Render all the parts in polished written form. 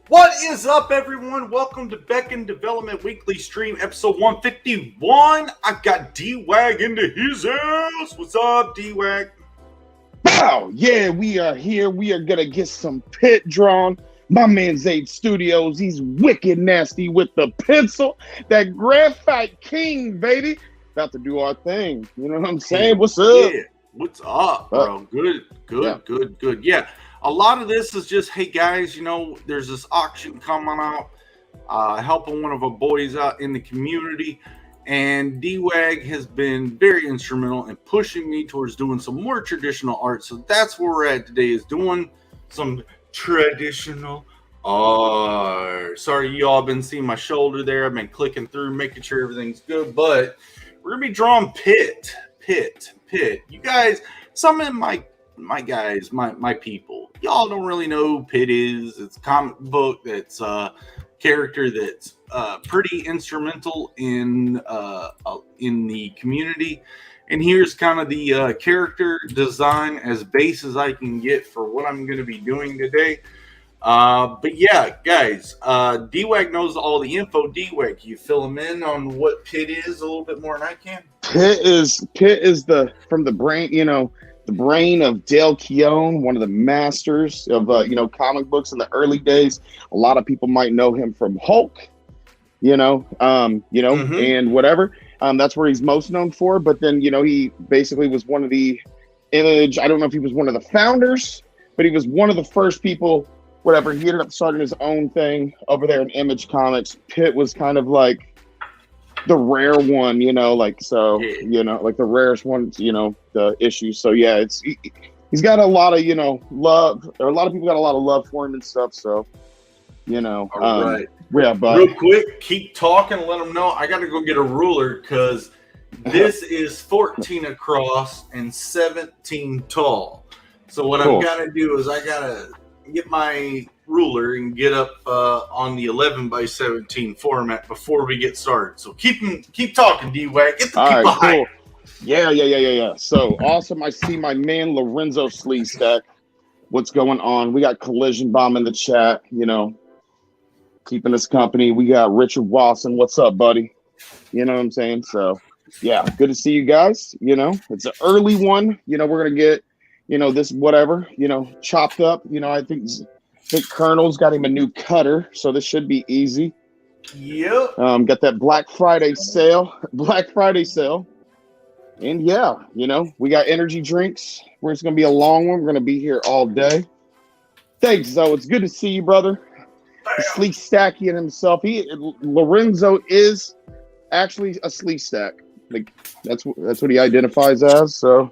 What is up, everyone? Welcome to BECKONED Development Weekly Stream, episode 151. I've got D-Wag into his house. What's up, D-Wag? Wow, yeah, we are here. We are gonna get some pit drawn. My man Zade Studios, he's wicked nasty with the pencil. That graphite king, baby. About to do our thing. You know what I'm saying? What's up? Yeah, what's up, bro? Good. Yeah, a lot of this is just, hey, guys, there's this auction coming out, helping one of our boys out in the community. And D-Wag has been very instrumental in pushing me towards doing some more traditional art. So that's where we're at today, is doing some traditional art. Sorry, you all been seeing my shoulder there. I've been clicking through, making sure everything's good. But we're going to be drawing PITT. You guys, some of my guys, my people, y'all don't really know who PITT is. It's a comic book that's character that's pretty instrumental in the community, and here's kind of the character design as base as I can get for what I'm going to be doing today. But yeah, guys, D-Wag knows all the info. D-Wag, can you fill him in on what PITT is a little bit more than I can? PITT is the from the brain, the brain of Dale Keown, one of the masters of comic books in the early days. A lot of people might know him from Hulk, and whatever. That's where he's most known for. But then he basically was one of the Image. I don't know if he was one of the founders, but he was one of the first people. Whatever. He ended up starting his own thing over there in Image Comics. PITT was kind of like the rare one, like the rarest one, the issue. So yeah, he's got a lot of love, or a lot of people got a lot of love for him and stuff. So all right, yeah. But real quick, keep talking. Let them know I got to go get a ruler because this is 14 across and 17 tall. So what I've got to do is I got to get my ruler and get up on the 11x17 format before we get started. So keep talking, D-Wag. Get the people hyped. Yeah. So awesome. I see my man Lorenzo Sleeve Stack. What's going on? We got Collision Bomb in the chat, keeping us company. We got Richard Watson. What's up, buddy? You know what I'm saying? So yeah, good to see you guys. It's an early one. We're gonna get this whatever, chopped up. I think Colonel's got him a new cutter, so this should be easy. Yep. Got that Black Friday sale. And yeah, we got energy drinks. It's going to be a long one. We're going to be here all day. Thanks, Zoe. It's good to see you, brother. Sleek Stackian himself. Lorenzo is actually a sleek stack. Like that's what he identifies as. So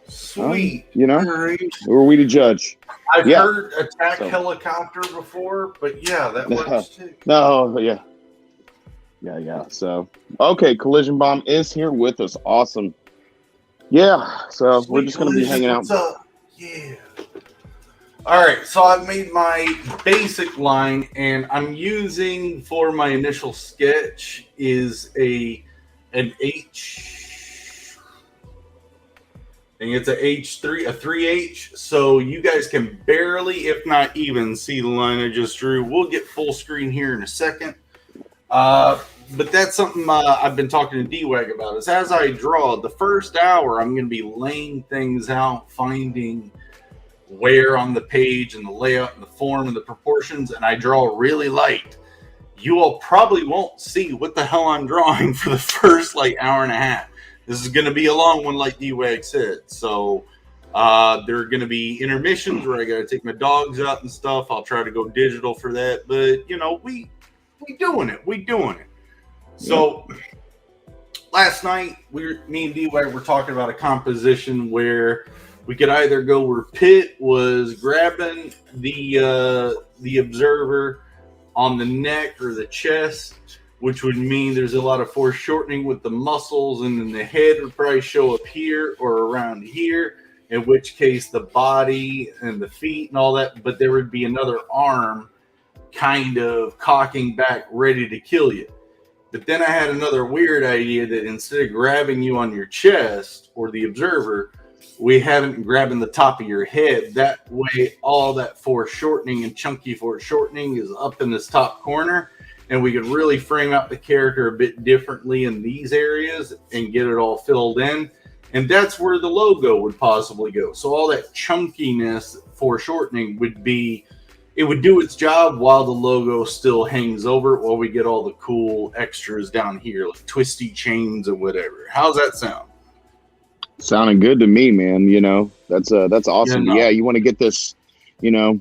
sweet. Who are we to judge? I've heard attack helicopter before, but yeah, that works too. No, yeah. So, okay, Collision Bomb is here with us. Awesome. Yeah, so Sweet, we're just going to be hanging out. What's up? Yeah. All right, so I've made my basic line, and I'm using for my initial sketch is an H. I think it's a H3, a 3H, so you guys can barely, if not even, see the line I just drew. We'll get full screen here in a second. But that's something I've been talking to D-Wag about, is as I draw, the first hour, I'm going to be laying things out, finding where on the page and the layout and the form and the proportions, and I draw really light. You all probably won't see what the hell I'm drawing for the first, hour and a half. This is going to be a long one, like D-Wag said. So there are going to be intermissions where I got to take my dogs out and stuff. I'll try to go digital for that. But, we doing it. So last night, me and D-Wag were talking about a composition where we could either go where PITT was grabbing the observer on the neck or the chest, which would mean there's a lot of foreshortening with the muscles, and then the head would probably show up here or around here, in which case the body and the feet and all that, but there would be another arm kind of cocking back, ready to kill you. But then I had another weird idea that instead of grabbing you on your chest or the observer, we haven't grabbing the top of your head. That way, all that foreshortening and chunky foreshortening is up in this top corner, and we could really frame out the character a bit differently in these areas and get it all filled in. And that's where the logo would possibly go. So all that chunkiness foreshortening would be, it would do its job while the logo still hangs over it, while we get all the cool extras down here, like twisty chains or whatever. How's that sound? Sounding good to me, man. You know, that's awesome. Yeah, no. Yeah, you want to get this, you know,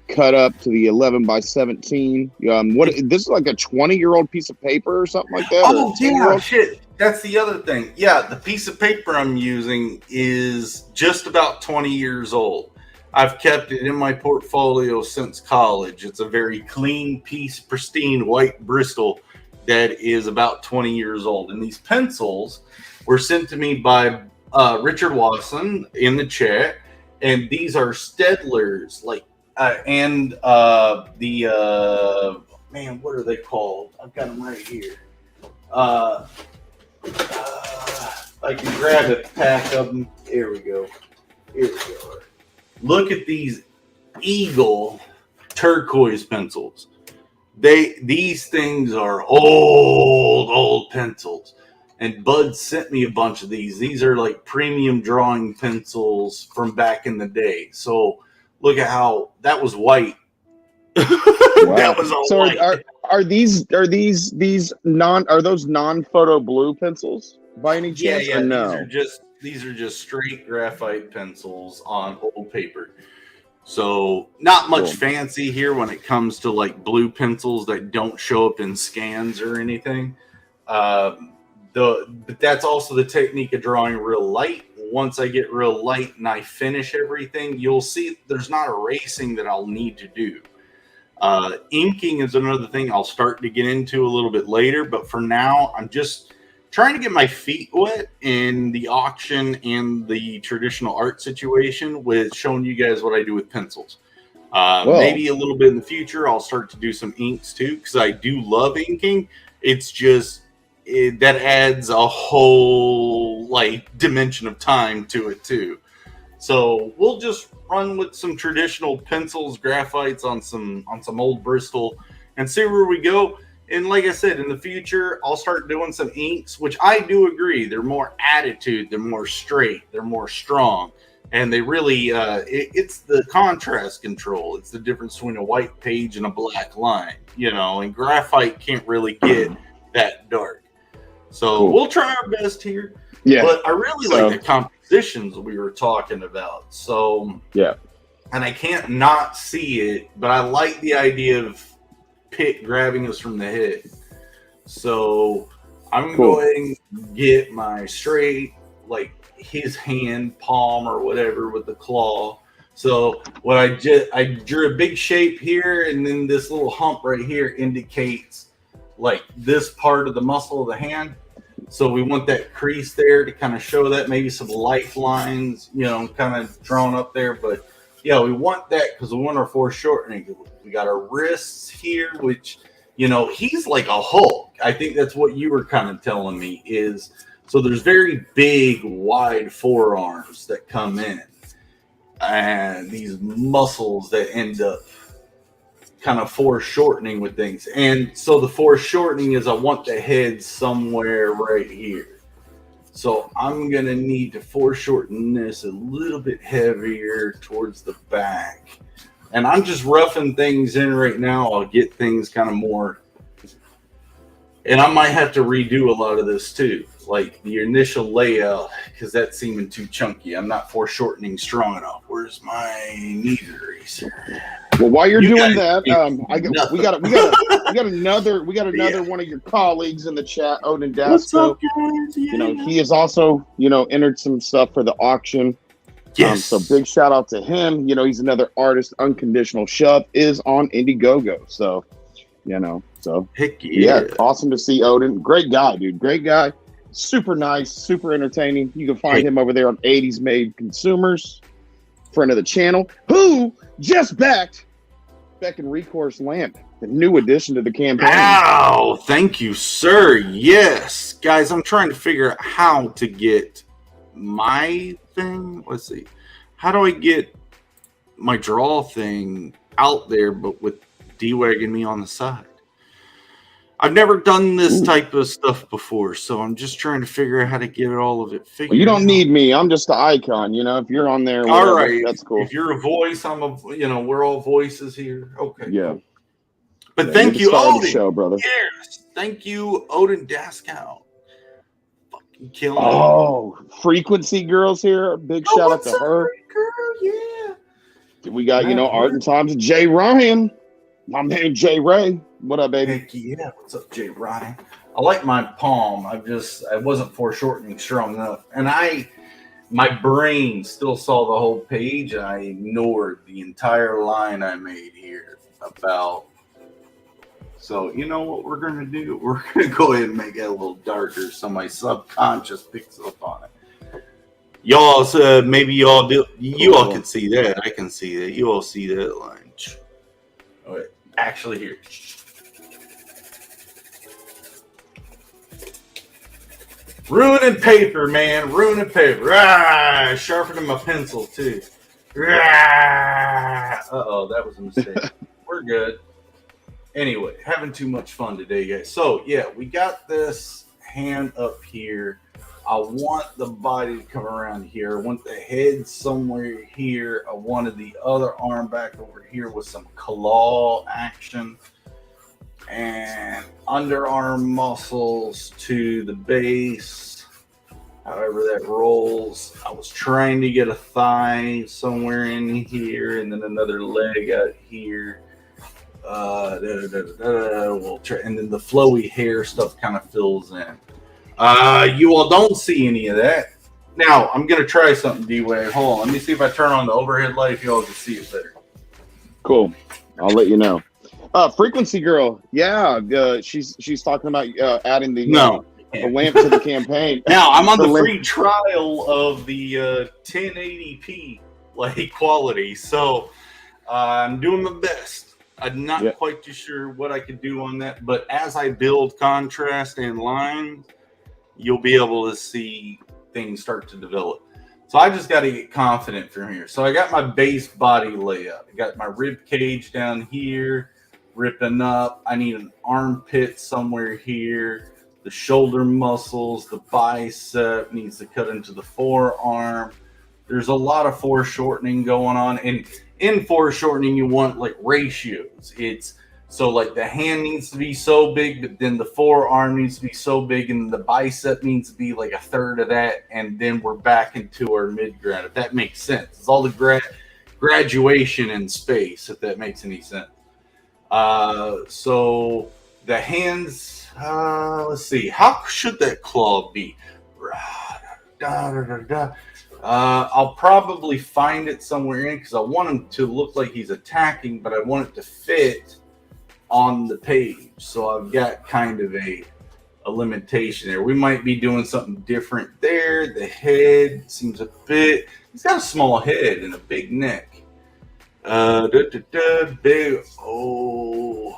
cut up to the 11 by 17. This is like a 20-year-old piece of paper or something like that? Oh, yeah, shit. That's the other thing. Yeah, the piece of paper I'm using is just about 20 years old. I've kept it in my portfolio since college. It's a very clean piece, pristine white Bristol that is about 20 years old. And these pencils were sent to me by Richard Watson in the chat, and these are Stedler's, like, man, what are they called? I've got them right here. I can grab a pack of them. Here we go. Look at these Eagle turquoise pencils. These things are old pencils. And Bud sent me a bunch of these. These are like premium drawing pencils from back in the day. So look at how that was white. Wow. That was all white. Are those non-photo blue pencils by any chance? Yeah. No? These are just straight graphite pencils on old paper. So not much fancy here when it comes to like blue pencils that don't show up in scans or anything. But that's also the technique of drawing real light. Once I get real light and I finish everything, you'll see there's not erasing that I'll need to do. Inking is another thing I'll start to get into a little bit later, but for now, I'm just trying to get my feet wet in the auction and the traditional art situation with showing you guys what I do with pencils. Maybe a little bit in the future, I'll start to do some inks too, because I do love inking. It's just that adds a whole like dimension of time to it too. So we'll just run with some traditional pencils, graphites on some old Bristol and see where we go. And like I said, in the future, I'll start doing some inks, which I do agree. They're more attitude, they're more straight, they're more strong. And they really, it's the contrast control. It's the difference between a white page and a black line, you know, and graphite can't really get that dark. So we'll try our best here. Yeah. But I really like the compositions we were talking about. So, yeah. And I can't not see it, but I like the idea of PITT grabbing us from the head. So I'm going to get my straight, like his hand, palm or whatever with the claw. So what I drew a big shape here, and then this little hump right here indicates like this part of the muscle of the hand. So we want that crease there to kind of show that, maybe some lifelines, you know, kind of drawn up there. But yeah, we want that because we want our foreshortening. We got our wrists here, which, you know, he's like a Hulk. I think that's what you were kind of telling me is, so there's very big, wide forearms that come in and these muscles that end up kind of foreshortening with things. And so the foreshortening is I want the head somewhere right here. So I'm going to need to foreshorten this a little bit heavier towards the back. And I'm just roughing things in right now. I'll get things kind of more. And I might have to redo a lot of this too. Like the initial layout, because that's seeming too chunky. I'm not foreshortening strong enough. Where's my needle eraser? Well, while you're doing that, we got another one of your colleagues in the chat, Odin Dasco. What's up, guys? Yeah. You know, he has also, you know, entered some stuff for the auction. Yes. So big shout out to him. You know, he's another artist. Unconditional Shove is on Indiegogo. So, you know, heck yeah. Awesome to see Odin. Great guy, dude. Great guy. Super nice, super entertaining. You can find him over there on 80s Made Consumers, friend of the channel, who just backed Beckon Recourse Lamp, the new addition to the campaign. Wow, thank you, sir. Yes. Guys, I'm trying to figure out how to get my thing. Let's see. How do I get my draw thing out there, but with D-Wagon me on the side? I've never done this type of stuff before, so I'm just trying to figure out how to get all of it figured out. Well, you don't need me. I'm just the icon. If you're on there, whatever, all right, that's cool. If you're a voice, I'm a. We're all voices here. Okay. Yeah. Cool. But thank you, Odin. Show, brother. Yes, thank you, Odin Daskow. Fucking killing. Oh, Frequency Girls here. Big shout out to her. Girl, yeah. We got Art and Times. Jay Ryan, my man Jay Ray. What up, baby? Heck yeah. What's up, Jay Ryan? I like my palm. I wasn't foreshortening strong enough, and my brain still saw the whole page, and I ignored the entire line I made here about. So you know what we're gonna do? We're gonna go ahead and make it a little darker, so my subconscious picks up on it. Y'all, maybe y'all do. You all can see that. I can see that. You all see that line. All right, actually here. Ruining paper, man. Ruining paper. Ah, sharpening my pencil, too. Uh-oh, that was a mistake. We're good. Anyway, having too much fun today, guys. So, yeah, we got this hand up here. I want the body to come around here. I want the head somewhere here. I wanted the other arm back over here with some claw action. And underarm muscles to the base, however that rolls. I was trying to get a thigh somewhere in here, and then another leg out here. We'll try, and then the flowy hair stuff kind of fills in. You all don't see any of that. Now I'm gonna try something, D-Way. Hold on, let me see if I turn on the overhead light. If you all can see it better. Cool. I'll let you know. Frequency Girl, yeah, she's talking about adding the lamp to the campaign. Now I'm on the free trial of the 1080p quality, so I'm doing my best. I'm not quite too sure what I could do on that, but as I build contrast and lines, you'll be able to see things start to develop. So I just got to get confident from here. So I got my base body layout. I got my rib cage down here. Ripping up. I need an armpit somewhere here. The shoulder muscles, the bicep needs to cut into the forearm. There's a lot of foreshortening going on. And in foreshortening, you want ratios. It's so the hand needs to be so big, but then the forearm needs to be so big, and the bicep needs to be a third of that. And then we're back into our mid-ground, if that makes sense. It's all the graduation in space, if that makes any sense. So the hands, let's see, how should that claw be? I'll probably find it somewhere in, because I want him to look like he's attacking, but I want it to fit on the page. So I've got kind of a limitation there. We might be doing something different there. The head seems he's got a small head and a big neck. Big. Oh.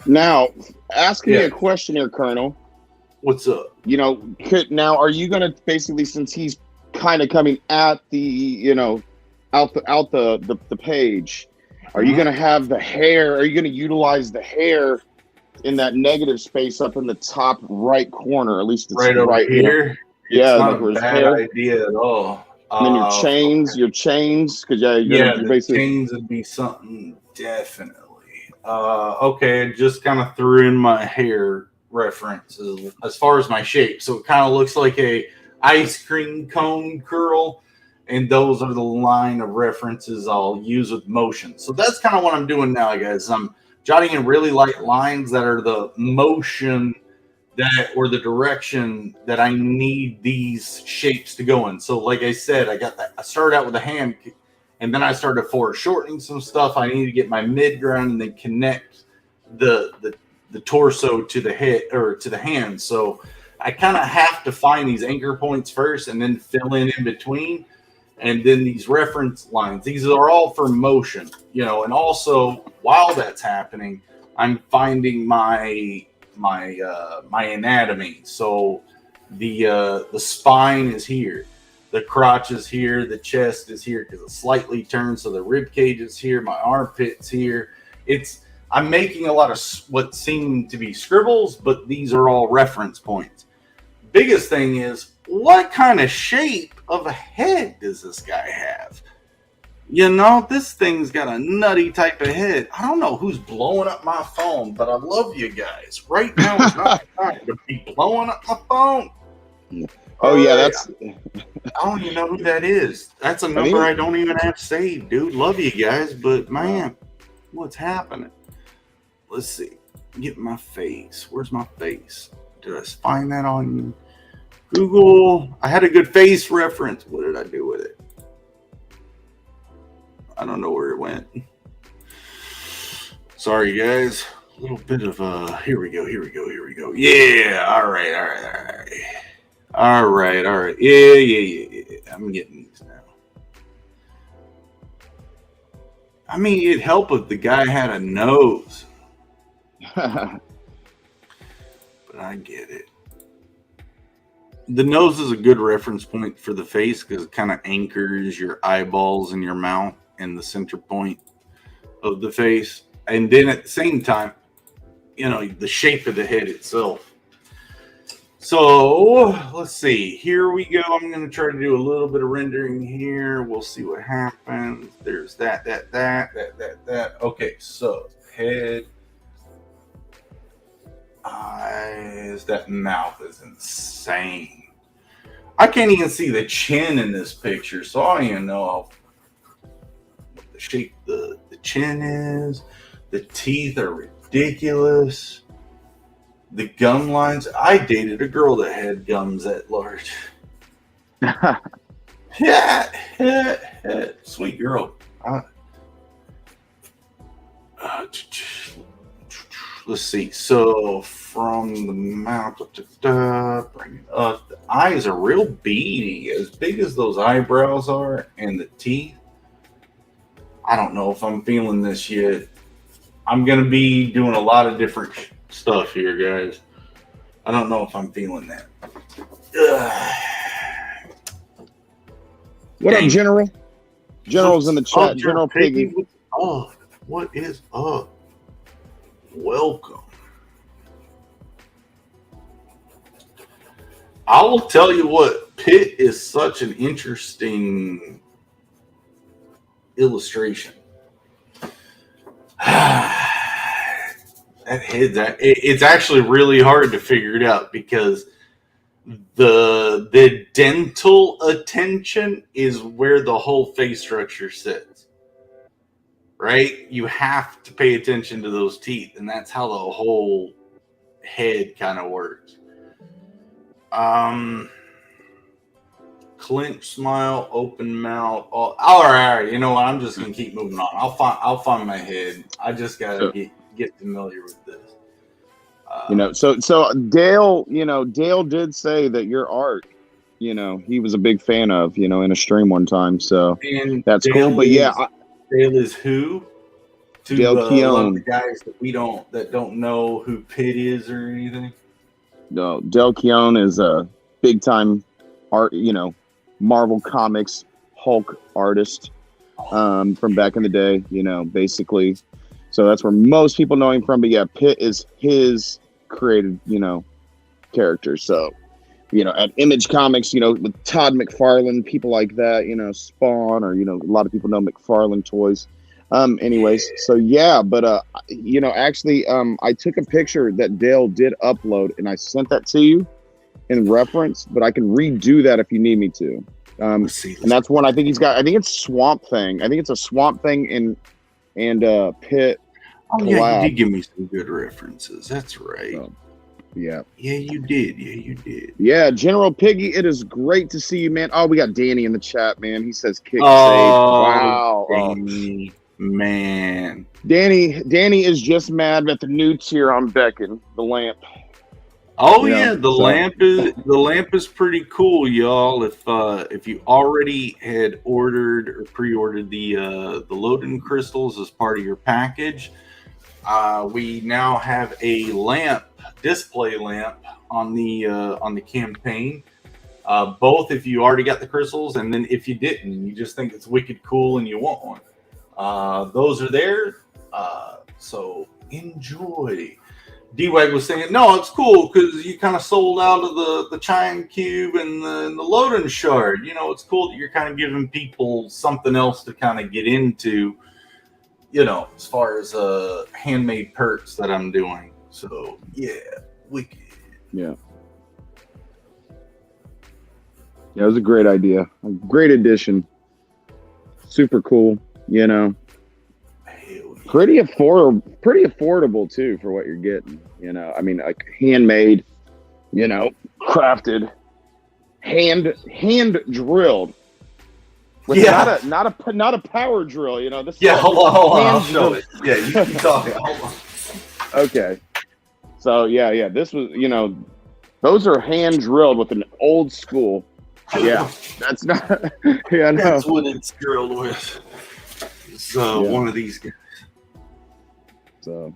Now, asking you a question here, Colonel. What's up? Now, are you going to basically, since he's kind of coming at the, out the page, are you going to have the hair? Are you going to utilize the hair in that negative space up in the top right corner? At least it's right over here. Yeah, not a bad idea at all. And then your chains, because the basically chains would be something definitely. Okay, I just kind of threw in my hair references as far as my shape, so it kind of looks like a ice cream cone curl, and those are the line of references I'll use with motion. So that's kind of what I'm doing now, guys. I'm jotting in really light lines that are the motion or the direction that I need these shapes to go in. So like I said, I started out with a hand, and then I started foreshortening some stuff. I need to get my mid-ground and then connect the torso to the head or to the hand. So I kind of have to find these anchor points first and then fill in between. And then these reference lines, these are all for motion, and also while that's happening, I'm finding my anatomy. So the spine is here. The crotch is here, the chest is here because it's slightly turned, so the rib cage is here, my armpit's here. I'm making a lot of what seem to be scribbles, but these are all reference points. Biggest thing is, what kind of shape of a head does this guy have? You know, this thing's got a nutty type of head. I don't know who's blowing up my phone, but I love you guys. Right now is not the time to be blowing up my phone. Oh, yeah, that's... I don't even know who that is. That's a number I don't even have saved, dude. Love you guys, but man, what's happening? Let's see. Get my face. Where's my face? Did I find that on Google? I had a good face reference. What did I do with it? I don't know where it went. Sorry, guys. A little bit of here we go. Yeah. All right. Yeah. I'm getting these now. I mean, it'd help if the guy had a nose. But I get it. The nose is a good reference point for the face because it kind of anchors your eyeballs and your mouth in the center point of the face. And then at the same time, you know, the shape of the head itself. So let's see. Here we go. I'm going to try to do a little bit of rendering here. We'll see what happens. There's that. Okay, so head, eyes, that mouth is insane. I can't even see the chin in this picture, so I don't even know what the shape the chin is. The teeth are ridiculous. The gum lines. I dated a girl that had gums that large. Sweet girl. Let's see. So from the mouth, bring it up. The eyes are real beady, as big as those eyebrows are, and the teeth. I don't know if I'm feeling this yet. I'm gonna be doing a lot of different stuff here, guys. I don't know if I'm feeling that. What up, General? General's in the chat. General Piggy. What is up? Welcome. I will tell you what, PITT is such an interesting illustration. That head, it's actually really hard to figure it out because the dental attention is where the whole face structure sits. Right? You have to pay attention to those teeth, and that's how the whole head kind of works. Clench smile, open mouth. All right. You know what? I'm just gonna keep moving on. I'll find my head. I just gotta get familiar with this. So Dale, Dale did say that your art, he was a big fan of, in a stream one time. So that's Dale cool. But Dale is who? To Dale Keown. The guys that don't know who PITT is or anything. No, Dale Keown is a big time art, Marvel Comics Hulk artist from back in the day, basically. So that's where most people know him from. But yeah, PITT is his created, character. So, at Image Comics, with Todd McFarlane, people like that, Spawn, or, a lot of people know McFarlane toys. Anyways, so yeah, but actually, I took a picture that Dale did upload and I sent that to you in reference, but I can redo that if you need me to. And that's one I think he's got. I think it's Swamp Thing. I think it's a Swamp Thing and PITT. Oh yeah, you did give me some good references. That's right. Yeah, you did. Yeah, General Piggy, it is great to see you, man. Oh, we got Danny in the chat, man. He says kick save. Wow. Danny, man. Danny is just mad at the new tier on Beckon, the lamp. Oh yeah, the lamp is pretty cool, y'all. If you already had ordered or pre-ordered the loading crystals as part of your package, we now have a display lamp on the campaign. Both if you already got the crystals, and then if you didn't, and you just think it's wicked cool and you want one. Those are there. So enjoy. D-Wag was saying, no, it's cool because you kind of sold out of the Chime Cube and the Loden Shard. You know, it's cool that you're kind of giving people something else to kind of get into, you know, as far as handmade perks that I'm doing. So, yeah, wicked. Yeah. Yeah, it was a great idea. A great addition. Super cool, you know. Pretty affordable too for what you're getting, you know. I mean, like handmade, you know, crafted, hand drilled. With not a power drill, you know. This hold on, I'll show it. Yeah, you can talk it. Hold on. Okay. So yeah, this was, you know, those are hand drilled with an old school. Yeah, that's not. Yeah, no. That's what it's drilled with. It's one of these guys. So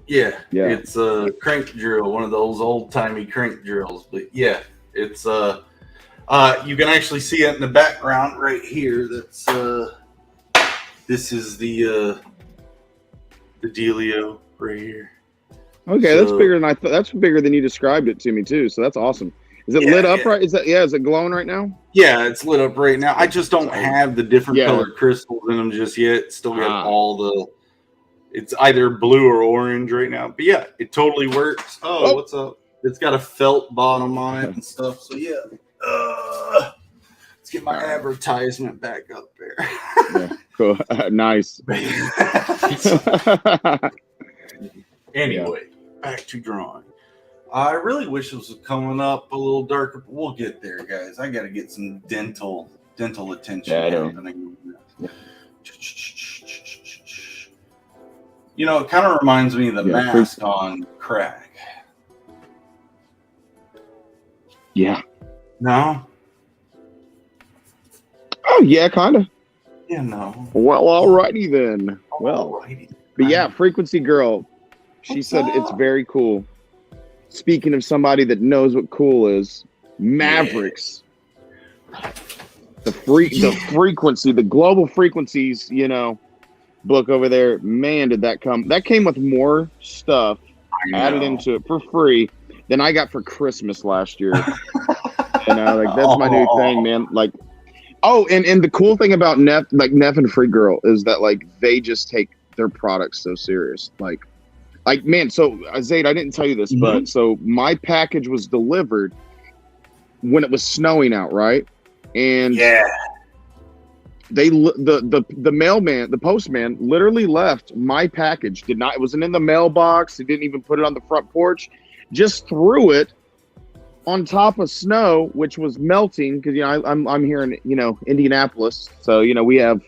yeah, it's a crank drill, one of those old timey crank drills. But yeah, it's you can actually see it in the background right here. That's this is the dealio right here. Okay, so, that's bigger than I thought. That's bigger than you described it to me too. So that's awesome. Is it lit up right? Is it glowing right now? Yeah, it's lit up right now. I just don't have the different colored crystals in them just yet. Still got all the. It's either blue or orange right now. But yeah, it totally works. Oh, what's up? It's got a felt bottom on it and stuff. So yeah. Let's get my advertisement back up there. Yeah, cool. Nice. Anyway, back to drawing. I really wish this was coming up a little darker, but we'll get there, guys. I got to get some dental attention. Yeah, I know. Yeah. You know, it kind of reminds me of the mask on Crack. Yeah. No? Oh, yeah, kind of. Yeah, no. Well, alrighty then. Alrighty. But yeah, Frequency Girl, she said it's very cool. Speaking of somebody that knows what cool is, Mavericks. Yeah. The frequency, the global frequencies, you know, book over there, man, did that come. That came with more stuff added into it for free than I got for Christmas last year. You know, like that's my new thing, man. Like, oh, and the cool thing about Neff and Free Girl is that like they just take their products so serious. Like man, so Zade, I didn't tell you this, but so my package was delivered when it was snowing out, right? And the mailman, the postman literally left my package. It wasn't in the mailbox. He didn't even put it on the front porch. Just threw it on top of snow, which was melting because, you know, I'm here in, you know, Indianapolis. So, you know, we have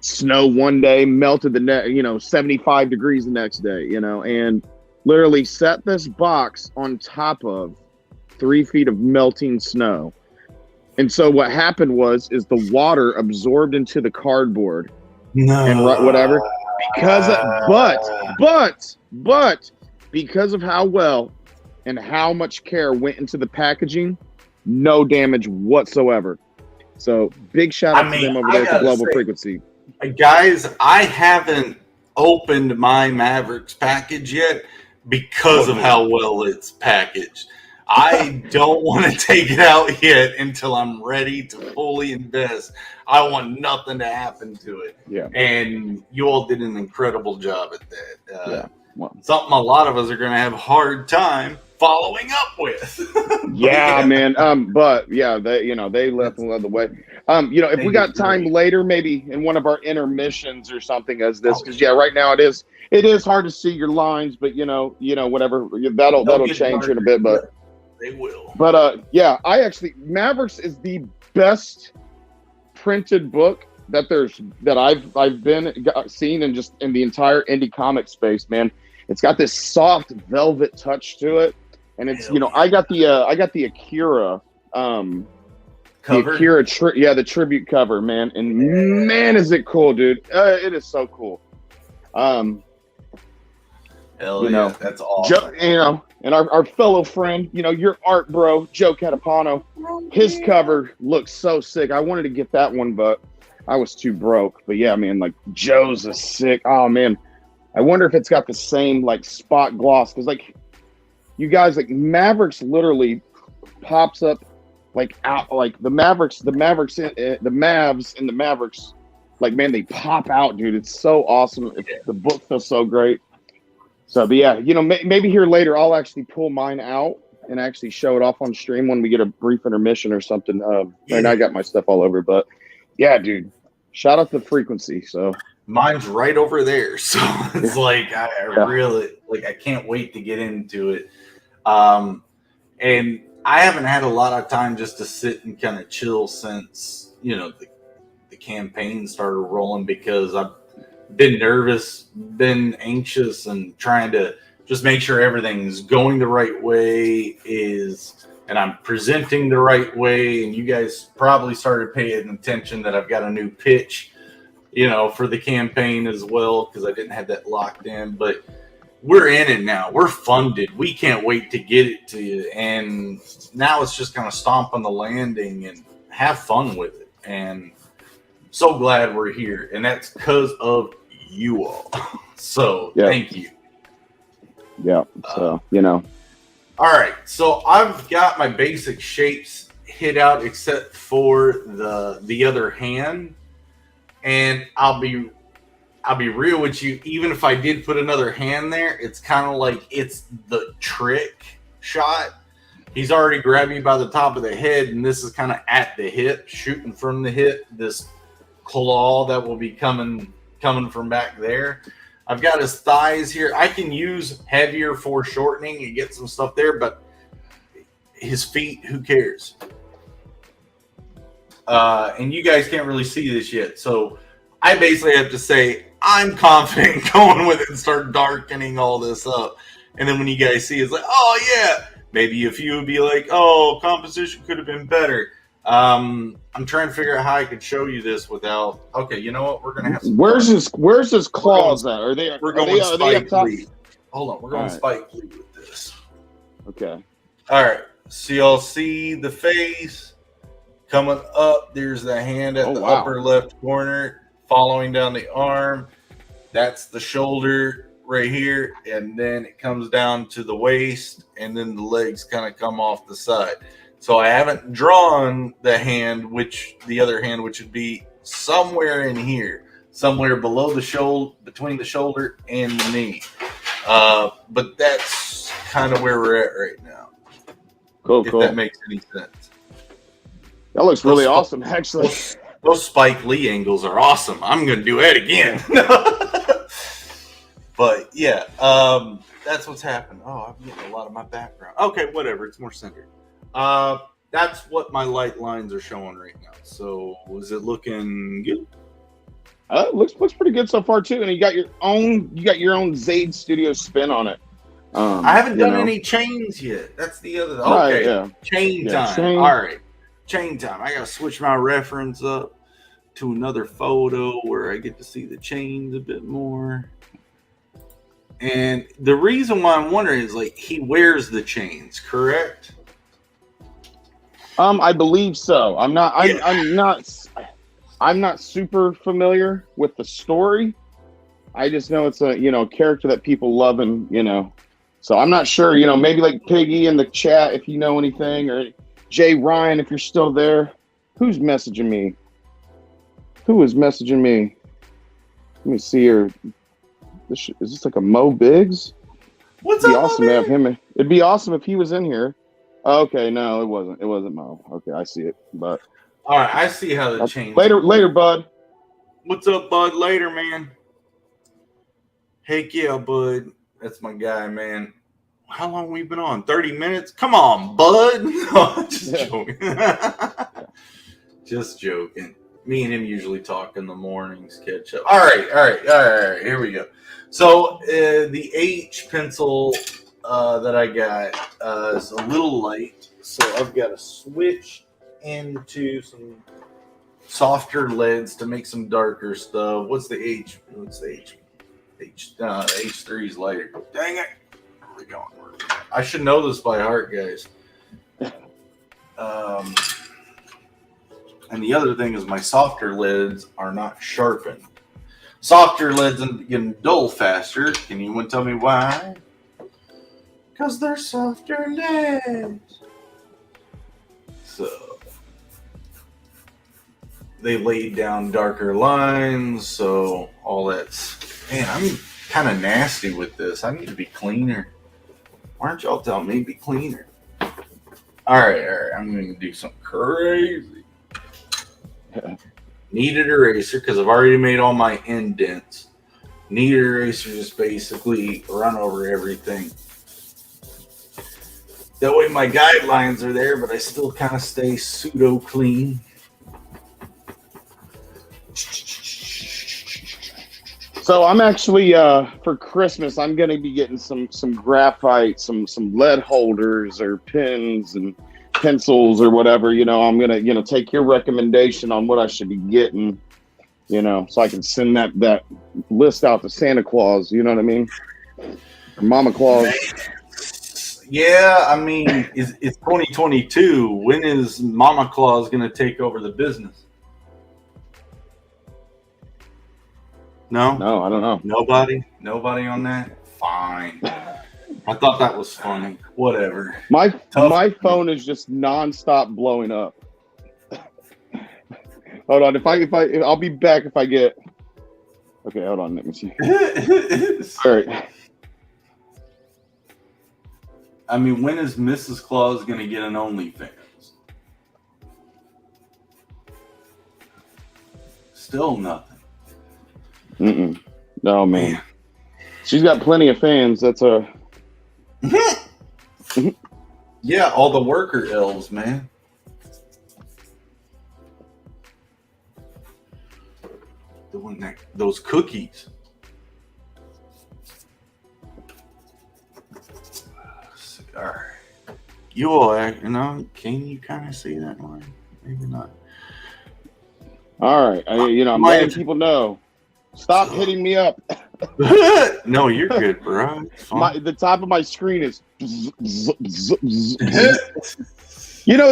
snow one day, melted the next, you know, 75 degrees the next day, you know, and literally set this box on top of 3 feet of melting snow. And so what happened is the water absorbed into the cardboard and whatever, because but because of how well and how much care went into the packaging, no damage whatsoever. So big shout out to them over there at Global Frequency. Guys, I haven't opened my Mavericks package yet because of how well it's packaged. I don't want to take it out yet until I'm ready to fully invest. I want nothing to happen to it. Yeah. And you all did an incredible job at that. Something a lot of us are going to have a hard time following up with. Yeah, man. But yeah, they left and led the way. You know, if we got time later, maybe in one of our intermissions or something as this, because right now it is hard to see your lines, but you know, whatever, that'll change in a bit, but they will. But I actually, Mavericks is the best printed book that I've seen in just in the entire indie comic space, man. It's got this soft velvet touch to it, and it's I got the Akira cover? The Akira the tribute cover, man, and man is it cool, dude. It is so cool. And Hell You yeah, know, that's awesome. And our fellow friend, your art bro, Joe Catapano, his cover looks so sick. I wanted to get that one, but I was too broke. But yeah, man, like Joe's is sick. Oh man, I wonder if it's got the same like spot gloss, because like you guys, like Mavericks literally pops up like out, like the Mavs and the Mavericks, like man, they pop out, dude. It's so awesome. The book feels so great. So, but yeah, maybe here later I'll actually pull mine out and actually show it off on stream when we get a brief intermission or something. Right now I got my stuff all over, but yeah, dude, shout out to Frequency. So mine's right over there, so it's like I really like. I can't wait to get into it. And I haven't had a lot of time just to sit and kind of chill since the campaign started rolling, because I've been nervous, been anxious, and trying to just make sure everything's going the right way and I'm presenting the right way. And you guys probably started paying attention that I've got a new pitch, for the campaign as well, because I didn't have that locked in. But we're in it now. We're funded. We can't wait to get it to you. And now it's just kind of stomp on the landing and have fun with it. And so glad we're here. And that's because of you all. So thank you. Yeah. So, All right. So I've got my basic shapes hit out except for the other hand. And I'll be real with you. Even if I did put another hand there, it's kind of like it's the trick shot. He's already grabbed me by the top of the head, and this is kind of at the hip, shooting from the hip. This claw that will be coming from back there. I've got his thighs here. I can use heavier foreshortening and get some stuff there, but his feet, who cares? And you guys can't really see this yet, so I basically have to say I'm confident going with it and start darkening all this up. And then when you guys see it, it's like, oh yeah, maybe a few would be like, oh, composition could have been better. I'm trying to figure out how I could show you this without. Okay, you know what? We're gonna have. Where's his claws at? Are they? We're going Spike Lee. Hold on, we're going Spike Lee with this. Okay. All right. So y'all see the face coming up. There's the hand at the upper left corner, following down the arm. That's the shoulder right here, and then it comes down to the waist, and then the legs kind of come off the side. So I haven't drawn the hand, the other hand, which would be somewhere in here, somewhere below the shoulder, between the shoulder and the knee. But that's kind of where we're at right now. Cool. If that makes any sense. That looks really awesome, actually. Those Spike Lee angles are awesome. I'm going to do that again. But yeah, that's what's happened. Oh, I'm getting a lot of my background. Okay, whatever. It's more centered. That's what my light lines are showing right now. So is it looking good? Looks pretty good so far too. And you got your own Zade Studio spin on it. I haven't done any chains yet. That's the other. Okay, chain time. All right, chain time. I gotta switch my reference up to another photo where I get to see the chains a bit more. And the reason why I'm wondering is like he wears the chains, correct? I believe so. I'm not super familiar with the story. I just know it's a character that people love, and so I'm not sure. Maybe like Piggy in the chat if you know anything, or Jay Ryan if you're still there. Who's messaging me? Who is messaging me? Let me see here. Is this like a Mo Biggs? What's It'd be up, awesome to have him. It'd be awesome if he was in here. Okay, no, it wasn't. It wasn't Mo. Okay, I see it. But all right, I see how the change. Later, bud. What's up, bud? Later, man. Heck yeah, bud. That's my guy, man. How long we been on? 30 minutes? Come on, bud. Just joking. Just joking. Me and him usually talk in the mornings, catch up. All right. Here we go. So the H pencil that I got is a little light, so I've got to switch into some softer leads to make some darker stuff. What's the H? H3's later. Dang it. Where are we going? I should know this by heart, guys. And the other thing is my softer lids are not sharpened. Softer lids and getting dull faster. Can anyone tell me why? Because they're softer lids. So they laid down darker lines, so all that's... Man, I'm kind of nasty with this. I need to be cleaner. Why aren't y'all telling me to be cleaner? All right. I'm going to do something crazy. Kneaded eraser, because I've already made all my indents. Kneaded eraser just basically run over everything. That way my guidelines are there, but I still kind of stay pseudo clean. So I'm actually for Christmas I'm gonna be getting some graphite, some lead holders or pens and pencils or whatever. You know, I'm gonna take your recommendation on what I should be getting. You know, so I can send that list out to Santa Claus. You know what I mean? Or Mama Claus. Yeah, I mean, it's 2022. When is Mama Claus gonna take over the business? No, I don't know. Nobody on that. Fine. I thought that was funny. Whatever. My phone is just nonstop blowing up. Hold on, if I'll be back if I get. Okay, hold on. Let me see. All right. I mean, when is Mrs. Claus gonna get an OnlyFans? Still nothing. No, man. She's got plenty of fans. That's a. Yeah, all the worker elves, man. Those cookies. Cigar. You all, can you kind of see that line? Maybe not. All right, I'm letting people know. Stop hitting me up. No, you're good, bro. The top of my screen is. It's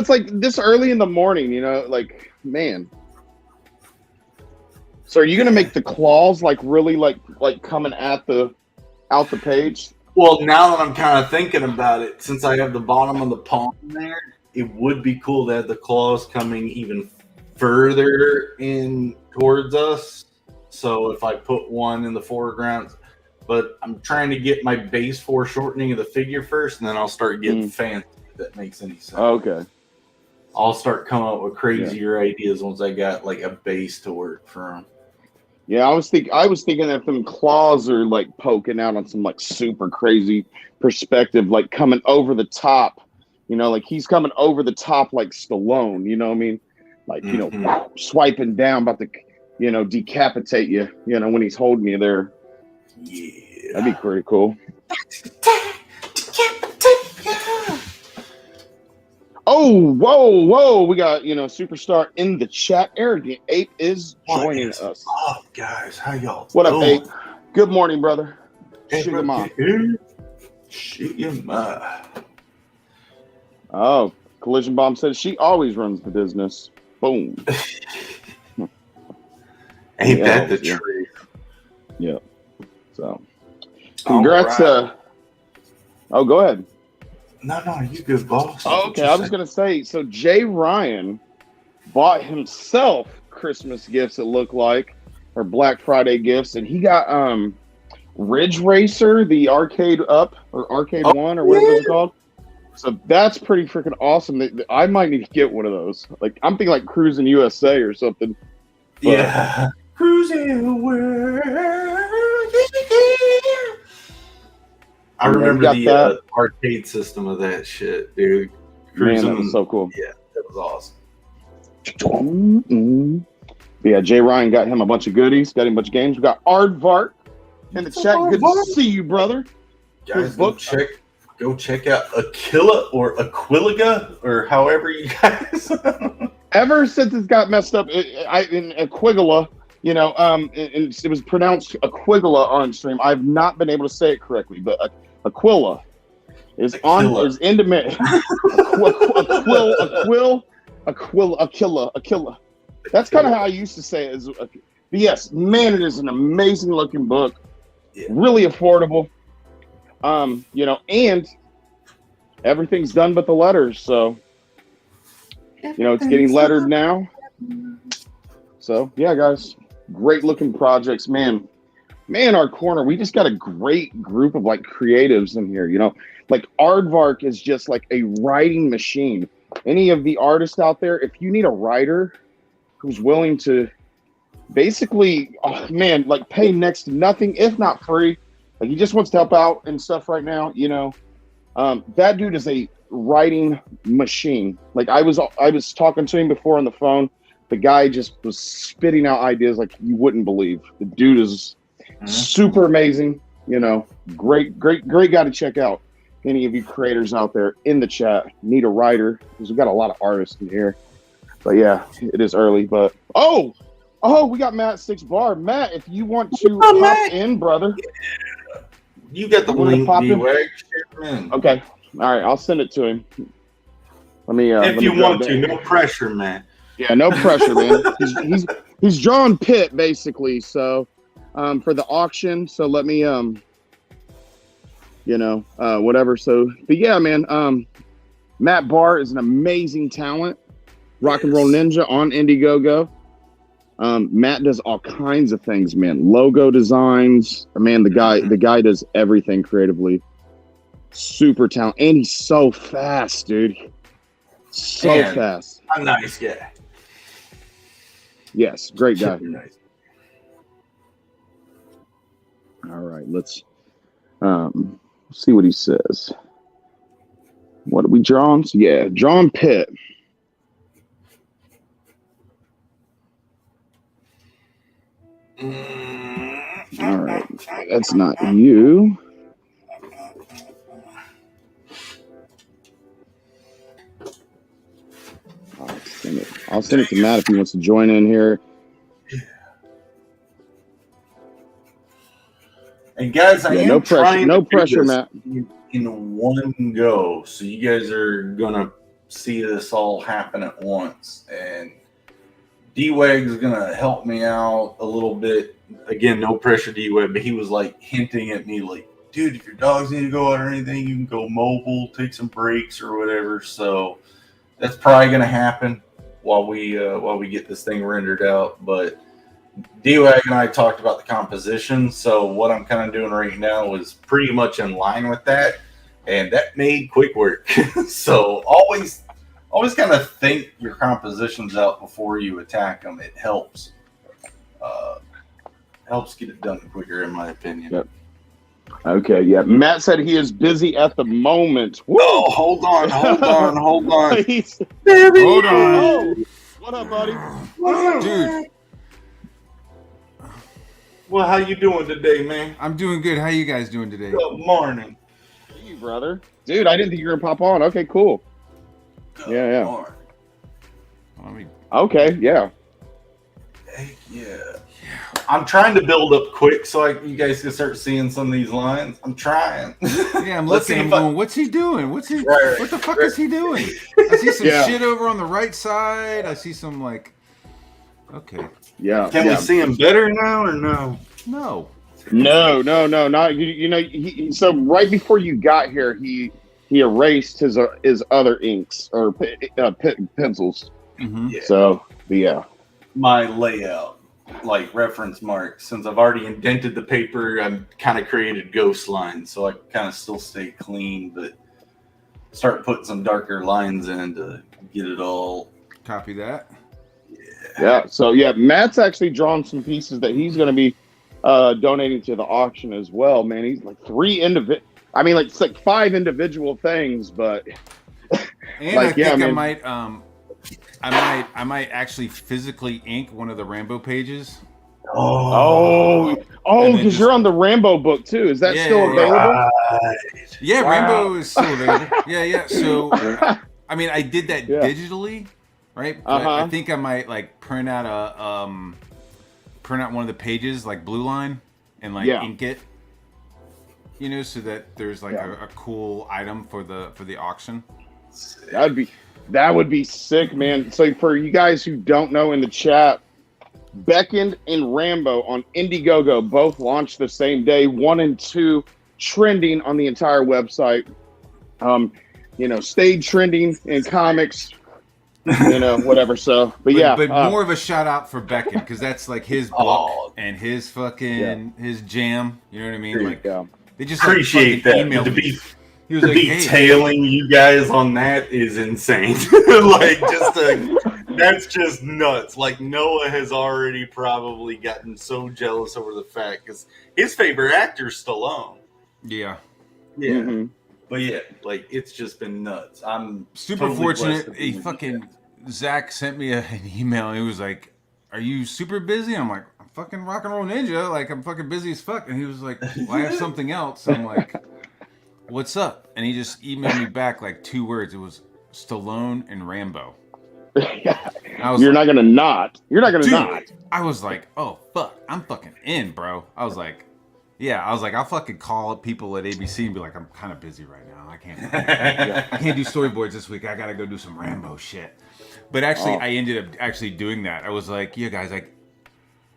like this early in the morning. Like, man. So are you gonna make the claws like really like coming out the page? Well, now that I'm kind of thinking about it, since I have the bottom of the palm there, it would be cool to have the claws coming even further in towards us. So if I put one in the foreground, but I'm trying to get my base foreshortening of the figure first, and then I'll start getting fancy, if that makes any sense. Okay. I'll start coming up with crazier ideas once I got like a base to work from. Yeah, I was thinking that them claws are like poking out on some like super crazy perspective, like coming over the top, like he's coming over the top like Stallone, you know what I mean? Like, swiping down, about to, decapitate you, when he's holding you there. Yeah. That'd be pretty cool. Oh, whoa. We got, superstar in the chat. Arrogant Ape is joining us. Oh, guys, how y'all What doing? up, Ape? Good morning, brother. Hey, Sugar mom. Sugar mom. Oh, Collision Bomb says she always runs the business. Boom. Ain't that the truth? Yeah. So, congrats. Right. Oh, go ahead. No, you good, boss. Oh, okay, I was going to say, so Jay Ryan bought himself Christmas gifts, it looked like, or Black Friday gifts, and he got Ridge Racer, the Arcade Up, or Arcade One, or whatever it's called. So that's pretty freaking awesome. I might need to get one of those. Like, I'm thinking like Cruising USA or something. But, yeah. Cruising the world. I remember the arcade system of that shit, dude. Man, that was so cool. Yeah, that was awesome. Yeah, Jay Ryan got him a bunch of goodies, got him a bunch of games. We got Aardvark in the chat. Good to see you, brother. Guys, go check out Aquila or Aquiliga or however you guys. Ever since it's got messed up in Aquila, and it was pronounced Aquila on stream. I've not been able to say it correctly, but Aquila is in demand. Aquila. That's kind of how I used to say it. But yes, man, it is an amazing looking book. Yeah. Really affordable. And everything's done but the letters. So, it's getting lettered now. So yeah, guys, great looking projects, man, our corner, we just got a great group of like creatives in here, like Aardvark is just like a writing machine. Any of the artists out there, if you need a writer who's willing to basically, like pay next to nothing, if not free, like he just wants to help out and stuff right now, that dude is a writing machine. Like I was talking to him before on the phone. The guy just was spitting out ideas like you wouldn't believe. The dude is super amazing. Great guy to check out. Any of you creators out there in the chat need a writer, because we've got a lot of artists in here. But yeah, it is early. But we got Matt 6 Bar. Matt, if you want to hop in, brother. Yeah. You got the link, D-Wag. Okay. All right, I'll send it to him. Let me. If you want to, no pressure, man. Yeah, no pressure, man. He's drawing PITT basically. So, for the auction. So let me, whatever. So, but yeah, man. Matt Barr is an amazing talent. Rock and Roll Ninja on Indiegogo. Matt does all kinds of things, man. Logo designs. Man, the guy does everything creatively. Super talented, and he's so fast, dude. So fast. A nice guy. Yes, great guy. Nice. All right, let's see what he says. What are we drawing? So, yeah, drawing PITT. All right, that's not you. I'll send it to Matt if he wants to join in here. And guys, I am no pressure, trying no to pressure, do this Matt. in one go, so you guys are gonna see this all happen at once. And D-Wag's gonna help me out a little bit. Again, no pressure, D-Wag, but he was like hinting at me, like, dude, if your dogs need to go out or anything, you can go mobile, take some breaks or whatever. So that's probably gonna happen while we get this thing rendered out. But D-Wag and I talked about the composition, so what I'm kind of doing right now is pretty much in line with that, and that made quick work. So always kind of think your compositions out before you attack them. It helps get it done quicker, in my opinion. Yep. Okay, yeah. Matt said he is busy at the moment. Whoa, hold on. Hold on. Hold on. Oh, what up, buddy? Dude. Well, how you doing today, man? I'm doing good. How you guys doing today? Good morning. Hey, brother. Dude, I didn't think you were going to pop on. Okay, cool. Good Yeah. morning. Okay, yeah. Hey, yeah. I'm trying to build up quick so you guys can start seeing some of these lines. I'm trying. Yeah, I'm looking. I'm going, what's he doing? What the fuck is he doing? I see some shit over on the right side. I see some okay. Yeah. Can we see him better now or no? No. No, not he, so right before you got here, he erased his other inks or pencils. Mm-hmm. Yeah. So yeah. My layout, like reference marks, since I've already indented the paper, I've kind of created ghost lines, so I kind of still stay clean, but start putting some darker lines in to get it all. Copy that. Yeah. So yeah, Matt's actually drawn some pieces that he's going to be donating to the auction as well. Man, he's like it's like 5 individual things, but and I think I might actually physically ink one of the Rambo pages. Oh, because you're on the Rambo book too. Is that still available? Right. Yeah, wow. Rambo is still available. Yeah. So, I mean, I did that digitally, right? But I think I might print out print out one of the pages like blue line and like ink it, you know, so that there's like a cool item for the auction. That would be sick, man. So for you guys who don't know in the chat, Beckoned and Rambo on Indiegogo both launched the same day, 1 and 2 trending on the entire website. You know, stayed trending in comics, you know, whatever. So, but more of a shout out for Beckoned because that's like his book and his fucking his jam. You know what I mean? Like they just appreciate that. To be tailing you guys on that is insane. Like that's just nuts. Like Noah has already probably gotten so jealous over the fact because his favorite actor is Stallone. Yeah. Mm-hmm. But yeah, like it's just been nuts. I'm super totally fortunate. He fucking Zach sent me an email and he was like, "Are you super busy?" I'm like, "I'm fucking rock and roll ninja. Like I'm fucking busy as fuck." And he was like, "Well, I have something else." I'm like, "What's up?" And he just emailed me back like 2 words. It was Stallone and Rambo. You're not gonna not. You're not gonna not. I was like, "Oh fuck, I'm fucking in, bro." I was like, I'll fucking call people at ABC and be like, I'm kind of busy right now. I can't do storyboards this week. I gotta go do some Rambo shit. But actually, I ended up actually doing that. I was like, yeah, guys,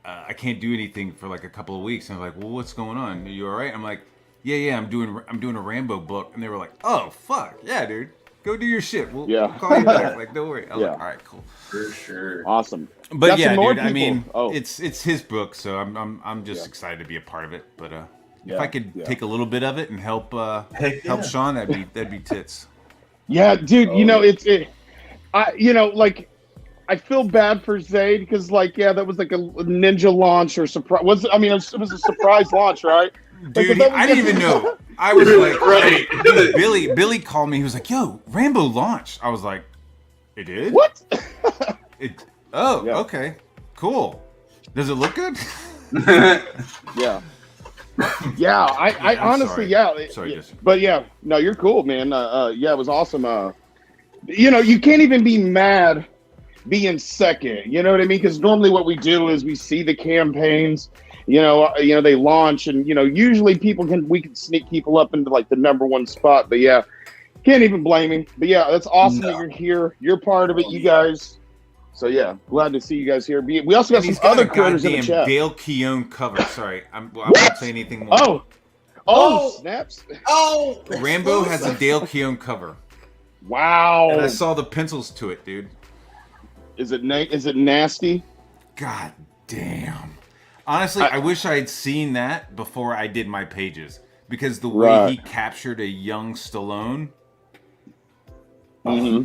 I can't do anything for like a couple of weeks. And I was like, well, what's going on? Are you all right? I'm like, yeah, I'm doing a Rambo book. And they were like, oh fuck, yeah, dude, go do your shit. We'll call you back. Like, don't worry. I was like, all right, cool, for sure, awesome. But yeah, dude, I mean, it's his book, so I'm just excited to be a part of it. But if I could take a little bit of it and help Sean, that'd be tits. Yeah, dude, you know I feel bad for Zade because that was like a ninja launch or surprise. It was a surprise launch, right? Dude, I didn't even know. I was like, right. Billy called me. He was like, "Yo, Rambo launched." I was like, "It did? What?" Okay, cool. Does it look good? I honestly, sorry, but no, you're cool, man. It was awesome. You can't even be mad being second. You know what I mean? Because normally what we do is we see the campaigns. They launch, and usually we can sneak people up into like the number 1 spot. But can't even blame him. But that's awesome that you're here. You're part of it, you guys. So glad to see you guys here. We also got some other creators in the chat. Dale Keown cover. Sorry, I won't say anything more. Snaps. Rambo has a Dale Keown cover. Wow. And I saw the pencils to it, dude. Is it nasty? God damn. Honestly, I wish I had seen that before I did my pages because the way he captured a young Stallone.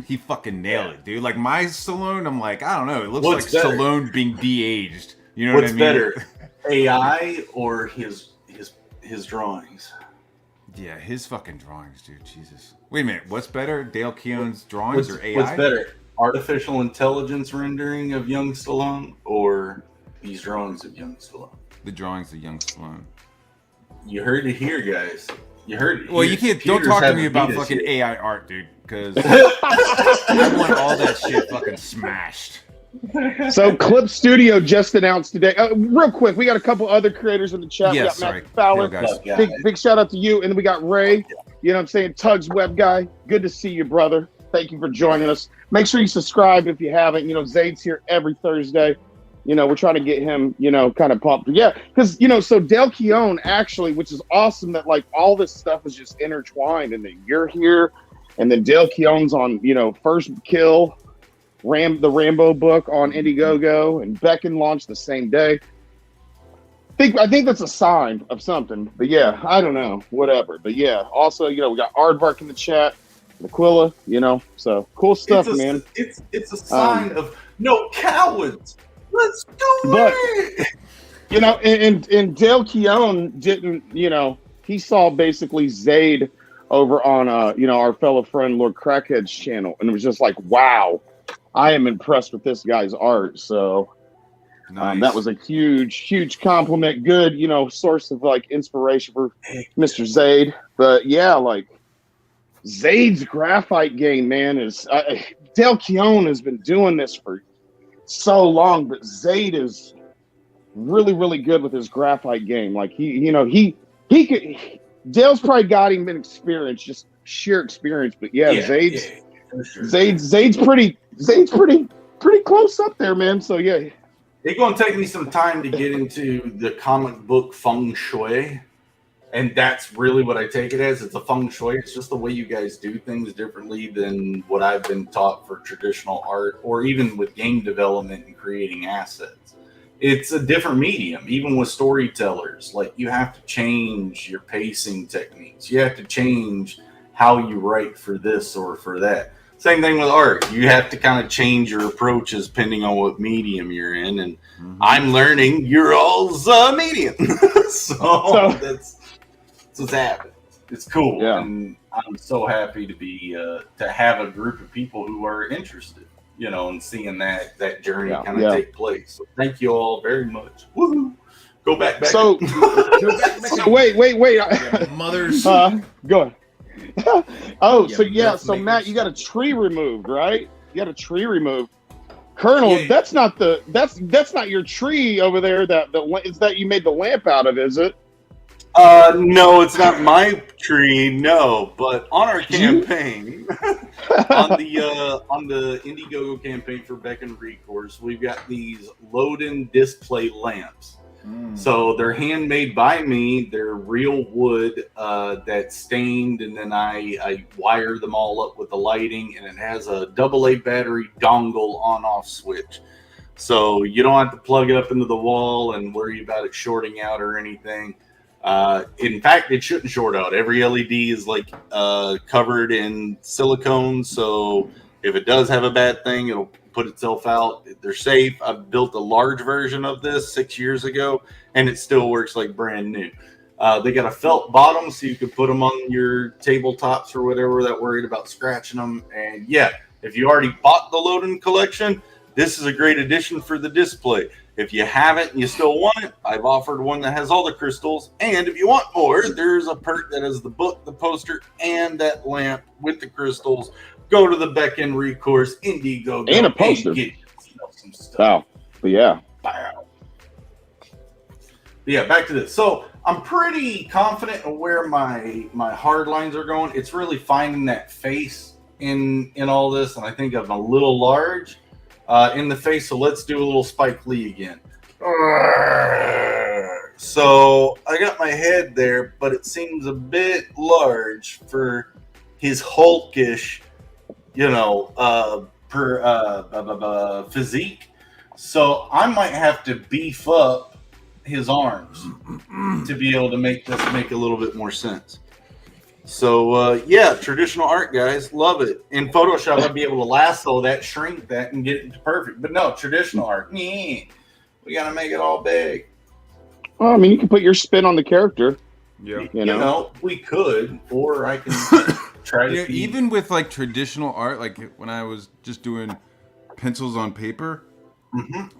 He fucking nailed it, dude. Like my Stallone, I'm like, I don't know. It looks like Stallone being de-aged. You know what I mean? What's better, AI or his drawings? Yeah, his fucking drawings, dude. Jesus. Wait a minute. What's better, Dale Keown's drawings or AI? What's better, artificial intelligence rendering of young Stallone or these drawings of young Stallone? The drawings of young Stallone. You heard it here, guys. You heard it. Well, you can't. Don't talk to me about fucking AI art, dude. Because I want all that shit fucking smashed. So Clip Studio just announced today. Real quick, we got a couple other creators in the chat. Yes, we got Matt Fowler. Big shout out to you. And then we got Ray. You know what I'm saying? Tugs Web Guy. Good to see you, brother. Thank you for joining us. Make sure you subscribe if you haven't. Zade's here every Thursday. We're trying to get him, kind of pumped. Yeah, because, so Dale Keown actually, which is awesome that like all this stuff is just intertwined and then you're here and then Dale Keown's on, First Kill, the Rambo book on Indiegogo, and Beckon launched the same day. I think that's a sign of something. But I don't know, whatever. But also, we got Aardvark in the chat, Aquila, so cool stuff, man. It's a sign of no cowards. Let's do it. And Dale Keown didn't, he saw basically Zade over on, our fellow friend Lord Crackhead's channel. And it was just like, wow, I am impressed with this guy's art. So nice. That was a huge compliment. Good, source of like inspiration for Mr. Zade. But Zade's graphite game, man, is Dale Keown has been doing this for so long, but Zade is really, really good with his graphite game. Like he could. Dale's probably got him in experience, just sheer experience. But yeah, Zade's for sure. Zade's pretty close up there, man. So yeah. It's going to take me some time to get into the comic book feng shui. And that's really what I take it as. It's a feng shui. It's just the way you guys do things differently than what I've been taught for traditional art or even with game development and creating assets. It's a different medium, even with storytellers. Like, you have to change your pacing techniques. You have to change how you write for this or for that. Same thing with art. You have to kind of change your approaches depending on what medium you're in. And I'm learning your all's medium. so that's what's happening. It's cool. Yeah. And I'm so happy to be to have a group of people who are interested, you know, and seeing that journey kind of take place. So thank you all very much. Woohoo! Go back. So, so wait. Mothers. Go ahead. Yeah, So Matt, you got a tree removed, right? You got a tree removed. Colonel, that's not your tree over there. That you made the lamp out of, is it? No, it's not my tree. No, but on our campaign, on the Indiegogo campaign for Beckoned Recourse, we've got these load-in display lamps. So they're handmade by me. They're real wood that's stained, and then I wire them all up with the lighting, and it has a AA battery dongle on-off switch. So you don't have to plug it up into the wall and worry about it shorting out or anything. In fact, it shouldn't short out. Every LED is like covered in silicone, so if it does have a bad thing, it'll put itself out. They're safe. I've built a large version of this 6 years ago, and it still works like brand new. They got a felt bottom, so you can put them on your tabletops or whatever that worried about scratching them. And yeah, if you already bought the Load-In collection, this is a great addition for the display. If you haven't and you still want it, I've offered one that has all the crystals. And if you want more, there's a perk that has the book, the poster, and that lamp with the crystals. Go to the Beckoned Recourse Indiegogo and a poster. And get some stuff. Wow. But yeah. Wow. Yeah, back to this. So I'm pretty confident in where my hard lines are going. It's really finding that face in all this, and I think I'm a little large in the face. So let's do a little Spike Lee again. So I got my head there, but it seems a bit large for his hulkish, physique. So I might have to beef up his arms to be able to make this make a little bit more sense. So yeah, traditional art, guys, love it. In Photoshop, I'd be able to lasso that, shrink that, and get it to perfect. But no, traditional art, we gotta make it all big. Well, I mean, you can put your spin on the character. Yeah, you know, we could, or I can try to. Even with like traditional art, like when I was just doing pencils on paper,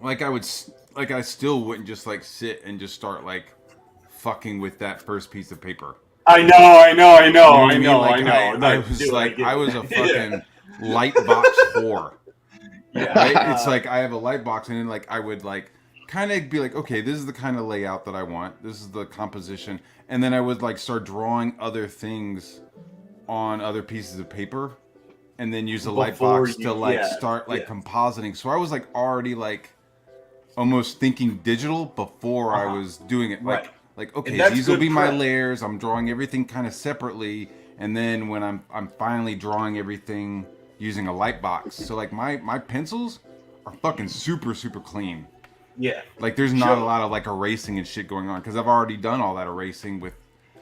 like I still wouldn't just like sit and just start like fucking with that first piece of paper. I know. I was a fucking light box whore. Yeah. Right? It's like I have a light box, and then like I would like kind of be like, okay, this is the kind of layout that I want. This is the composition, and then I would like start drawing other things on other pieces of paper, and then use the light box to like start like compositing. So I was like already like almost thinking digital before I was doing it. Like okay, these will be my layers. I'm drawing everything kind of separately, and then when I'm finally drawing everything using a light box. So like my pencils are fucking super clean. Yeah. Like there's not a lot of like erasing and shit going on because I've already done all that erasing with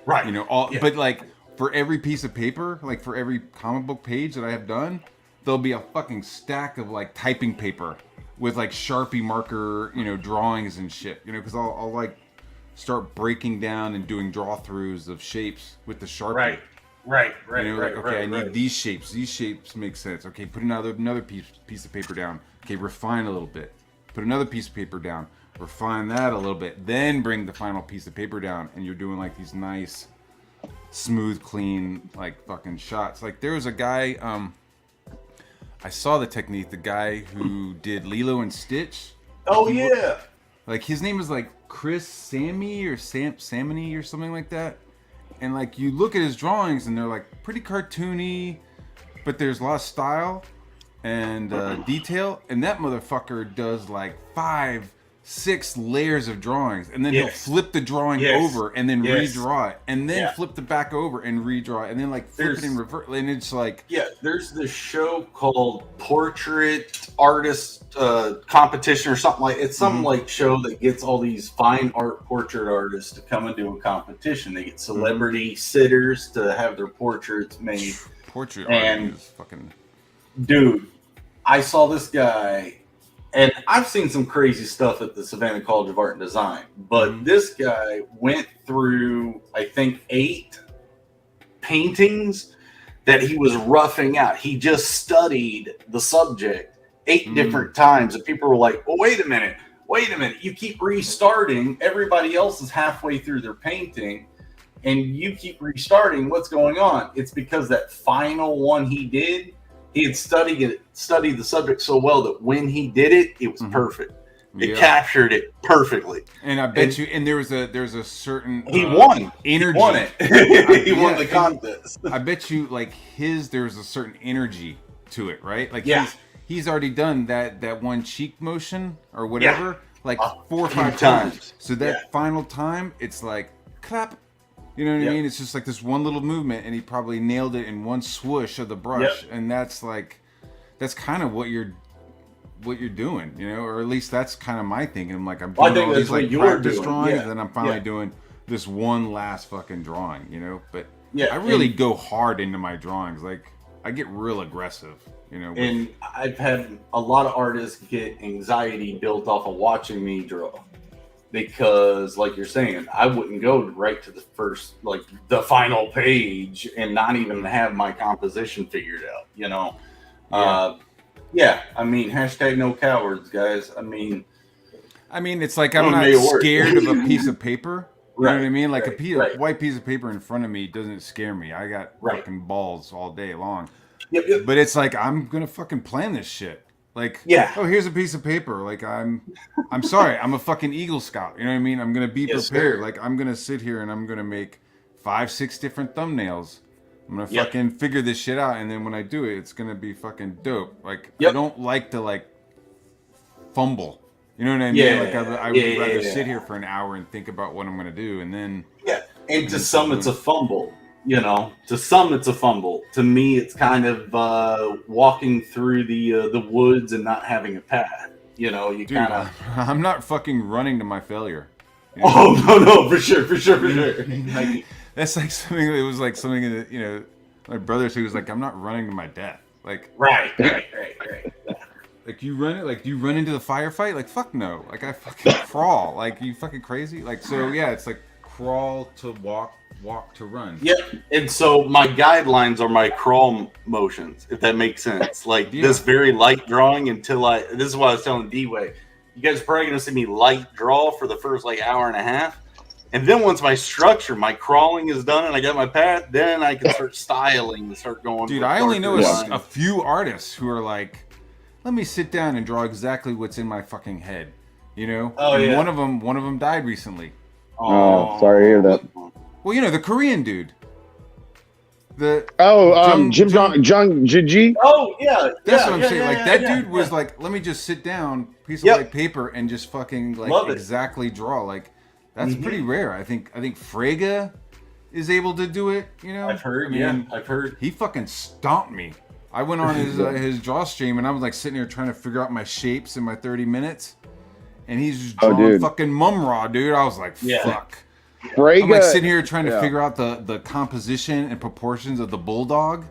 but like for every piece of paper, like for every comic book page that I have done, there'll be a fucking stack of like typing paper with like Sharpie marker, drawings and shit, because I'll like start breaking down and doing draw-throughs of shapes with the Sharpie. Right. I need these shapes. These shapes make sense. Okay, put another piece of paper down. Okay, refine a little bit. Put another piece of paper down. Refine that a little bit. Then bring the final piece of paper down, and you're doing like these nice, smooth, clean, like fucking shots. Like there was a guy. I saw the technique. The guy who did Lilo and Stitch. Oh yeah. Like his name is like Chris Sammy or Samony or something like that. And like you look at his drawings and they're like pretty cartoony, but there's a lot of style and detail. And that motherfucker does like 5, 6 layers of drawings, and then he'll flip the drawing over and then redraw it, and then flip it back over and redraw it, and then like flip it in reverse. And it's like there's this show called Portrait Artist Competition or something like it's some like show that gets all these fine art portrait artists to come and do a competition. They get celebrity sitters to have their portraits made. Portrait art is fucking dude. I saw this guy. And I've seen some crazy stuff at the Savannah College of Art and Design, but this guy went through, I think, 8 paintings that he was roughing out. He just studied the subject 8 different times, and people were like, "Well, wait a minute, you keep restarting. Everybody else is halfway through their painting, and you keep restarting. What's going on?" It's because that final one he did, he had studied the subject so well that when he did it, it was perfect. It captured it perfectly. And I bet you, and there's a certain he won energy. He won it. He won the contest. I bet you, like there's a certain energy to it, right? Like he's already done that one cheek motion or whatever, like 4 or 5 times. So that final time, it's like clap. You know what I mean? It's just like this one little movement, and he probably nailed it in one swoosh of the brush, and that's kind of what you're doing, you know, or at least that's kind of my thinking. I'm like, I'm doing all these like practice drawings, and then I'm finally doing this one last fucking drawing, you know. But I really go hard into my drawings, like I get real aggressive, you know. And I've had a lot of artists get anxiety built off of watching me draw. Because, like you're saying, I wouldn't go right to the first, like the final page, and not even have my composition figured out. You know, I mean, hashtag no cowards, guys. I mean, it's like I'm not scared of a piece of paper. You know what I mean? Like a white piece of paper in front of me doesn't scare me. I got fucking balls all day long. But it's like I'm gonna fucking plan this shit. Like, oh, here's a piece of paper. Like, I'm sorry, I'm a fucking Eagle Scout. You know what I mean? I'm gonna be prepared. Like, I'm gonna sit here and I'm gonna make 5, 6 different thumbnails. I'm gonna fucking figure this shit out, and then when I do it, it's gonna be fucking dope. Like, I don't like to like fumble. You know what I mean? Like, I would rather sit here for an hour and think about what I'm gonna do, and then And to some, it's a fumble. You know, to some it's a fumble. To me, it's kind of walking through the woods and not having a path. You know, you kind of. I'm not fucking running to my failure. You know? Oh no, for sure. Like, that's like something. It was like something in the, you know, my brother. He was like, I'm not running to my death. Like right. Like you run it. Like do you run into the firefight? Like fuck no. Like I fucking crawl. Like you fucking crazy. Like so yeah. It's like crawl to walk to run. Yep. And so my guidelines are my crawl motions, if that makes sense. Like this very light drawing until this is what I was telling D-Way. You guys are probably gonna see me light draw for the first like hour and a half. And then once my structure, my crawling is done and I got my path, then I can start styling and start going. Dude, I only know a few artists who are like, let me sit down and draw exactly what's in my fucking head. You know? One of them died recently. Oh, sorry to hear that. Well, you know, the Korean dude. Jim Jong Ji. Oh, yeah. That's what I'm saying. Like, that dude was like, let me just sit down, piece of white paper, and just fucking, like, exactly draw. Like, that's pretty rare. I think Frege is able to do it, you know? I've heard, I've heard. He fucking stomped me. I went on his draw stream, and I was, like, sitting here trying to figure out my shapes in my 30 minutes. And he's just drawing fucking Mum-Ra, dude. I was like, fuck. Frege, I'm like sitting here trying to figure out the composition and proportions of the bulldog.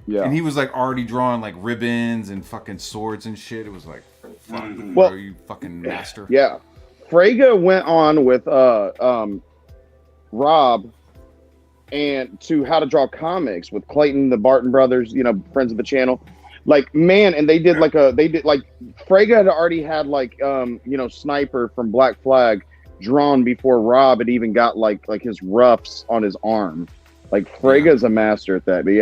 Yeah. And he was like already drawing like ribbons and fucking swords and shit. It was like, fuck, bro, you fucking master. Yeah. Frege went on with Rob and to How to Draw Comics with Clayton, the Barton brothers, you know, friends of the channel. Like, man, and they did like Frege had already had like you know, Sniper from Black Flag drawn before Rob had even got like his roughs on his arm. Like Frege's a master at that. But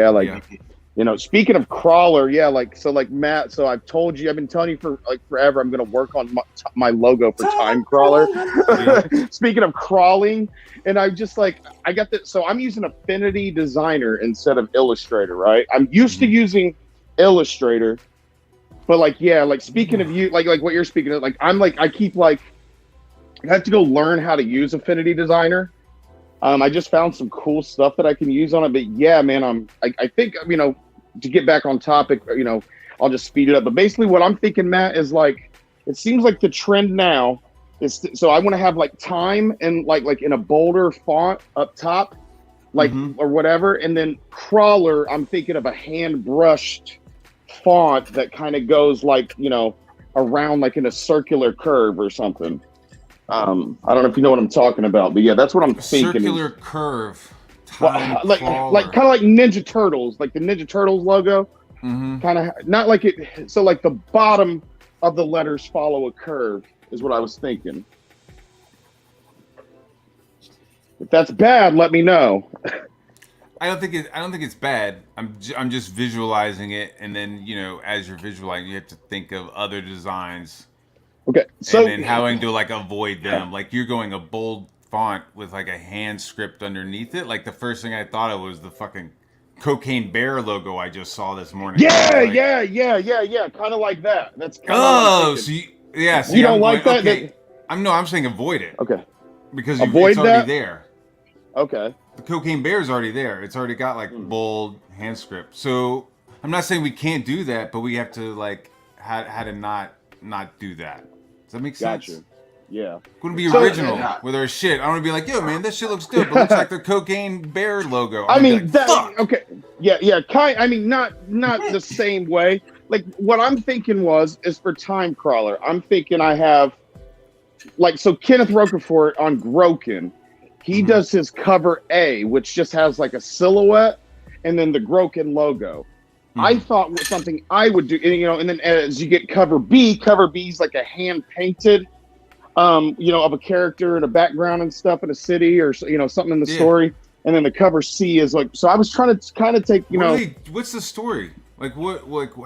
You know, speaking of crawler, yeah, like Matt. So I've told you, I've been telling you for like forever. I'm going to work on my logo for Time Crawler. Speaking of crawling, and I just like I got that. So I'm using Affinity Designer instead of Illustrator, right? I'm used to using Illustrator, but like yeah, like speaking of you, like what you're speaking of, like I'm like I keep like I have to go learn how to use Affinity Designer. I just found some cool stuff that I can use on it, but yeah, man, I think you know. To get back on topic, you know, I'll just speed it up. But basically what I'm thinking, Matt, is like, it seems like the trend now is, so I want to have like time and like in a bolder font up top, like, or whatever. And then crawler, I'm thinking of a hand brushed font that kind of goes like, you know, around like in a circular curve or something. I don't know if you know what I'm talking about, but yeah, that's what I'm thinking. Circular curve. Well, like kind of like Ninja Turtles, like the Ninja Turtles logo, kind of not like it. So like the bottom of the letters follow a curve is what I was thinking. If that's bad, let me know. I don't think it's bad. I'm just visualizing it, and then you know, as you're visualizing, you have to think of other designs. Okay, so and then having to like avoid them. Like you're going a bold font with like a hand script underneath it. Like the first thing I thought of was the fucking Cocaine Bear logo I just saw this morning. Yeah, like, yeah. Kind of like that. That's kind of so you don't like that? Okay. I'm saying avoid it. Okay. Because avoid it's already that? there. Okay. The Cocaine Bear is already there. It's already got like bold hand script. So I'm not saying we can't do that, but we have to like how to not do that. Does that make sense? Gotcha. Yeah. Wouldn't be original with our shit. I want to be like, yo, man, that shit looks good, but it looks like the Cocaine Bear logo. I mean, like, fuck. Okay. Yeah. I mean, not the same way. Like what I'm thinking is for Time Crawler. I'm thinking I have like so Kenneth Rocafort on Groken. He does his cover A, which just has like a silhouette and then the Groken logo. I thought was something I would do, and, you know, and then as you get cover B is like a hand painted, you know, of a character and a background and stuff in a city or, you know, something in the story. And then the cover C is like, so I was trying to kind of take, you know, what's the story? Like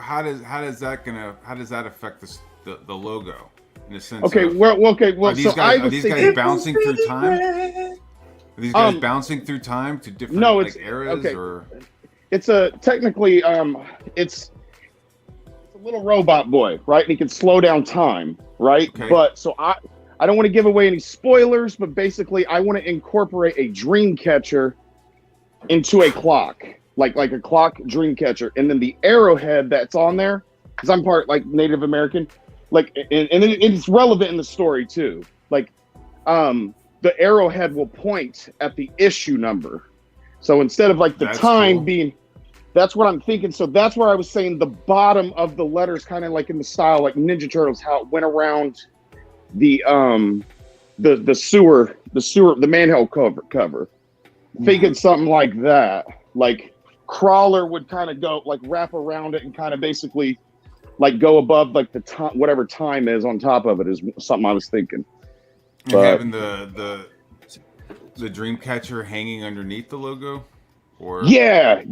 how does that affect the logo in a sense? Okay. Well, are these guys bouncing through time? Are these guys bouncing through time to different eras or? It's technically it's a little robot boy, right? And he can slow down time, right? Okay. But so I don't want to give away any spoilers, but basically I want to incorporate a dream catcher into a clock, like a clock dream catcher, and then the arrowhead that's on there, because I'm part like Native American, like and it's relevant in the story too. Like the arrowhead will point at the issue number. So instead of like the time being, that's what I'm thinking. So that's where I was saying the bottom of the letters, kind of like in the style like Ninja Turtles, how it went around the sewer, the manhole cover. Thinking something like that, like crawler would kind of go like wrap around it and kind of basically like go above like the time, whatever time is on top of it is something I was thinking. But having the dream catcher hanging underneath the logo, or yeah.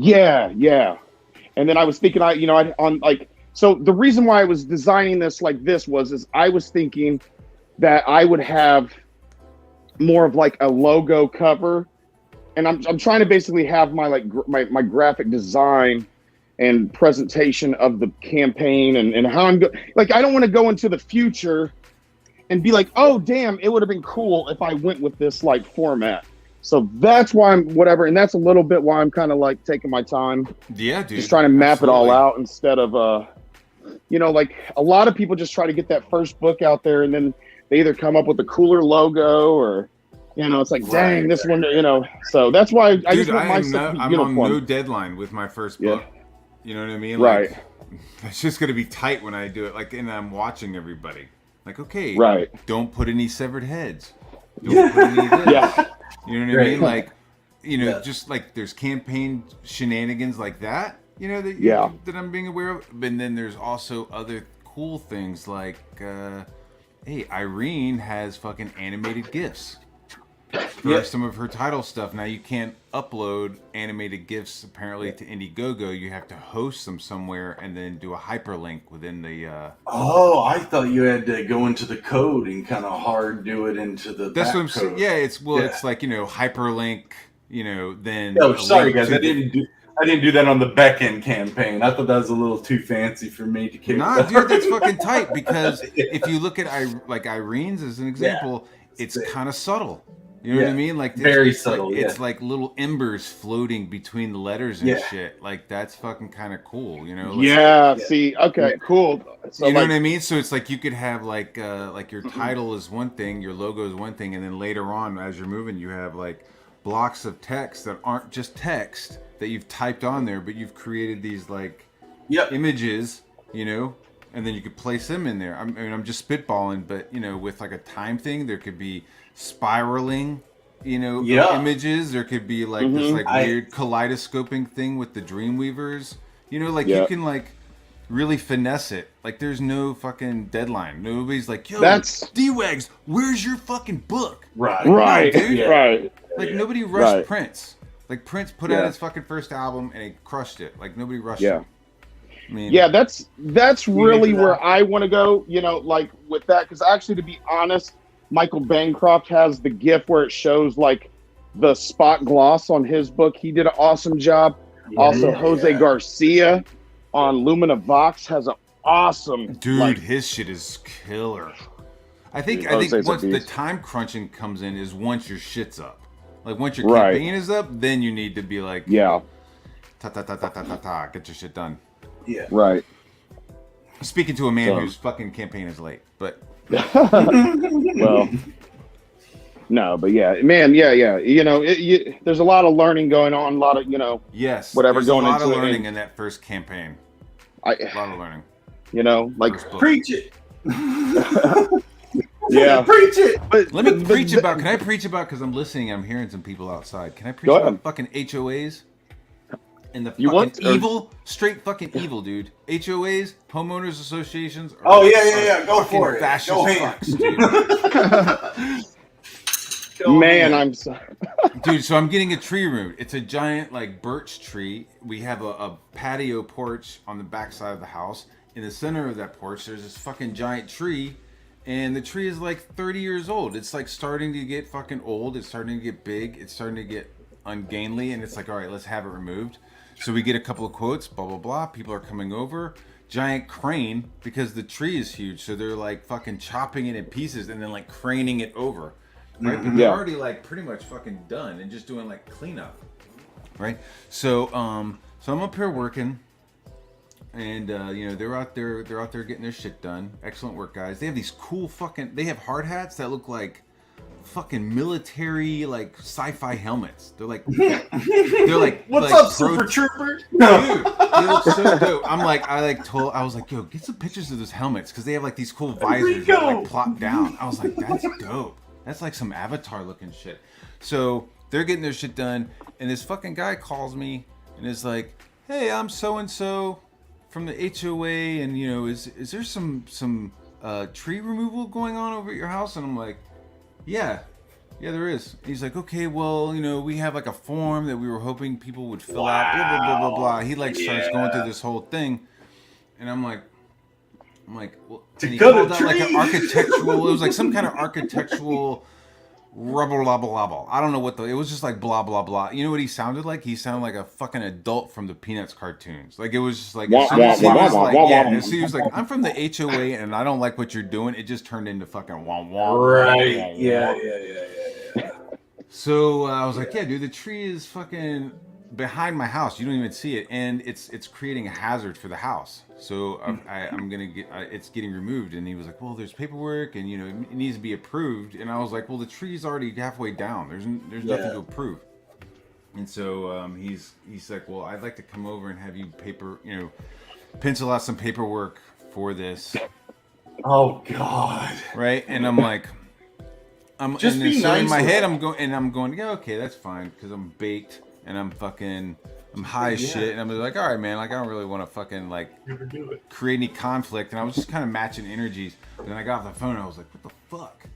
And then I was thinking, so the reason why I was designing this like this is I was thinking that I would have more of like a logo cover, and I'm trying to basically have my my graphic design and presentation of the campaign and how I'm like I don't want to go into the future and be like, oh damn, it would have been cool if I went with this like format. So that's why I'm whatever, and that's a little bit why I'm kind of like taking my time. Yeah, dude. Just trying to map it all out instead of you know, like a lot of people just try to get that first book out there and then they either come up with a cooler logo or, you know, it's like, dang, this one, you know. So that's why I just want my stuff to be uniform. I'm on no deadline with my first book. Yeah. You know what I mean? Right. Like, it's just gonna be tight when I do it. Like, and I'm watching everybody. Like, okay, right. Don't put any severed heads. Don't put any of this. Yeah. You know what I mean? Like, you know, just like there's campaign shenanigans like that, you know, that I'm being aware of. And then there's also other cool things like, hey, Irene has fucking animated GIFs. for some of her title stuff. Now you can't upload animated GIFs apparently to Indiegogo. You have to host them somewhere and then do a hyperlink within the. Oh, I thought you had to go into the code and kind of hard do it into the. That's what I'm code. saying. Yeah, it's it's like hyperlink. Then. Oh, sorry guys, I didn't do that on the back-end campaign. I thought that was a little too fancy for me to care. Nah, dude, that's fucking tight because if you look at Irene's as an example, it's kind of subtle. You know what I mean? Like very it's subtle. Like, it's like little embers floating between the letters and shit. Like that's fucking kind of cool. Like, see, okay, cool. So you know what I mean? So it's like you could have like your title is one thing, your logo is one thing, and then later on as you're moving, you have like blocks of text that aren't just text that you've typed on there, but you've created these like images, and then you could place them in there. I mean, I'm just spitballing, but with like a time thing, there could be spiraling, images. There could be like this like weird kaleidoscoping thing with the Dreamweavers. You can like really finesse it. Like there's no fucking deadline. Nobody's like, yo, D-Wags, where's your fucking book? Right, dude. Right. Like nobody rushed Prince. Like Prince put out his fucking first album and he crushed it. Like nobody rushed it. I mean, that's really where I want to go. Like with that, because actually, to be honest, Michael Bancroft has the GIF where it shows like the spot gloss on his book. He did an awesome job. Jose Garcia on Lumina Vox has an awesome. Dude, his shit is killer. I think once the time crunching comes in is once your shit's up. Like once your campaign is up, then you need to be like, get your shit done. Yeah. Right. Speaking to a man whose fucking campaign is late, but well, no, but man, there's a lot of learning going on, a lot of whatever going into a lot of learning in that first campaign. A lot of learning. Preach it. Yeah, preach it. But let me preach about. Can I preach about? Because I'm listening. I'm hearing some people outside. Can I preach about fucking HOAs? And the fucking straight fucking evil, dude. HOAs, homeowners associations. Go for it. Fascist fucks, dude. Man, I'm sorry. Dude, so I'm getting a tree removed. It's a giant like birch tree. We have a patio porch on the back side of the house. In the center of that porch, there's this fucking giant tree. And the tree is like 30 years old. It's like starting to get fucking old. It's starting to get big. It's starting to get ungainly. And it's like, all right, let's have it removed. So we get a couple of quotes, blah, blah, blah. People are coming over. Giant crane, because the tree is huge. So they're like fucking chopping it in pieces and then like craning it over. Right? But they're already like pretty much fucking done and just doing like cleanup. Right? So I'm up here working. And they're out there getting their shit done. Excellent work, guys. They have these cool they have hard hats that look like fucking military like sci-fi helmets. They're like what's up, Super Trooper? Dude, they look so dope. I was like, yo, get some pictures of those helmets because they have like these cool visors that like plop down. I was like, that's dope. That's like some Avatar looking shit. So they're getting their shit done, and this fucking guy calls me and is like, hey, I'm so and so from the HOA, and is there some tree removal going on over at your house? And I'm like, yeah, there is. And he's like, okay, well, we have like a form that we were hoping people would fill out, blah blah blah blah blah. He like starts going through this whole thing, and I'm like, well, and he pulled out like an architectural. It was like some kind of architectural rubble blah blah blah. I don't know what it was just like blah blah blah. You know what he sounded like? He sounded like a fucking adult from the Peanuts cartoons. Like it was just like he was like, I'm from the HOA and I don't like what you're doing. It just turned into fucking wah wah. Right. Yeah. So I was like, yeah, dude, the tree is fucking behind my house. You don't even see it, and it's creating a hazard for the house. So I'm gonna get it's getting removed. And he was like, well, there's paperwork, and it needs to be approved. And I was like, well, the tree's already halfway down. There's nothing to approve. And so he's like, well, I'd like to come over and have you pencil out some paperwork for this. Oh God. Right, and I'm like. Just be nice. In my head, I'm going, yeah, okay, that's fine, because I'm baked and I'm high as shit, and I'm like, all right, man, like I don't really want to fucking like create any conflict, and I was just kind of matching energies. And then I got off the phone, and I was like, what the fuck?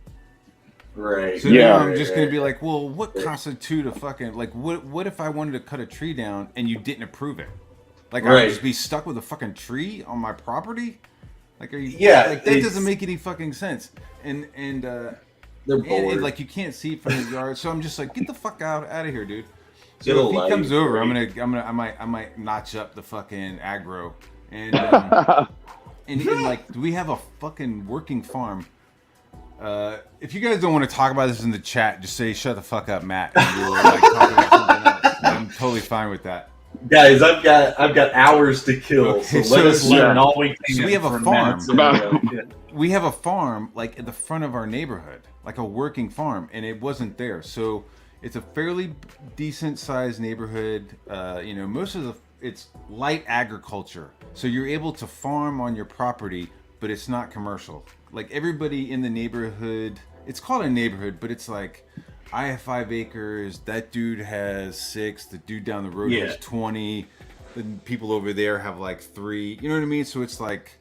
Right. So now I'm just gonna be like, well, what constitute a fucking like? What if I wanted to cut a tree down and you didn't approve it? Like I would just be stuck with a fucking tree on my property? Like, are you? Yeah, like that doesn't make any fucking sense. And they're bored. and like you can't see from the yard, so I'm just like, get the fuck out of here, dude. Get So a if he light, comes over, right? I might notch up the fucking aggro and and like we have a fucking working farm. If you guys don't want to talk about this in the chat, just say shut the fuck up, Matt. And we'll, like, talk about something else. I'm totally fine with that. Guys, I've got hours to kill, Okay, so let us learn all we can. So we have a from farm. Matt's We have a farm like at the front of our neighborhood, like a working farm, and it wasn't there. So it's a fairly decent sized neighborhood. You know, most of it's light agriculture, so you're able to farm on your property, but it's not commercial. Like everybody in the neighborhood, it's called a neighborhood, but it's like I have 5 acres, that dude has 6, the dude down the road has 20, the people over there have like 3. You know what I mean? So it's like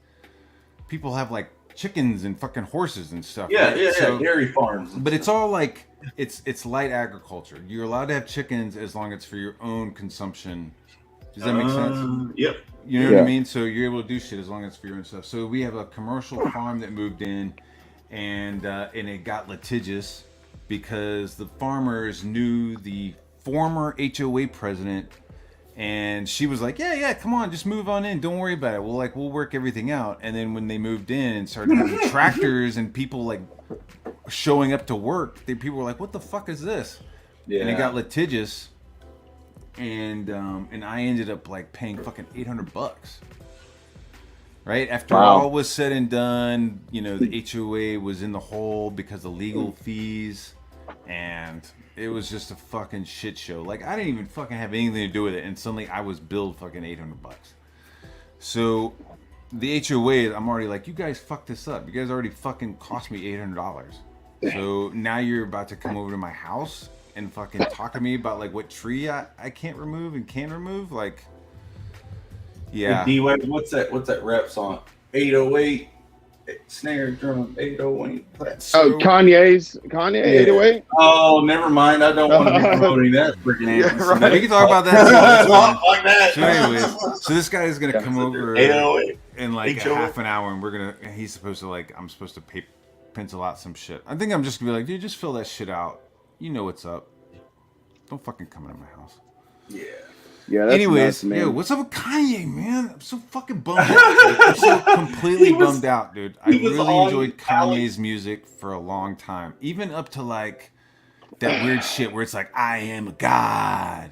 people have like chickens and fucking horses and stuff. Yeah, right? yeah, So, dairy farms. but it's all like it's light agriculture. You're allowed to have chickens as long as it's for your own consumption. Does that make sense? Yep. You know what I mean? So you're able to do shit as long as it's for your own stuff. So we have a commercial farm that moved in, and it got litigious because the farmers knew the former HOA president, and she was like, yeah, come on, just move on in. Don't worry about it. We'll work everything out. And then when they moved in and started having tractors and people like showing up to work, people were like, what the fuck is this? Yeah. And it got litigious. And I ended up like paying fucking $800, right? After all was said and done, you know, the HOA was in the hole because of legal fees, and it was just a fucking shit show. Like I didn't even fucking have anything to do with it, and suddenly I was billed fucking $800. So the HOA, I'm already like, you guys fucked this up. You guys already fucking cost me $800. So now you're about to come over to my house and fucking talk to me about like what tree I can't remove and can remove, like, yeah. Hey, D-Wade, what's that rap song? 808 snare drum 808. Kanye's 808. Oh, never mind. I don't want to be promoting that freaking anthem. Right. We can talk about that. Like that. So anyways, so this guy is gonna come over 808. in like a 808. half an hour, and he's supposed to like, I'm supposed to pencil out some shit. I think I'm just gonna be like, dude, just fill that shit out. You know what's up. Don't fucking come into my house. Yeah. Yeah. That's Anyways, nuts, man. yo, what's up with Kanye, man? I'm so fucking bummed out. I'm so completely bummed out, dude. I really enjoyed Kanye's music for a long time. Even up to like that weird shit where it's like, I am a god.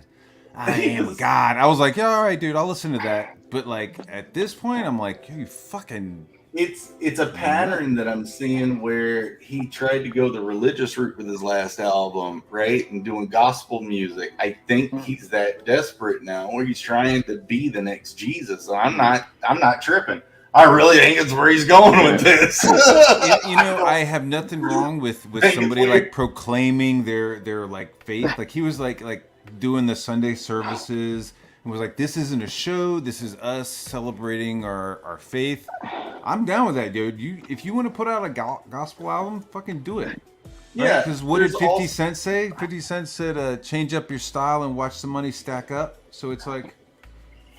I am a god. I was like, yeah, all right, dude, I'll listen to that. But like at this point, I'm like, you fucking... It's a pattern that I'm seeing where he tried to go the religious route with his last album, right? And doing gospel music. I think he's that desperate now where he's trying to be the next Jesus. So I'm not tripping. I really think it's where he's going with this. You know, I have nothing wrong with somebody like proclaiming their like faith. Like he was like doing the Sunday services and was like, this isn't a show, this is us celebrating our faith. I'm down with that, dude. If you want to put out a gospel album, fucking do it. Right? Yeah. Because what did 50 Cent say? 50 Cent said, change up your style and watch the money stack up. So it's like,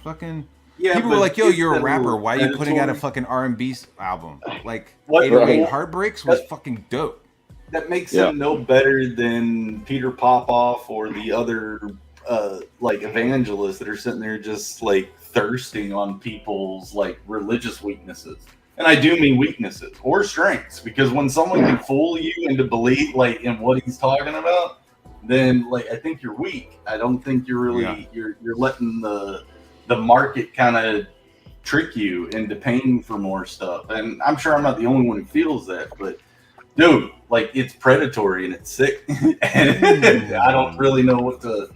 fucking... Yeah, people were like, yo, you're a rapper. Why are you putting out a mandatory. fucking R&B album? Like, What? 808 Heartbreaks was fucking dope. That makes him no better than Peter Popoff or the other like evangelists that are sitting there just like thirsting on people's like religious weaknesses. And I do mean weaknesses or strengths, because when someone can fool you into believe like in what he's talking about, then like I think you're weak. I don't think you're really you're letting the market kind of trick you into paying for more stuff. And I'm sure I'm not the only one who feels that, but dude, like it's predatory and it's sick. And I don't really know what to.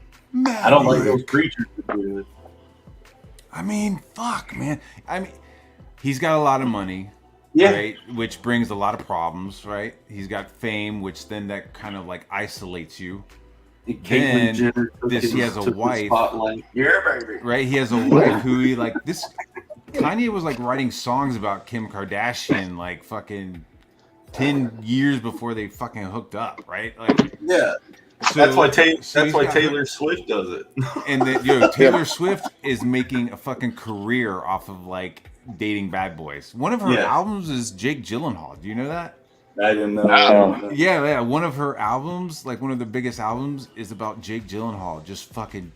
I don't like those creatures to do it. I mean, fuck, man. I mean, he's got a lot of money, Yeah. right? Which brings a lot of problems, right? He's got fame, which then that kind of like isolates you. Then he has a wife, yeah, baby. right? He has a wife who he like this. Kanye was like writing songs about Kim Kardashian like fucking 10 years before they fucking hooked up, right? Like, Yeah. so, That's why he's Taylor Swift does it. And then Taylor Swift is making a fucking career off of like dating bad boys. One of her albums is Jake Gyllenhaal. Do you know that? I didn't know. Wow. Yeah. One of her albums, like one of the biggest albums, is about Jake Gyllenhaal just fucking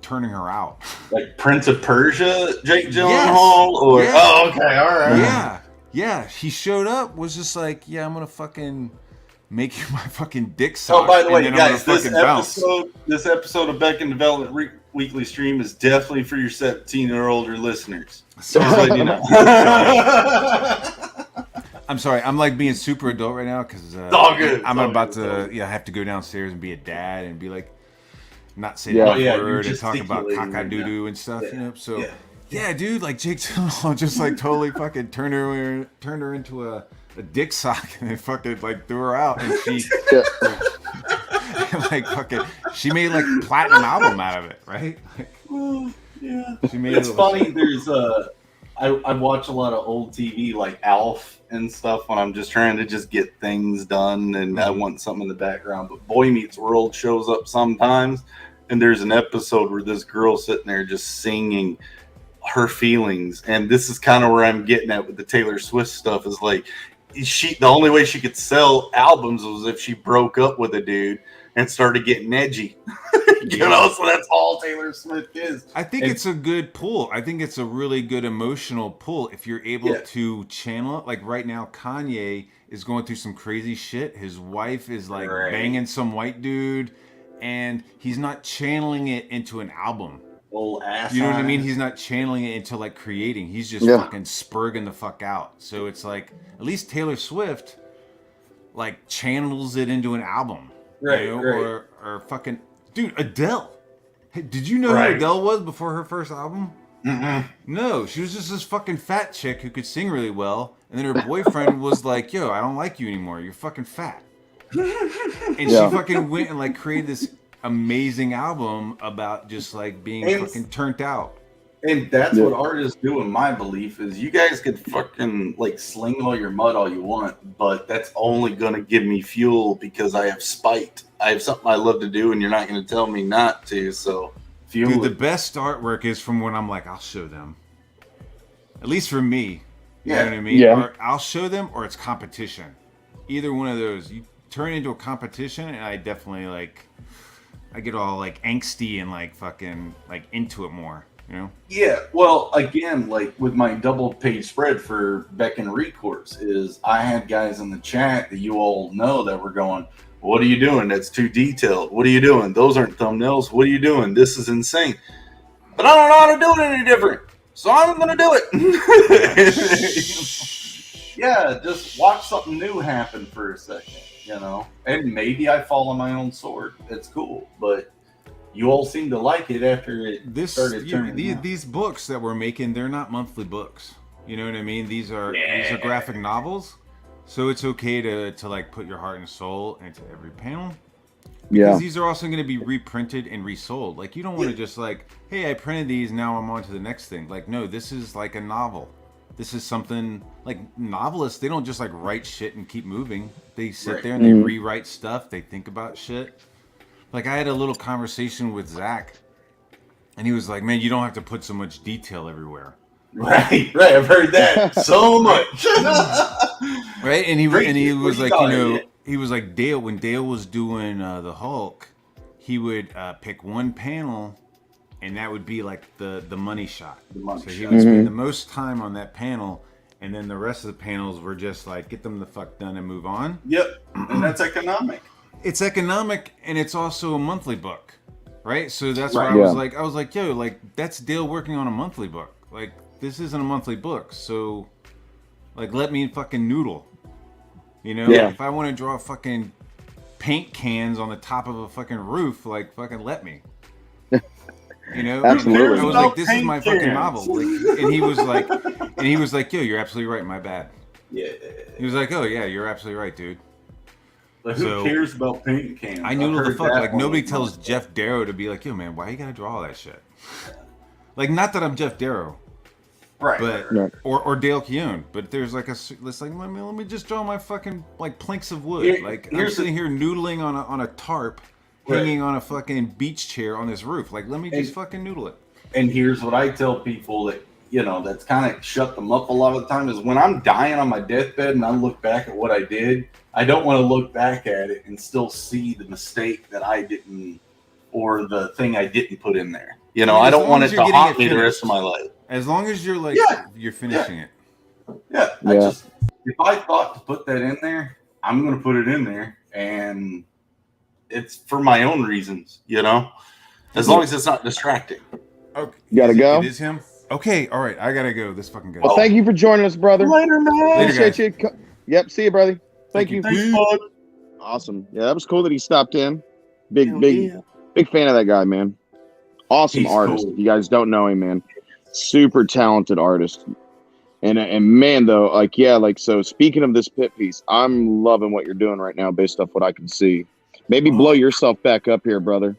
turning her out. Like Prince of Persia, Jake Gyllenhaal, or oh, okay, all right. Yeah. He showed up, was just like, yeah, I'm gonna fucking make you my fucking dick suck. Oh, by the way, guys, this bounce. episode of Beck and Development Weekly Stream is definitely for your 17 or older listeners. So just letting you know. I'm sorry, I'm like being super adult right now because all good. I'm about to have to go downstairs and be a dad and be like, not say the word and talk about caca-doo-doo and stuff, you know. So yeah, dude, like Jake Gyllenhaal just like totally fucking turned her into a dick sock and then fucking like threw her out, and she like fucking she made like platinum album out of it, right? Like, yeah, she made it's funny. There's I watch a lot of old TV like Alf and stuff when I'm just trying to just get things done and I want something in the background. But Boy Meets World shows up sometimes, and there's an episode where this girl's sitting there just singing her feelings, and this is kind of where I'm getting at with the Taylor Swift stuff. Is like the only way she could sell albums was if she broke up with a dude and started getting edgy. You know, so that's all Taylor Swift is. I think it's a good pull. I think it's a really good emotional pull if you're able to channel it. Like right now, Kanye is going through some crazy shit. His wife is like banging some white dude, and he's not channeling it into an album. Old ass. You know what I mean? He's not channeling it into like creating. He's just fucking spurging the fuck out. So it's like at least Taylor Swift like channels it into an album. Right, you know? right. Or fucking dude, Adele. Hey, did you know who Adele was before her first album? No, she was just this fucking fat chick who could sing really well, and then her boyfriend was like, "Yo, I don't like you anymore. You're fucking fat." And she fucking went and like created this amazing album about just like being fucking turned out. And that's what artists do, in my belief, is you guys could fucking like sling all your mud all you want, but that's only gonna give me fuel because I have spite. I have something I love to do, and you're not gonna tell me not to. So, fuel. Dude, the best artwork is from when I'm like, I'll show them. At least for me, you know what I mean? Yeah. Or I'll show them, or it's competition. Either one of those, you turn it into a competition, and I definitely like, I get all like angsty and like fucking like into it more. You know? Yeah, well, again, like with my double page spread for Beck and Recourse, is I had guys in the chat that you all know that were going, "What are you doing? That's too detailed. What are you doing? Those aren't thumbnails. What are you doing? This is insane." But I don't know how to do it any different, so I'm gonna do it. Yeah, just watch something new happen for a second, you know, and maybe I fall on my own sword. It's cool, but you all seem to like it after it started turning. These books that we're making, they're not monthly books. You know what I mean? These are graphic novels, so it's okay to like put your heart and soul into every panel. Because these are also going to be reprinted and resold. Like you don't want to just like, hey, I printed these, now I'm on to the next thing. Like no, this is like a novel. This is something like novelists. They don't just like write shit and keep moving. They sit there and they rewrite stuff. They think about shit. Like I had a little conversation with Zach, and he was like, "Man, you don't have to put so much detail everywhere." Right. I've heard that so much. Right, and he was like, you know, he was like Dale when Dale was doing the Hulk, he would pick one panel, and that would be like the money shot. So he would spend the most time on that panel, and then the rest of the panels were just like get them the fuck done and move on. Yep, and that's economic. It's economic, and it's also a monthly book, right? So that's why I was like, yo, like that's Dale working on a monthly book. Like this isn't a monthly book, so like let me fucking noodle. You know, if I want to draw fucking paint cans on the top of a fucking roof, like fucking let me. You know, absolutely. I was like, this is my fucking novel. Like, and he was like, yo, you're absolutely right. My bad. Yeah. He was like, oh yeah, you're absolutely right, dude. Like, who cares about paint cans? I noodle the fuck. Like nobody tells Jeff Darrow to be like, yo man, why you gotta draw all that shit? Like not that I'm Jeff Darrow, Right. But Right. or Dale Keown, but there's like it's like let me just draw my fucking like planks of wood. Here- Like I'm here's sitting here noodling on a tarp, Right. hanging on a fucking beach chair on this roof. Like let me just And- fucking noodle it. And here's what I tell people that, you know, that's kind of shut them up a lot of the time is when I'm dying on my deathbed and I look back at what I did, I don't want to look back at it and still see the mistake that I didn't, or the thing I didn't put in there. You know, I mean, I as don't long want as it you're to getting haunt it me the finished. rest of my life. As long as you're like Yeah. you're finishing it. Yeah. Yeah. If I thought to put that in there, I'm going to put it in there. And it's for my own reasons, you know, as long as it's not distracting. Okay. You gotta go? It is him? Okay, all right, I gotta go. This fucking guy. Well, thank you for joining us, brother. Later, man. Later, Appreciate you. Yep. See you, brother. Thank you. Thanks, bud. Awesome. Yeah, that was cool that he stopped in. Big Hell big yeah. big fan of that guy, man. Awesome He's artist. cool. If you guys don't know him, man. Super talented artist. And man, though, like yeah, like so. Speaking of this pit piece, I'm loving what you're doing right now, based off what I can see. Maybe blow yourself back up here, brother.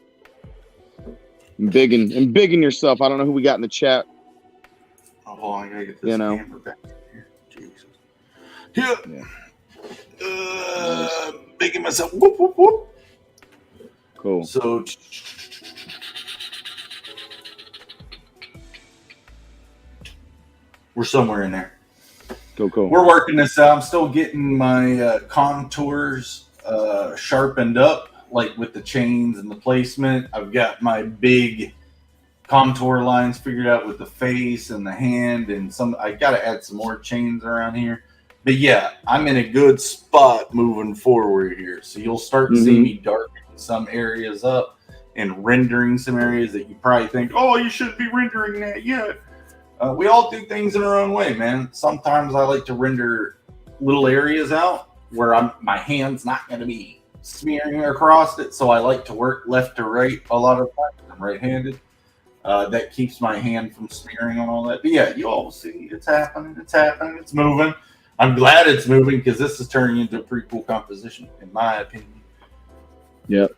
And bigging yourself. I don't know who we got in the chat. Oh, hold on, I gotta get this You know. camera back here. Jesus. Yeah. Making myself whoop whoop whoop. Cool. So we're somewhere in there. Cool. We're working this out. I'm still getting my contours sharpened up, like with the chains and the placement. I've got my big contour lines figured out with the face and the hand, and some. I got to add some more chains around here. But yeah, I'm in a good spot moving forward here. So you'll start seeing me darkening some areas up and rendering some areas that you probably think, oh, you shouldn't be rendering that yet. We all do things in our own way, man. Sometimes I like to render little areas out where my hand's not going to be smearing across it. So I like to work left to right a lot of times. I'm right-handed. That keeps my hand from smearing on all that. But yeah, you all see it's happening. It's moving. I'm glad it's moving because this is turning into a pretty cool composition, in my opinion. Yep.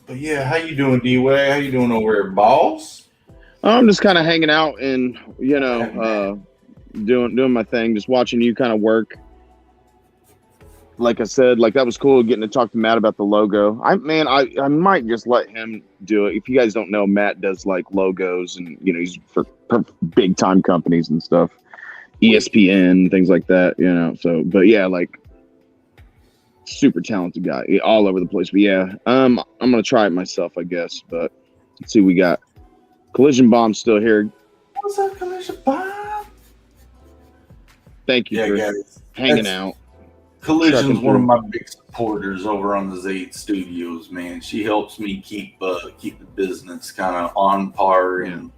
But yeah, how you doing, D-Way? How you doing over there, boss? I'm just kind of hanging out and doing my thing, just watching you kind of work. Like I said, like that was cool getting to talk to Matt about the logo. I might just let him do it. If you guys don't know, Matt does like logos and he's for big time companies and stuff, ESPN, things like that. So but yeah, like super talented guy, all over the place. But yeah, I'm gonna try it myself, I guess. But let's see, we got Collision Bomb still here. What's up, Collision Bomb? Thank you for guys, hanging out. Collision's one of my big supporters over on the Zade Studios, man. She helps me keep the business kind of on par and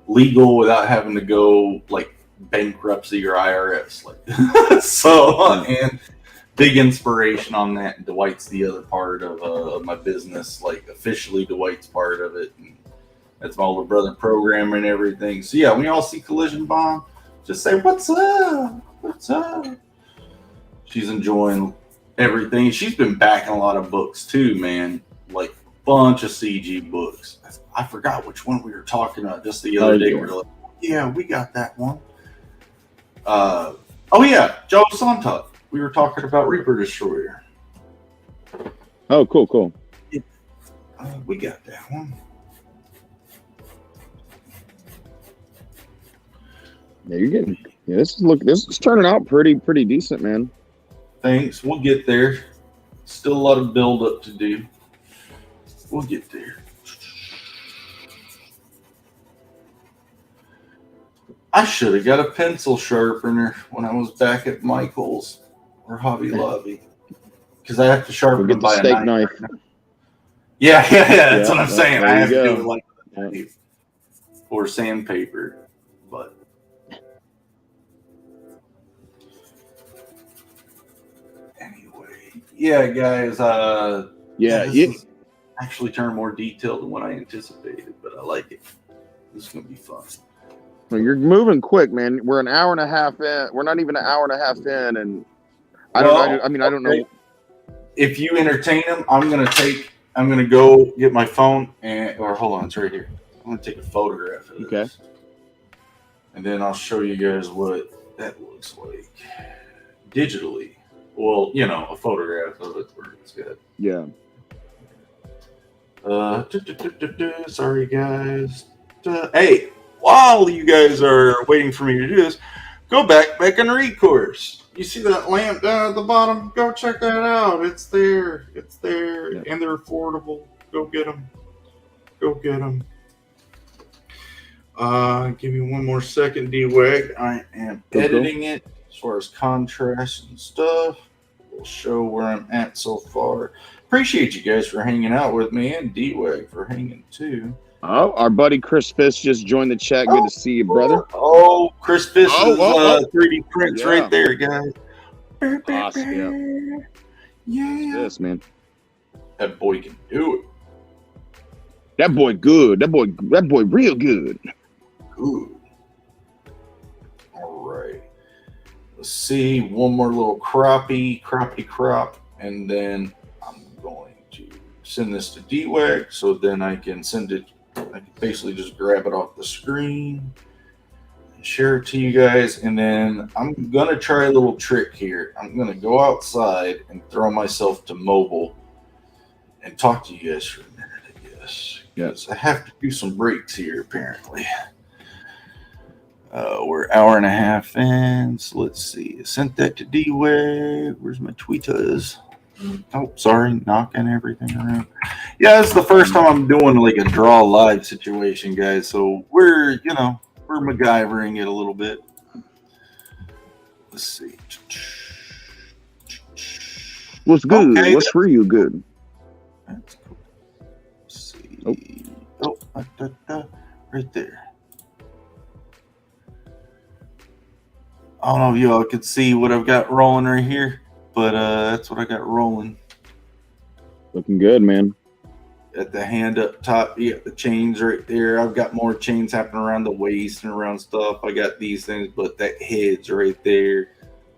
legal without having to go like bankruptcy or IRS. Like so, and big inspiration on that. And Dwight's the other part of my business, like officially Dwight's part of it. And that's my older brother programmer and everything. So yeah, when y'all see Collision Bomb, just say, "What's up? What's up?" She's enjoying everything. She's been backing a lot of books too, man. Like a bunch of CG books. I forgot which one we were talking about just the other day. We were like, yeah, we got that one. Oh yeah, Joe Santot. We were talking about Reaper Destroyer. Oh, cool. We got that one. Yeah, you're getting. Yeah, this is turning out pretty decent, man. Thanks. We'll get there. Still a lot of build up to do. We'll get there. I should have got a pencil sharpener when I was back at Michael's or Hobby Lobby because I have to sharpen We'll them get the by steak a knife. Right now. Yeah. That's what I'm Yeah, saying. there I you have to go. do it like a knife or sandpaper, but. Anyway, yeah, guys. This is actually turned more detailed than what I anticipated, but I like it. This is gonna be fun. Well, you're moving quick, man. We're an hour and a half in. We're not even an hour and a half in, and I don't know. If you entertain them, I'm gonna go get my phone or hold on, it's right here. I'm gonna take a photograph of this. Okay. And then I'll show you guys what that looks like digitally. Well, you know, a photograph of it where it's good. Yeah. Sorry, guys. Hey, while you guys are waiting for me to do this, go back and read course. You see that lamp down at the bottom? Go check that out. It's there. It's there. Yeah. And they're affordable. Go get them. Go get them. Give me one more second, D-Wag. I am editing it as far as contrast and stuff. We'll show where I'm at so far. Appreciate you guys for hanging out with me, and D-Wag for hanging too. Oh, our buddy Chris Fisk just joined the chat. Good to see you, brother. Oh, Chris Fisk's 3D prints Yeah. right there, guys. Awesome. Yeah. This man. That boy can do it. That boy good. That boy real good. Good. All right. Let's see. One more little crop, and then I'm going to send this to D-Wag, so then I can send it. I can basically just grab it off the screen and share it to you guys. And then I'm gonna try a little trick here. I'm gonna go outside and throw myself to mobile and talk to you guys for a minute, I guess. Yes, I have to do some breaks here apparently. We're an hour and a half in, so let's see. I sent that to D-Wag. Where's my tweeters? Oh, sorry, knocking everything around. Yeah, it's the first time I'm doing like a draw live situation, guys. So we're MacGyvering it a little bit. Let's see. What's good? Okay, What's for you good? That's cool. Let's see. Right there. I don't know if y'all could see what I've got rolling right here, but that's what I got rolling. Looking good, man. At the hand up top, you got the chains right there. I've got more chains happening around the waist and around stuff. I got these things, but that head's right there.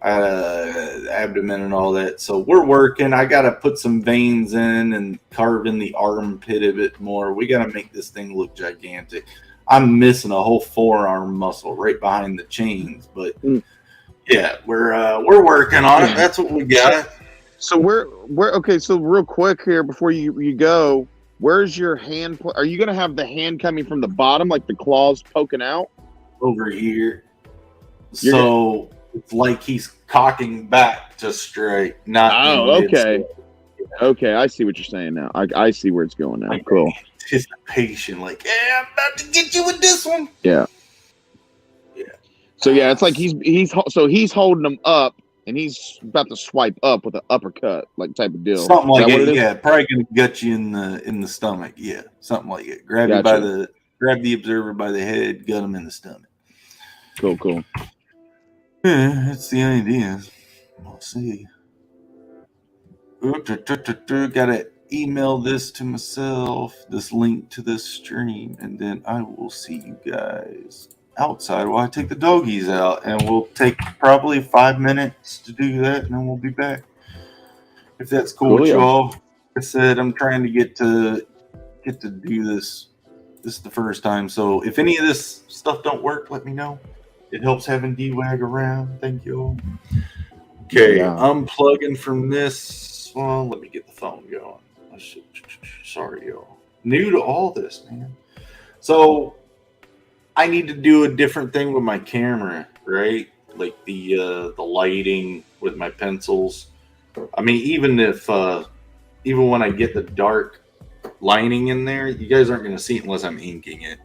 Abdomen and all that. So we're working. I got to put some veins in and carve in the armpit a bit more. We got to make this thing look gigantic. I'm missing a whole forearm muscle right behind the chains, but yeah, we're working on it. That's what we got. So we're okay. So real quick here before you go, where's your hand? Are you gonna have the hand coming from the bottom, like the claws poking out? Over here. So it's like he's cocking back to strike. Not. Oh, okay. Okay, I see what you're saying now. I see where it's going now. Like, cool. Anticipation, like, yeah, I'm about to get you with this one. Yeah. Yeah. So yeah, it's like he's holding them up, and he's about to swipe up with an uppercut, like type of deal. Something like it. Yeah, Probably gonna gut you in the stomach. Yeah, something like it. Grab the observer by the head, gut him in the stomach. Cool. Yeah, that's the idea. We'll see. Gotta email this to myself, this link to this stream, and then I will see you guys outside while I take the doggies out, and we'll take probably 5 minutes to do that, and then we'll be back. If that's cool with you all. Like I said, I'm trying to get to do this. This is the first time, so if any of this stuff don't work, let me know. It helps having D-Wag around. Thank you all. Okay, I'm plugging from this. Well, let me get the phone going. Sorry, y'all. New to all this, man. So I need to do a different thing with my camera, right? Like the lighting with my pencils. I mean, even when I get the dark lining in there, you guys aren't going to see it unless I'm inking it.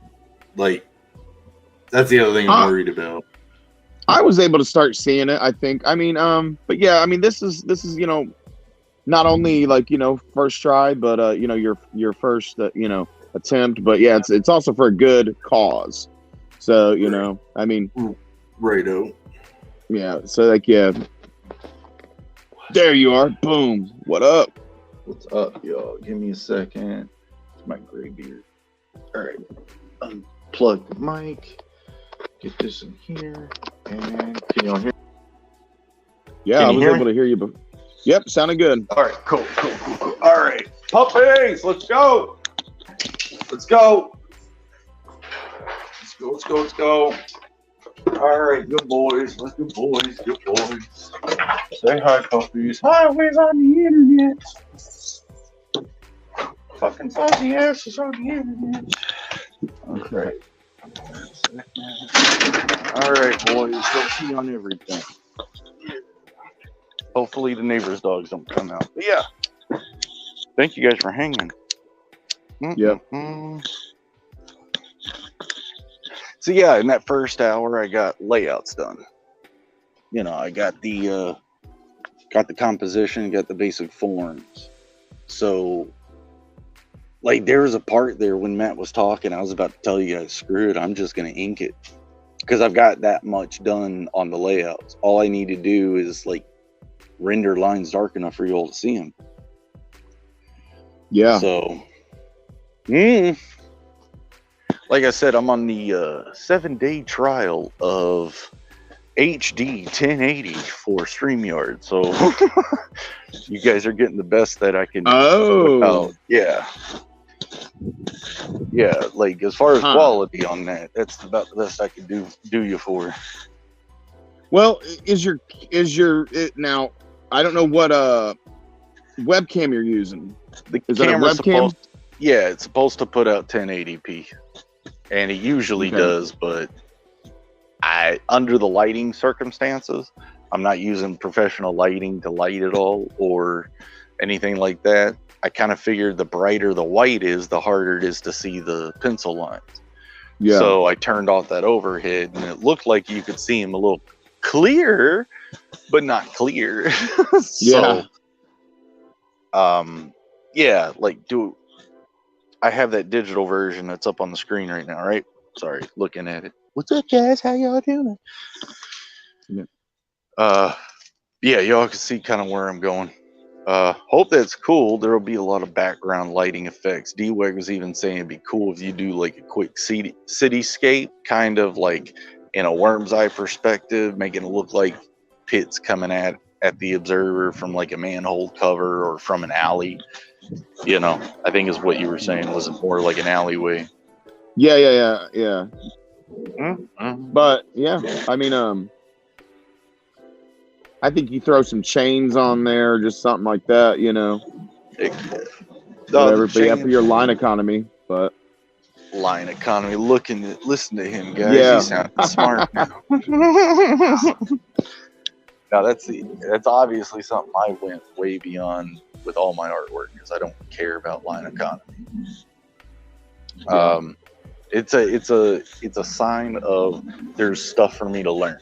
Like, that's the other thing I'm worried about. I was able to start seeing it, I think. I mean, but yeah, I mean, this is not only like first try, but your first attempt. But yeah, it's also for a good cause. So I mean, righto. Yeah. So like there you are. Boom. What up? What's up, y'all? Give me a second. It's my gray beard. All right. Unplug the mic. Get this in here. And can y'all hear? Yeah, I was able to hear you. But yep, sounded good. All right, cool. All right, puppies, let's go. Let's go. Let's go. All right, good boys. Let's good boys. Good boys. Say hi, puppies. Highways on the internet. Fucking fuzzy asses on the internet. Okay. All right, boys. Go pee on everything. Hopefully the neighbor's dogs don't come out. But yeah. Thank you guys for hanging. Yep. So yeah, in that first hour, I got layouts done. You know, I got the composition, got the basic forms. So, like, there was a part there when Matt was talking, I was about to tell you guys, screw it, I'm just gonna ink it, because I've got that much done on the layouts. All I need to do is like render lines dark enough for you all to see them. Yeah. So, like I said, I'm on the 7-day trial of HD 1080 for StreamYard. So you guys are getting the best that I can. Oh, yeah. Yeah, like as far as quality on that, that's about the best I can do you for. well, is your now? I don't know what webcam you're using. The Is that a webcam? Yeah, it's supposed to put out 1080p, and it usually does. But under the lighting circumstances, I'm not using professional lighting to light it all or anything like that. I kind of figured the brighter the white is, the harder it is to see the pencil lines. Yeah. So I turned off that overhead, and it looked like you could see them a little clear, but not clear. So, yeah, like I have that digital version that's up on the screen right now, right? Sorry, looking at it. What's up, guys? How y'all doing? Yeah, y'all can see kind of where I'm going. Hope that's cool. There will be a lot of background lighting effects. D-Weg was even saying it'd be cool if you do like a quick cityscape, kind of like in a worm's eye perspective, making it look like PITT's coming at the observer from like a manhole cover or from an alley. You know, I think is what you were saying. Was it more like an alleyway? Yeah. Mm-hmm. But yeah, I mean, I think you throw some chains on there, just something like that, you know. Whatever, but yeah, for your line economy, but line economy. Listen to him, guys. Yeah. He sounds smart now. Now that's obviously something I went way beyond with all my artwork, because I don't care about line economy. It's a sign of there's stuff for me to learn,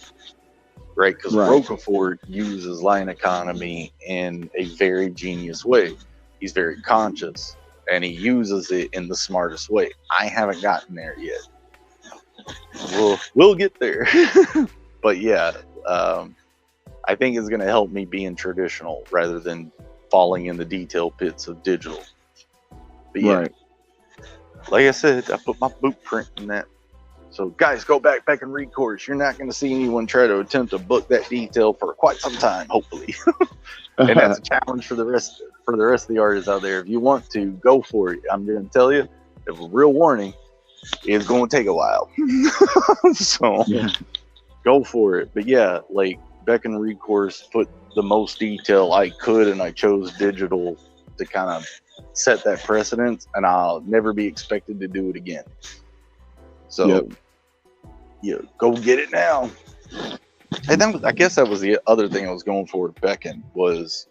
right? Because Rocafort uses line economy in a very genius way. He's very conscious, and he uses it in the smartest way. I haven't gotten there yet. We'll get there. But yeah, I think it's going to help me being traditional rather than falling in the detail pits of digital. But yeah, like I said, I put my boot print in that. So guys, go back and read course. You're not going to see anyone try to attempt to book that detail for quite some time, hopefully. And that's a challenge for the rest of the artists out there. If you want to, go for it. I'm going to tell you, a real warning, it's going to take a while. So go for it. But yeah, like Beckon Read course put the most detail I could, and I chose digital to kind of set that precedence, and I'll never be expected to do it again. So yeah, go get it now. And then I guess that was the other thing I was going for with Beckon was,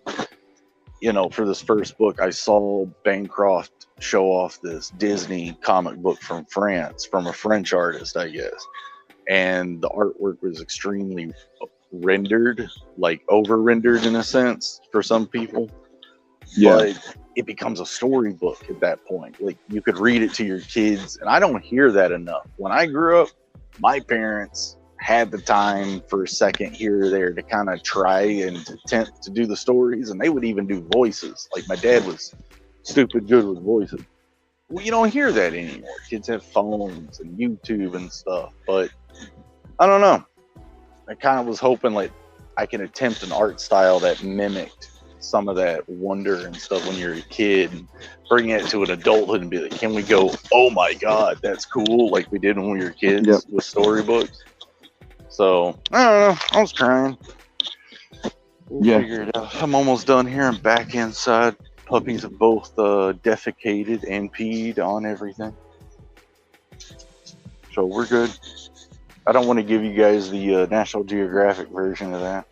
you know, for this first book, I saw Bancroft show off this Disney comic book from France, from a French artist, I guess. And the artwork was extremely rendered, like over-rendered in a sense for some people. But it becomes a storybook at that point. Like, you could read it to your kids, and I don't hear that enough. When I grew up, my parents had the time for a second here or there to kind of try and attempt to do the stories, and they would even do voices. Like, my dad was stupid good with voices. Well, you don't hear that anymore. Kids have phones and YouTube and stuff, but I don't know. I kind of was hoping like I can attempt an art style that mimicked some of that wonder and stuff when you're a kid, and bring it to an adulthood and be like, can we go, oh my God, that's cool, like we did when we were kids with storybooks. So, I don't know. I was trying. We'll figure it out. I'm almost done here. I'm back inside. Puppies have both defecated and peed on everything. So we're good. I don't want to give you guys the National Geographic version of that.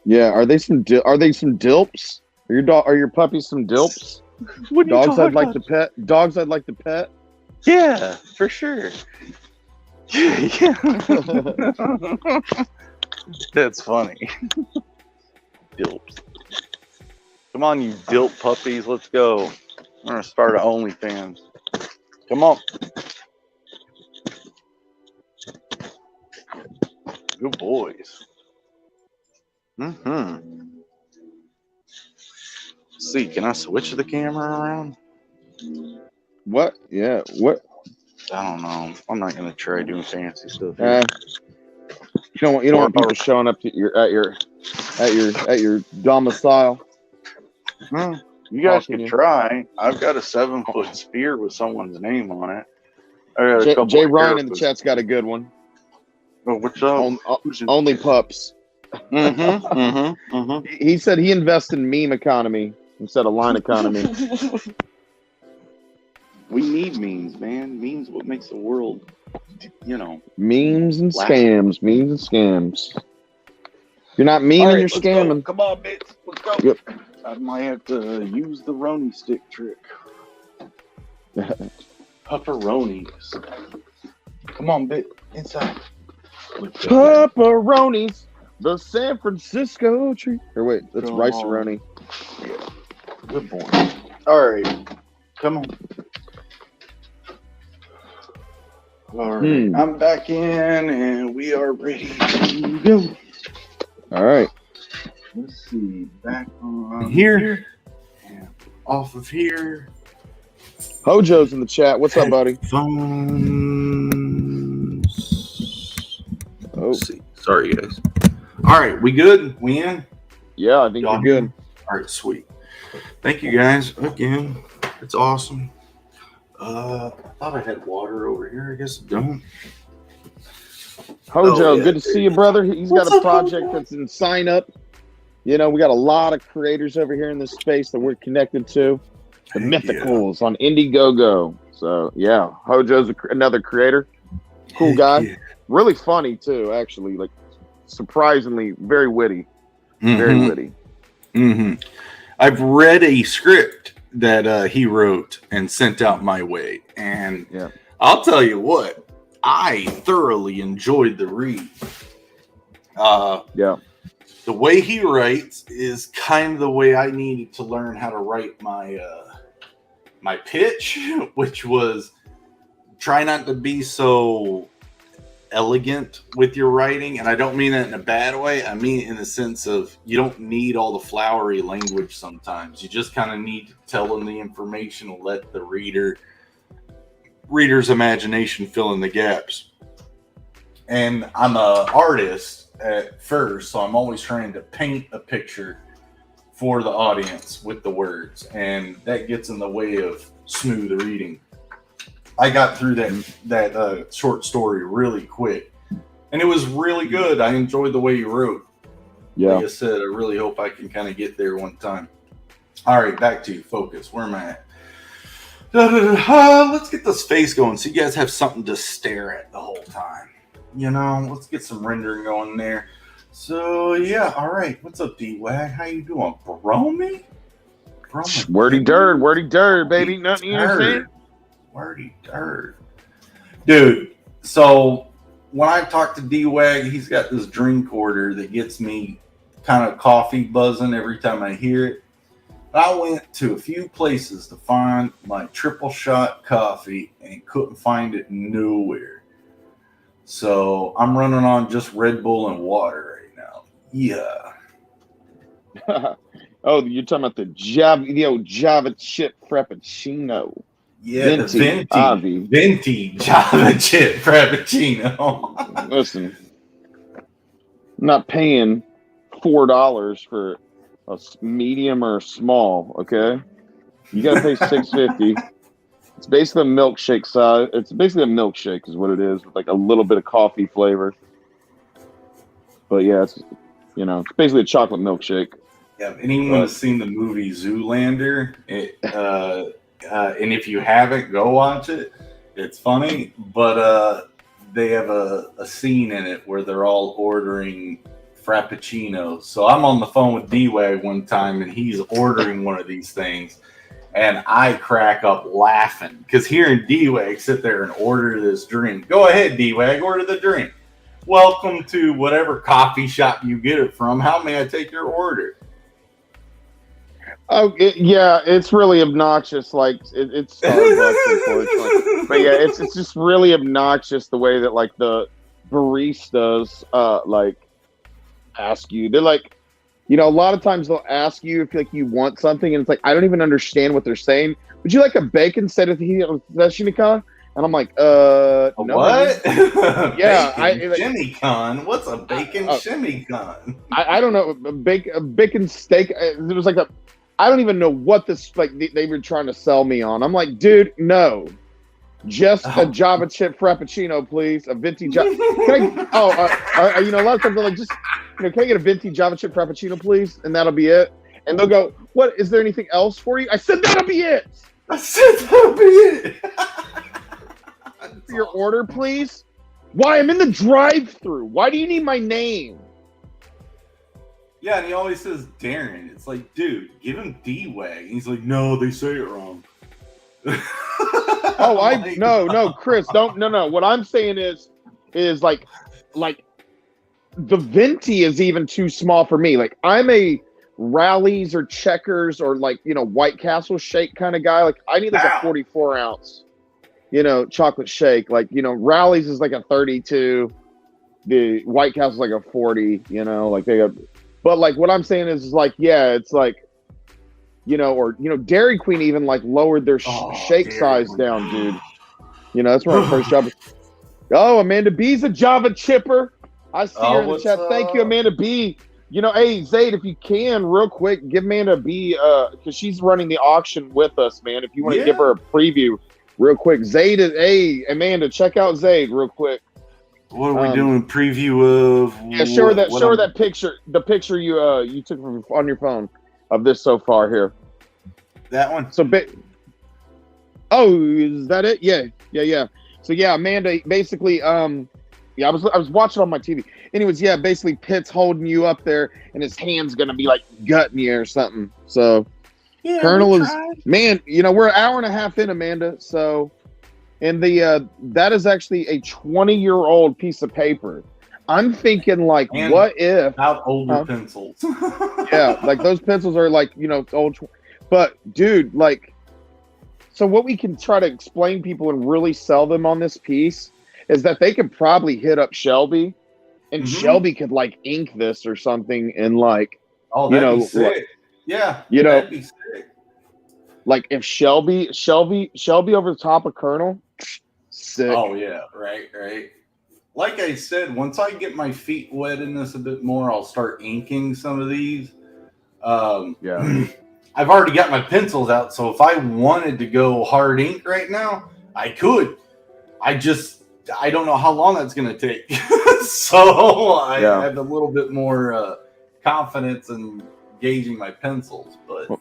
Yeah, are they some dilps? Are your puppies some dilps? Dogs I'd like to pet. Dogs I'd like to pet. Yeah, for sure. Yeah. That's funny. Dilps. Come on, you dilp puppies. Let's go. I'm gonna start an OnlyFans. Come on. Good boys. Mm-hmm. Let's see, can I switch the camera around? What? Yeah. What? I don't know. I'm not gonna try doing fancy stuff. You don't want people showing up to your at your domicile. You guys can try. I've got a 7-foot spear with someone's name on it. I got a couple Jay Ryan in the chat's got a good one. Oh, what's up? Only pups. He said he invests in meme economy instead of line economy. We need memes, man. Memes what makes the world, Memes and scams. Memes and scams. You're not memeing, you're scamming. Go. Come on, bitch. Let's go. Yep. I might have to use the Roni stick trick. Pepperonis. Come on, bitch. Inside. Pepperonis. The San Francisco tree. Or wait, that's Rice-A-Roni. Yeah. Good boy. All right. Come on. All right. I'm back in and we are ready to go. All right. Let's see. Back on here. And off of here. Hojo's in the chat. What's up, buddy? Phones. Oh. Let's see. Sorry, guys. All right. We good? We in? Yeah, I think we're good. All right. Sweet. Thank you, guys. Again, it's awesome. I thought I had water over here. I guess I don't. Hojo, good to see you, brother. He's got a project that's in sign up. We got a lot of creators over here in this space that we're connected to. The Mythicals on Indiegogo. So, yeah, Hojo's another creator. Cool guy. Yeah. Really funny, too, actually. Like, surprisingly, very witty. Very witty. I've read a script that he wrote and sent out my way. And I'll tell you what, I thoroughly enjoyed the read. The way he writes is kind of the way I needed to learn how to write my my pitch, which was try not to be so elegant with your writing. And I don't mean that in a bad way. I mean in the sense of you don't need all the flowery language sometimes. You just kind of need to tell them the information and let the reader's imagination fill in the gaps. And I'm an artist at first, so I'm always trying to paint a picture for the audience with the words, and that gets in the way of smooth reading. I got through that short story really quick, and it was really good. I enjoyed the way you wrote. Yeah. Like I said, I really hope I can kind of get there one time. All right, back to you. Focus. Where am I at? Let's get this face going so you guys have something to stare at the whole time. Let's get some rendering going there. So, yeah, all right. What's up, D-Wag? How you doing? Bromy? Wordy dirt, baby. Nothing you understand? Wordy dirt. Dude, so when I talk to D-Wag, he's got this drink order that gets me kind of coffee buzzing every time I hear it. I went to a few places to find my triple shot coffee and couldn't find it nowhere. So I'm running on just Red Bull and water right now. Yeah. Oh, you're talking about the Java chip frappuccino. Yeah, the venti Java chip frappuccino. Listen, I'm not paying $4 for medium or small. Okay, you gotta pay $6.50. It's basically a milkshake size. It's basically a milkshake, is what it is, with like a little bit of coffee flavor. But yeah, it's it's basically a chocolate milkshake. Yeah, if anyone has seen the movie Zoolander, and if you haven't, go watch it. It's funny, but they have a scene in it where they're all ordering frappuccinos. So I'm on the phone with D-Wag one time, and he's ordering one of these things, and I crack up laughing because hearing D-Wag sit there and order this drink. Go ahead, D-Wag, order the drink. Welcome to whatever coffee shop you get it from. How may I take your order? Oh yeah, it's really obnoxious. Like it's Starbucks, unfortunately. But yeah, it's just really obnoxious the way that like the baristas like ask you. They're like, a lot of times they'll ask you if like you want something, and it's like I don't even understand what they're saying. Would you like a bacon set of the And I'm like, no. What? Yeah, shimmy con. What's a bacon shimmy con? I don't know. A bacon steak. It was like I don't even know what this like they were trying to sell me on. I'm like, dude, no, just a Java chip frappuccino, please. A venti Java. A lot of times they're like, just can I get a venti Java chip frappuccino, please, and that'll be it. And they'll go, what? Is there anything else for you? I said that'll be it. Your order, please. Why? I'm in the drive-through. Why do you need my name? Yeah, and he always says Darren. It's like, dude, give him D-Wag. And he's like, no, they say it wrong. No, Chris, don't. No. What I'm saying is like the venti is even too small for me. Like I'm a Rallies or Checkers or like White Castle shake kind of guy. Like I need like a 44 ounce. Chocolate shake, like, Rallies is like a 32. The White Castle is like a 40, like they got, but like what I'm saying is like, yeah, it's like, or, Dairy Queen even like lowered their shake size down, dude. That's where my first job. Oh, Amanda B's a Java chipper. I see her in the chat. Thank you, Amanda B. Hey, Zade, if you can, real quick, give Amanda B, because she's running the auction with us, man. If you want to give her a preview. Real quick, Zade is Amanda, check out Zade real quick. What are we doing? Preview of? Yeah, show her that picture. The picture you took on your phone of this so far here. That one. So, is that it? Yeah. So yeah, Amanda, basically, I was watching on my TV. Anyways, yeah, basically, Pitt's holding you up there, and his hand's gonna be like gutting you or something. So. Yeah, Colonel is man. We're an hour and a half in, Amanda. So, and that is actually a 20-year-old piece of paper. I'm thinking like, and what if out older pencils? Yeah, like those pencils are like old. But dude, like, so what we can try to explain people and really sell them on this piece is that they could probably hit up Shelby, and Shelby could like ink this or something, and like, that'd be sick. Yeah, that'd be sick. Like if Shelby over the top of Colonel, sick. Oh yeah, right. Like I said, once I get my feet wet in this a bit more, I'll start inking some of these. I've already got my pencils out, so if I wanted to go hard ink right now, I could. I don't know how long that's going to take. So I have a little bit more confidence in gauging my pencils, but so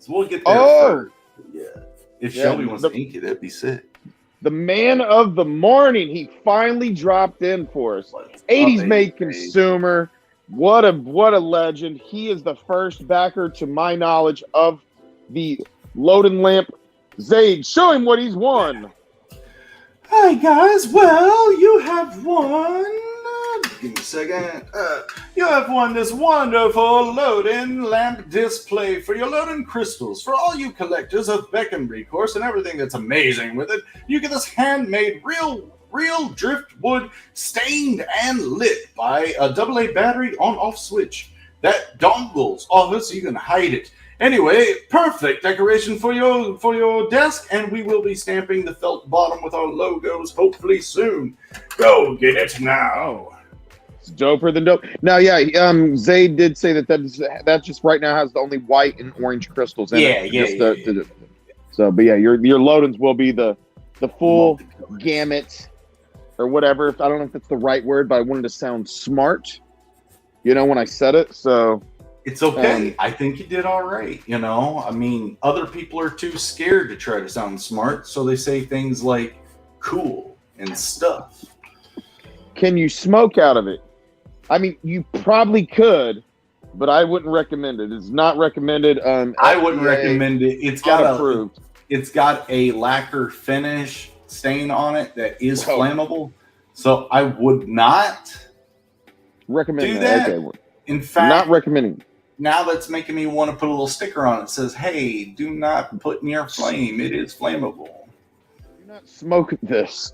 we'll get there first. Yeah. If Shelby wants to ink it, that'd be sick. The man of the morning, he finally dropped in for us. 80s made consumer. What a legend. He is the first backer, to my knowledge, of the Loading Lamp. Zade, show him what he's won. Hi, guys. Well, you have won. Give me a second. You have won this wonderful loading lamp display for your loading crystals. For all you collectors of BECKONED recourse and everything that's amazing with it, you get this handmade real driftwood stained and lit by a AA battery on-off switch that dongles off it so you can hide it. Anyway, perfect decoration for your desk, and we will be stamping the felt bottom with our logos hopefully soon. Go get it now. It's doper than dope. Now, yeah, Zade did say that just right now has the only white and orange crystals in it. Yeah. So, but yeah, your load-ins will be the full gamut or whatever. I don't know if it's the right word, but I wanted to sound smart, when I said it. So it's okay. I think you did all right. I mean, other people are too scared to try to sound smart, so they say things like cool and stuff. Can you smoke out of it? I mean, you probably could, but I wouldn't recommend it. It's not recommended. I wouldn't recommend it. It's got a lacquer finish stain on it that is flammable, so I would not recommend do that. Okay. In fact, not recommending. Now that's making me want to put a little sticker on it that says, "Hey, do not put near flame. It is flammable. Do not smoke this.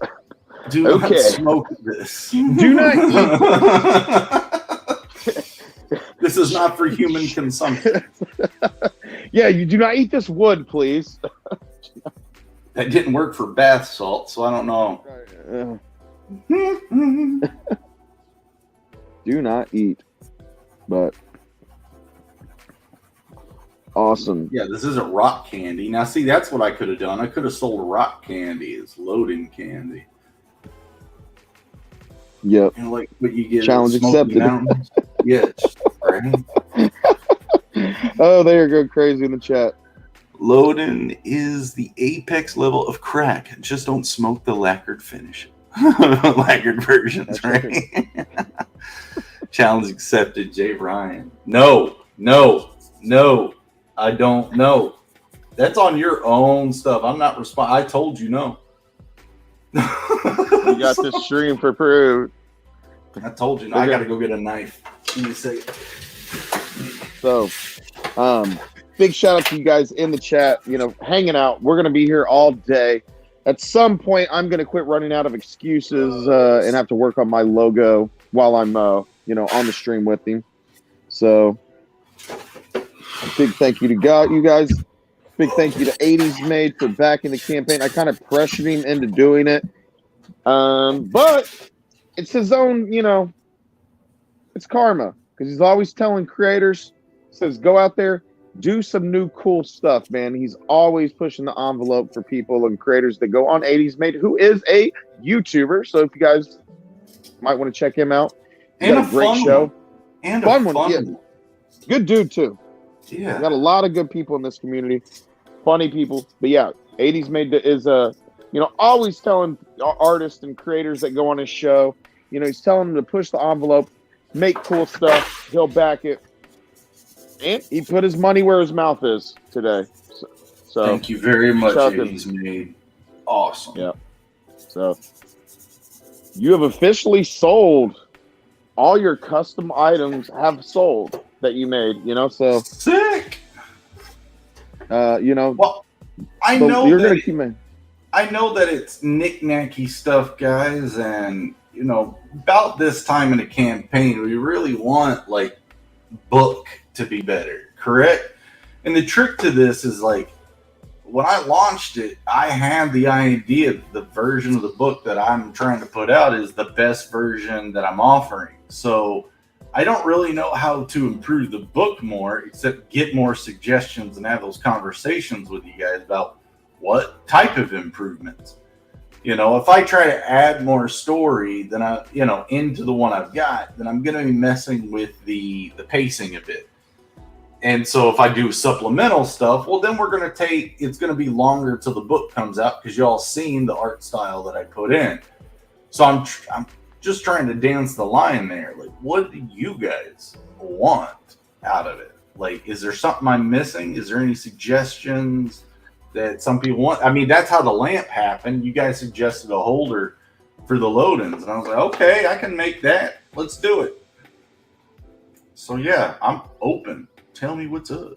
Do not smoke this. Do not eat. This is not for human consumption." Yeah, you do not eat this wood, please. That didn't work for bath salt, so I don't know. Do not eat. But awesome. Yeah, this isn't rock candy. Now, see, that's what I could have done. I could have sold rock candy as loading candy. Yep. And like what you get. Challenge accepted. Yes. Right. Oh, they go crazy in the chat. Loading is the apex level of crack. Just don't smoke the lacquered finish. Lacquered versions, right? Challenge accepted, Jay Ryan. No. I don't know. That's on your own stuff. I'm not I told you no. You got this stream for proof. I told you no. I got to go get a knife. Give me a second. So, big shout out to you guys in the chat, hanging out. We're going to be here all day. At some point, I'm going to quit running out of excuses and have to work on my logo while I'm, on the stream with him. So, big thank you to you guys. Big thank you to 80s Made for backing the campaign. I kind of pressured him into doing it. But it's his own, it's karma. Because he's always telling creators, says, go out there, do some new cool stuff, man. He's always pushing the envelope for people and creators that go on 80s Made, who is a YouTuber. So if you guys might want to check him out. He's got a great show. And a fun one. Yeah. Good dude, too. Yeah. Got a lot of good people in this community. Funny people. But yeah, 80s Made is, always telling artists and creators that go on his show, he's telling them to push the envelope, make cool stuff. He'll back it. And he put his money where his mouth is today. So thank you very much, 80s Made. Awesome. Yeah. So you have officially sold all your custom items have sold that you made, so sick. Well, I know you're gonna keep I know that it's knick-knacky stuff, guys, and about this time in the campaign, we really want book to be better, correct? And the trick to this is when I launched it, I had the idea that the version of the book that I'm trying to put out is the best version that I'm offering. So I don't really know how to improve the book more, except get more suggestions and have those conversations with you guys about what type of improvements. If I try to add more story than into the one I've got, then I'm going to be messing with the pacing a bit. And so if I do supplemental stuff, well, then it's going to be longer till the book comes out because y'all seen the art style that I put in. So I'm just trying to dance the line there. What do you guys want out of it? Is there something I'm missing? Is there any suggestions that some people want? I mean, that's how the lamp happened. You guys suggested a holder for the load-ins, and I was like, okay, I can make that. Let's do it. So yeah, I'm open. Tell me what's up.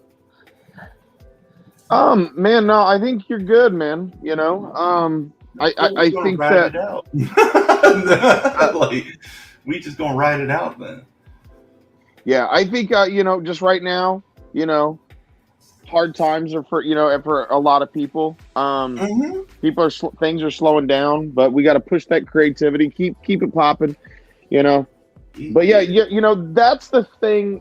Man, no, I think you're good, man. I think that we just gonna ride it out then. Yeah, I think just right now, hard times are for a lot of people. Things are slowing down, but we got to push that creativity, keep it popping. But yeah, you know, that's the thing.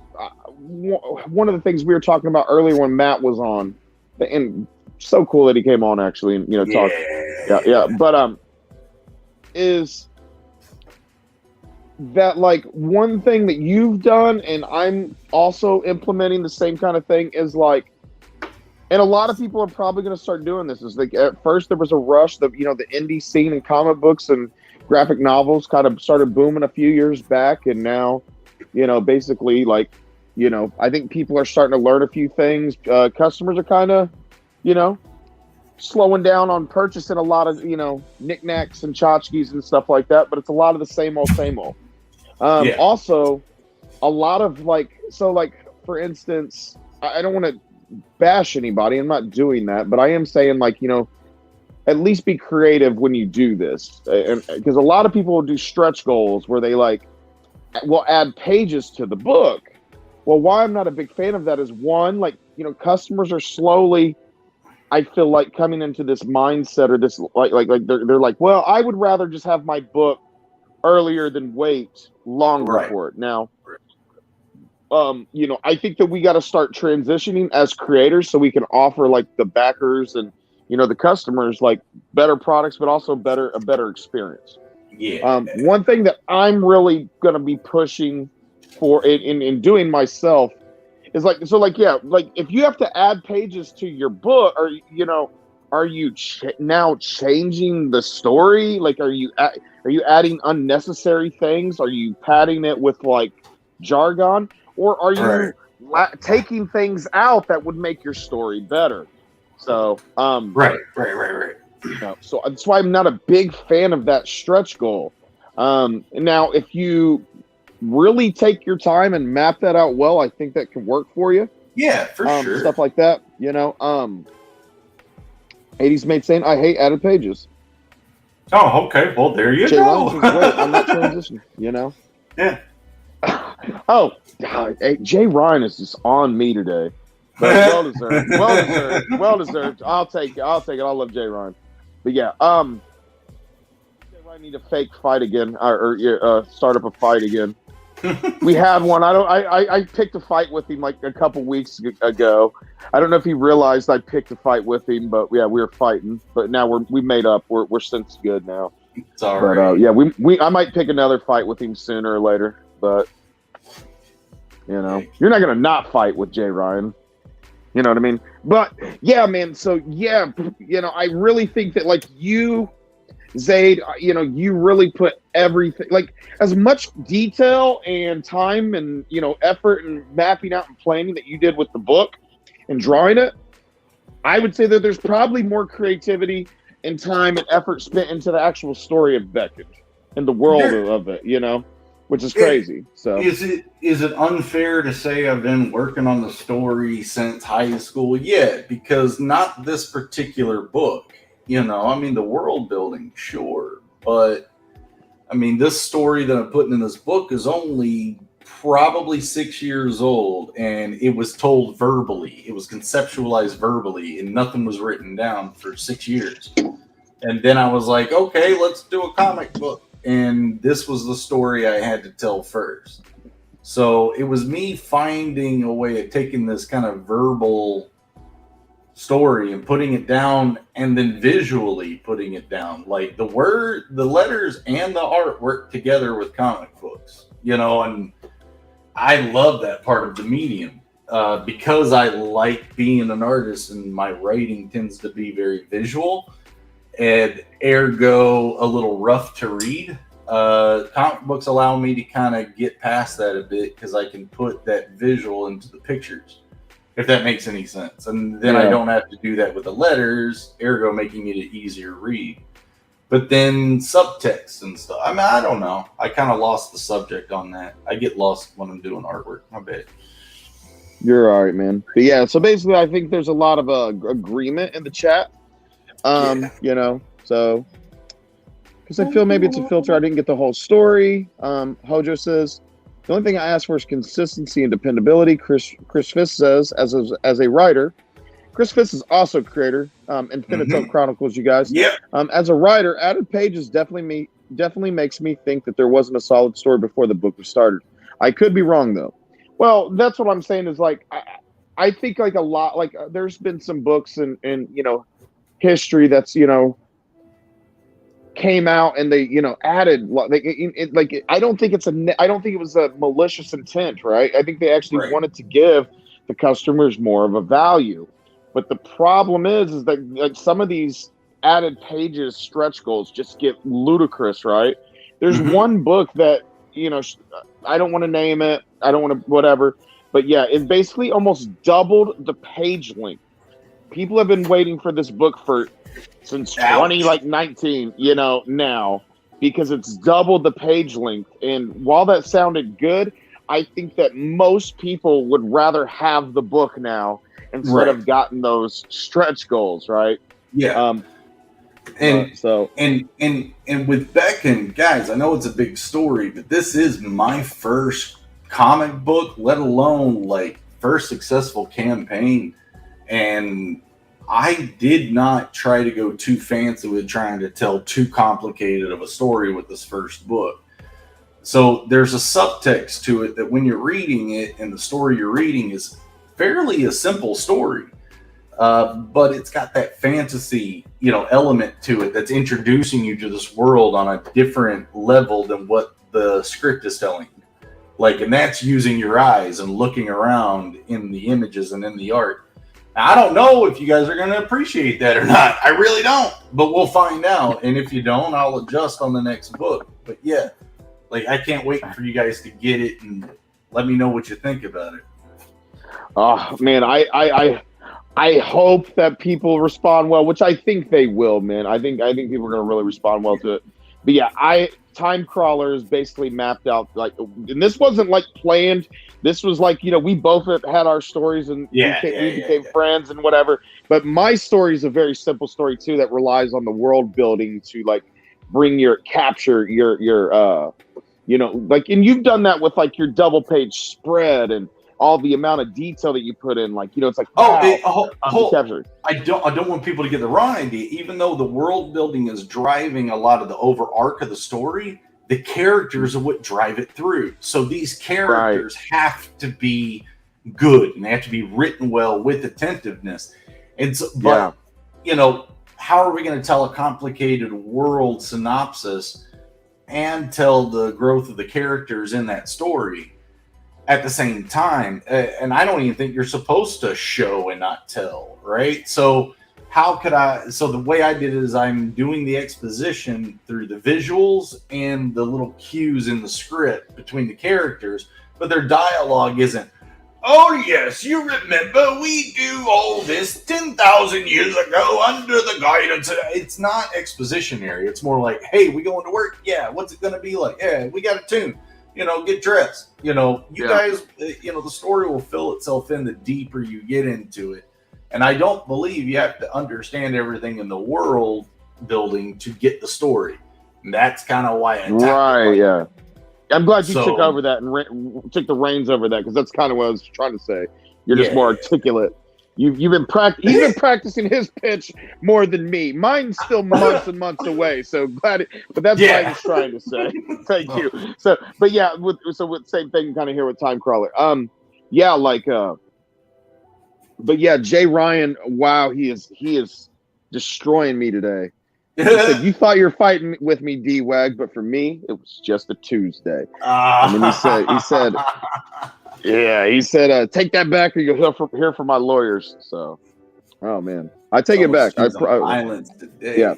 One of the things we were talking about earlier when Matt was on, and so cool that he came on actually, and you know, talk. Yeah. But is that like one thing that you've done, and I'm also implementing the same kind of thing, is like, and a lot of people are probably going to start doing this. Is like at first there was a rush that, you know, the indie scene in comic books and graphic novels kind of started booming a few years back, and now, you know, basically like, you know, I think people are starting to learn a few things. Customers are kind of, you know, slowing down on purchasing a lot of, you know, knickknacks and tchotchkes and stuff like that, but it's a lot of the same old. Also, a lot of like, so like, for instance, I don't want to bash anybody. I'm not doing that, but I am saying like, you know, at least be creative when you do this. And because a lot of people will do stretch goals where they like will add pages to the book. Well, why I'm not a big fan of that is, one, like, you know, customers are slowly, I feel like, coming into this mindset or this like they're like, well, I would rather just have my book earlier than wait longer for it. Now, you know, I think that we got to start transitioning as creators so we can offer like the backers and, you know, the customers like better products, but also a better experience. Yeah. One thing that I'm really going to be pushing for in doing myself is like, so like, yeah, like if you have to add pages to your book, or, you know, are you now changing the story? Like, are you adding unnecessary things? Are you padding it with like jargon, or are you taking things out that would make your story better? So, right. So that's why I'm not a big fan of that stretch goal. Now, if you really take your time and map that out well, I think that can work for you. Yeah, for sure. Stuff like that, you know. 80s Mate saying, I hate added pages. Oh, okay. Well, there you go. I'm not transitioning, you know. Yeah. Oh, God. Hey, Jay Ryan is just on me today. But well deserved. Well deserved. I'll take it. I love Jay Ryan. But yeah, Jay Ryan need a fake fight again, or start up a fight again. We had one. I picked a fight with him like a couple weeks ago. I don't know if he realized I picked a fight with him, but yeah, we were fighting. But now we made up. We're since good now. It's all right. Yeah, I might pick another fight with him sooner or later. But you know, you're not gonna not fight with Jay Ryan. You know what I mean? But yeah, man. So yeah, you know, I really think that like you, Zade, you know, you really put everything, like as much detail and time and, you know, effort and mapping out and planning that you did with the book and drawing it. I would say that there's probably more creativity and time and effort spent into the actual story of Beckoned and the world of it, you know, which is crazy. So is it unfair to say I've been working on the story since high school? Yeah, because not this particular book. You know, I mean, the world building, sure. But, I mean, this story that I'm putting in this book is only probably 6 years old, and it was told verbally. It was conceptualized verbally, and nothing was written down for 6 years. And then I was like, okay, let's do a comic book. And this was the story I had to tell first. So it was me finding a way of taking this kind of verbal story and putting it down, and then visually putting it down. Like the letters and the art work together with comic books, you know, and I love that part of the medium because I like being an artist, and my writing tends to be very visual and ergo a little rough to read. Comic books allow me to kind of get past that a bit because I can put that visual into the pictures, if that makes any sense. And then I don't have to do that with the letters, ergo making it an easier read. But then subtext and stuff. I mean, I don't know. I kind of lost the subject on that. I get lost when I'm doing artwork. My bad. You're all right, man. But yeah, so basically I think there's a lot of agreement in the chat. You know, so because I feel maybe it's a filter. I didn't get the whole story. Hojo says, the only thing I ask for is consistency and dependability. Chris Fisk says, as a writer, Chris Fisk is also a creator. Infinite Chronicles, you guys. Yeah. As a writer, added pages definitely definitely makes me think that there wasn't a solid story before the book was started. I could be wrong though. Well, that's what I'm saying is like I think like a lot like there's been some books in history that's came out and they added like I don't think I don't think it was a malicious intent, right? I think they actually Right. wanted to give the customers more of a value. But the problem is that like some of these added pages stretch goals just get ludicrous, right? There's Mhm. one book that I don't want to name it, I don't want to whatever, but yeah, it basically almost doubled the page length. People have been waiting for this book since Ouch. 2019, now, because it's doubled the page length. And while that sounded good, I think that most people would rather have the book now instead Right. of gotten those stretch goals, right? Yeah. And so and with Beckon, guys, I know it's a big story, but this is my first comic book, let alone like first successful campaign. And I did not try to go too fancy with trying to tell too complicated of a story with this first book. So there's a subtext to it that when you're reading it and the story you're reading is fairly a simple story. But it's got that fantasy, element to it that's introducing you to this world on a different level than what the script is telling you. Like, and that's using your eyes and looking around in the images and in the art. Now, I don't know if you guys are going to appreciate that or not. I really don't, but we'll find out. And if you don't, I'll adjust on the next book. But yeah, like I can't wait for you guys to get it and let me know what you think about it. oh man, I hope that people respond well, which I think they will, man. I think people are going to really respond well to it. But yeah, Time Crawler is basically mapped out like, and this wasn't like planned. This was like, we both had our stories and we became friends and whatever. But my story is a very simple story too that relies on the world building to like capture your like, and you've done that with like your double page spread and all the amount of detail that you put in, like it's like I don't want people to get the wrong idea. Even though the world building is driving a lot of the over arc of the story, the characters are what drive it through. So these characters have to be good and they have to be written well with attentiveness. And so, but how are we going to tell a complicated world synopsis and tell the growth of the characters in that story at the same time? And I don't even think you're supposed to show and not tell, right? So the way I did it is I'm doing the exposition through the visuals and the little cues in the script between the characters, but their dialogue isn't, oh yes, you remember we do all this 10,000 years ago under the guidance. It's not expositionary. It's more like, hey, we going to work? Yeah, what's it going to be like? Yeah, we got a tune. Get dressed. Guys, the story will fill itself in the deeper you get into it. And I don't believe you have to understand everything in the world building to get the story. And that's kind of why I attacked it. Yeah. I'm glad you took over that and took the reins over that, because that's kind of what I was trying to say. You're just more articulate. He's been practicing his pitch more than me. Mine's still months and months away. So glad but that's what I was trying to say. Thank you. So, but yeah, with same thing kind of here with Time Crawler. But yeah, Jay Ryan, wow, he is destroying me today. He said, you thought you were fighting with me, D-Wag, but for me, it was just a Tuesday. And then he said, take that back or you'll hear from my lawyers. So, oh man, I take it back. Violence today. Yeah.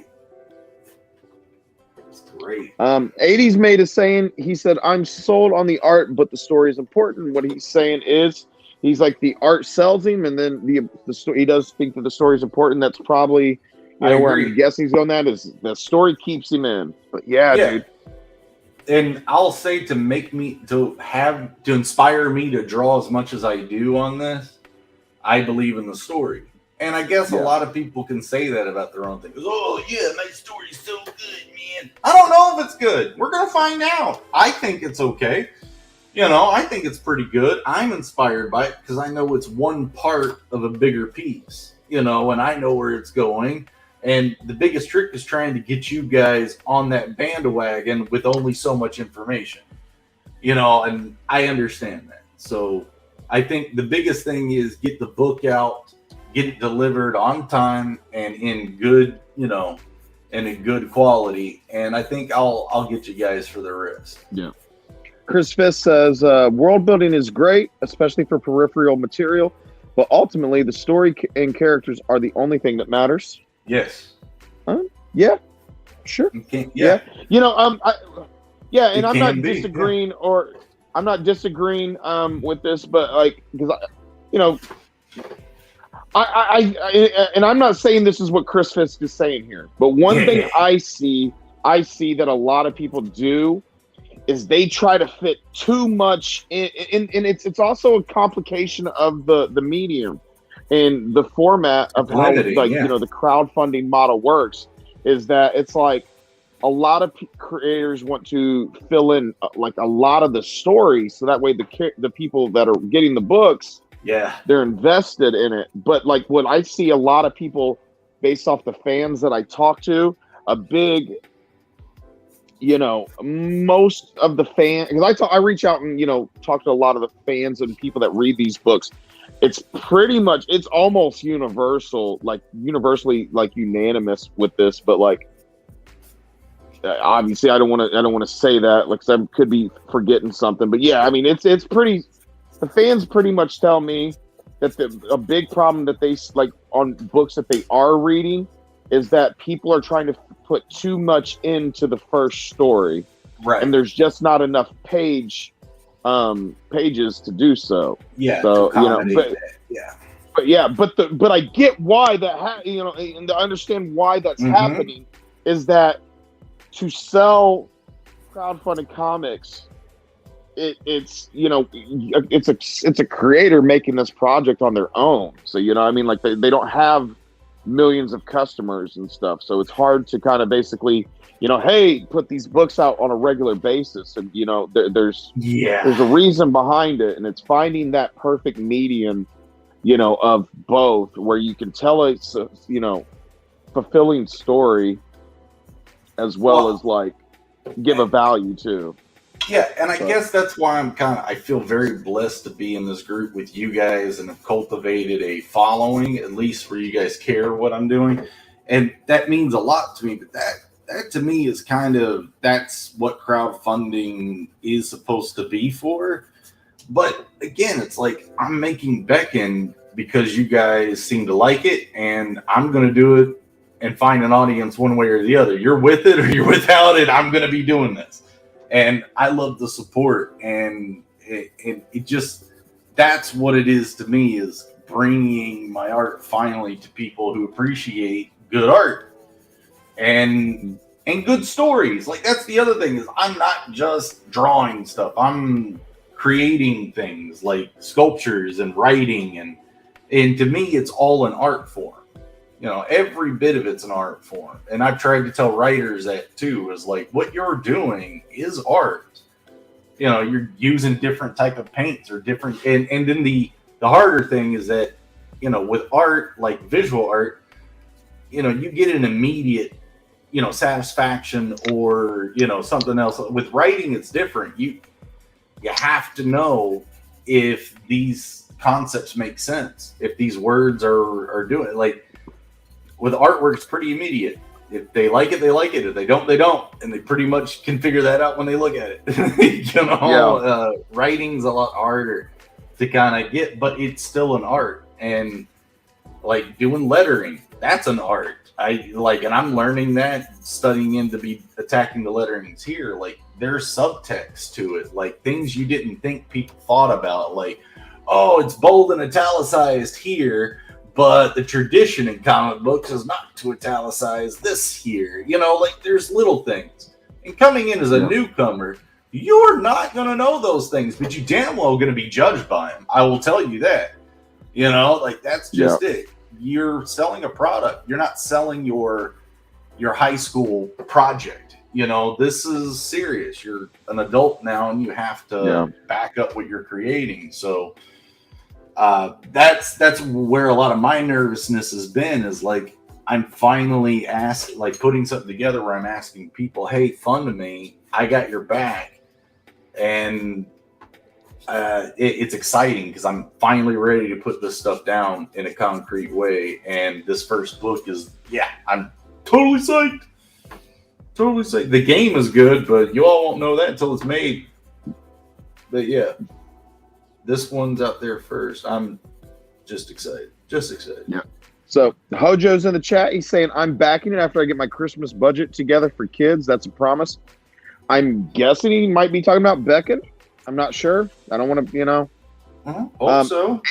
It's great. 80s made is saying, he said, I'm sold on the art, but the story is important. What he's saying is, he's like, the art sells him, and then he does think that the story is important. That's probably where I'm guessing he's going. That is the story keeps him in. But yeah, dude. And I'll say to inspire me to draw as much as I do on this, I believe in the story. And I guess a lot of people can say that about their own things. Oh yeah, my story's so good, man. I don't know if it's good. We're gonna find out. I think it's okay. I think it's pretty good. I'm inspired by it because I know it's one part of a bigger piece, and I know where it's going. And the biggest trick is trying to get you guys on that bandwagon with only so much information, and I understand that. So I think the biggest thing is get the book out, get it delivered on time and in good, and in good quality. And I think I'll get you guys for the rest. Yeah. Chris Fisk says, world building is great, especially for peripheral material, but ultimately the story and characters are the only thing that matters. Yes. Yeah. Sure. Yeah. And I'm not disagreeing with this, but because and I'm not saying this is what Chris Fisk is saying here, but one thing I see that a lot of people do is they try to fit too much in, and it's also a complication of the medium and the format of how the crowdfunding model works, is that it's like a lot of creators want to fill in a lot of the story, so that way the people that are getting the books, they're invested in it. But what I see a lot of people, based off the fans that I talk to, a big, most of the fans, because I reach out and talk to a lot of the fans and people that read these books. It's almost universally unanimous with this, but obviously I don't want to say that, because I could be forgetting something. But yeah, I mean it's pretty. The fans pretty much tell me that a big problem that they on books that they are reading is that people are trying to put too much into the first story, right? And there's just not enough pages to do so. Yeah. So but but I get why that and I understand why that's happening, is that to sell crowdfunded comics, it's a creator making this project on their own. So they don't have millions of customers and stuff, so it's hard to kind of basically hey, put these books out on a regular basis. And there's a reason behind it, and it's finding that perfect medium of both, where you can tell a fulfilling story as well as give a value too. Yeah, and I guess that's why I feel very blessed to be in this group with you guys and have cultivated a following, at least where you guys care what I'm doing. And that means a lot to me, but that to me is that's what crowdfunding is supposed to be for. But again, it's I'm making Beckoned because you guys seem to like it, and I'm going to do it and find an audience one way or the other. You're with it or you're without it, I'm going to be doing this. And I love the support, and it just, that's what it is to me, is bringing my art finally to people who appreciate good art and good stories. That's the other thing, is I'm not just drawing stuff. I'm creating things like sculptures and writing, and to me, it's all an art form. Every bit of it's an art form. And I've tried to tell writers that too, is what you're doing is art. You're using different type of paints or different, and then the harder thing is that, with art, like visual art, you get an immediate, satisfaction or, something else. With writing, it's different. You have to know if these concepts make sense, if these words are doing with artwork, it's pretty immediate. If they like it, they like it. If they don't, they don't. And they pretty much can figure that out when they look at it. Writing's a lot harder to kind of get, but it's still an art. And doing lettering, that's an art. And I'm learning that, studying in to be attacking the letterings here. There's subtext to it, things you didn't think people thought about. Oh, it's bold and italicized here, but the tradition in comic books is not to italicize this here. There's little things. And coming in as a newcomer, you're not going to know those things, but you damn well going to be judged by them. I will tell you that. That's just it. You're selling a product. You're not selling your high school project. This is serious. You're an adult now, and you have to back up what you're creating. So that's where a lot of my nervousness has been, is I'm finally putting something together where I'm asking people, hey, fund me. I got your back. And it's exciting because I'm finally ready to put this stuff down in a concrete way. And this first book is, I'm totally psyched. Totally psyched. The game is good, but you all won't know that until it's made. But yeah, this one's out there first. I'm just excited. Just excited. Yeah. So Hojo's in the chat. He's saying, I'm backing it after I get my Christmas budget together for kids. That's a promise. I'm guessing he might be talking about Beckoned. I'm not sure. I don't want to, Also,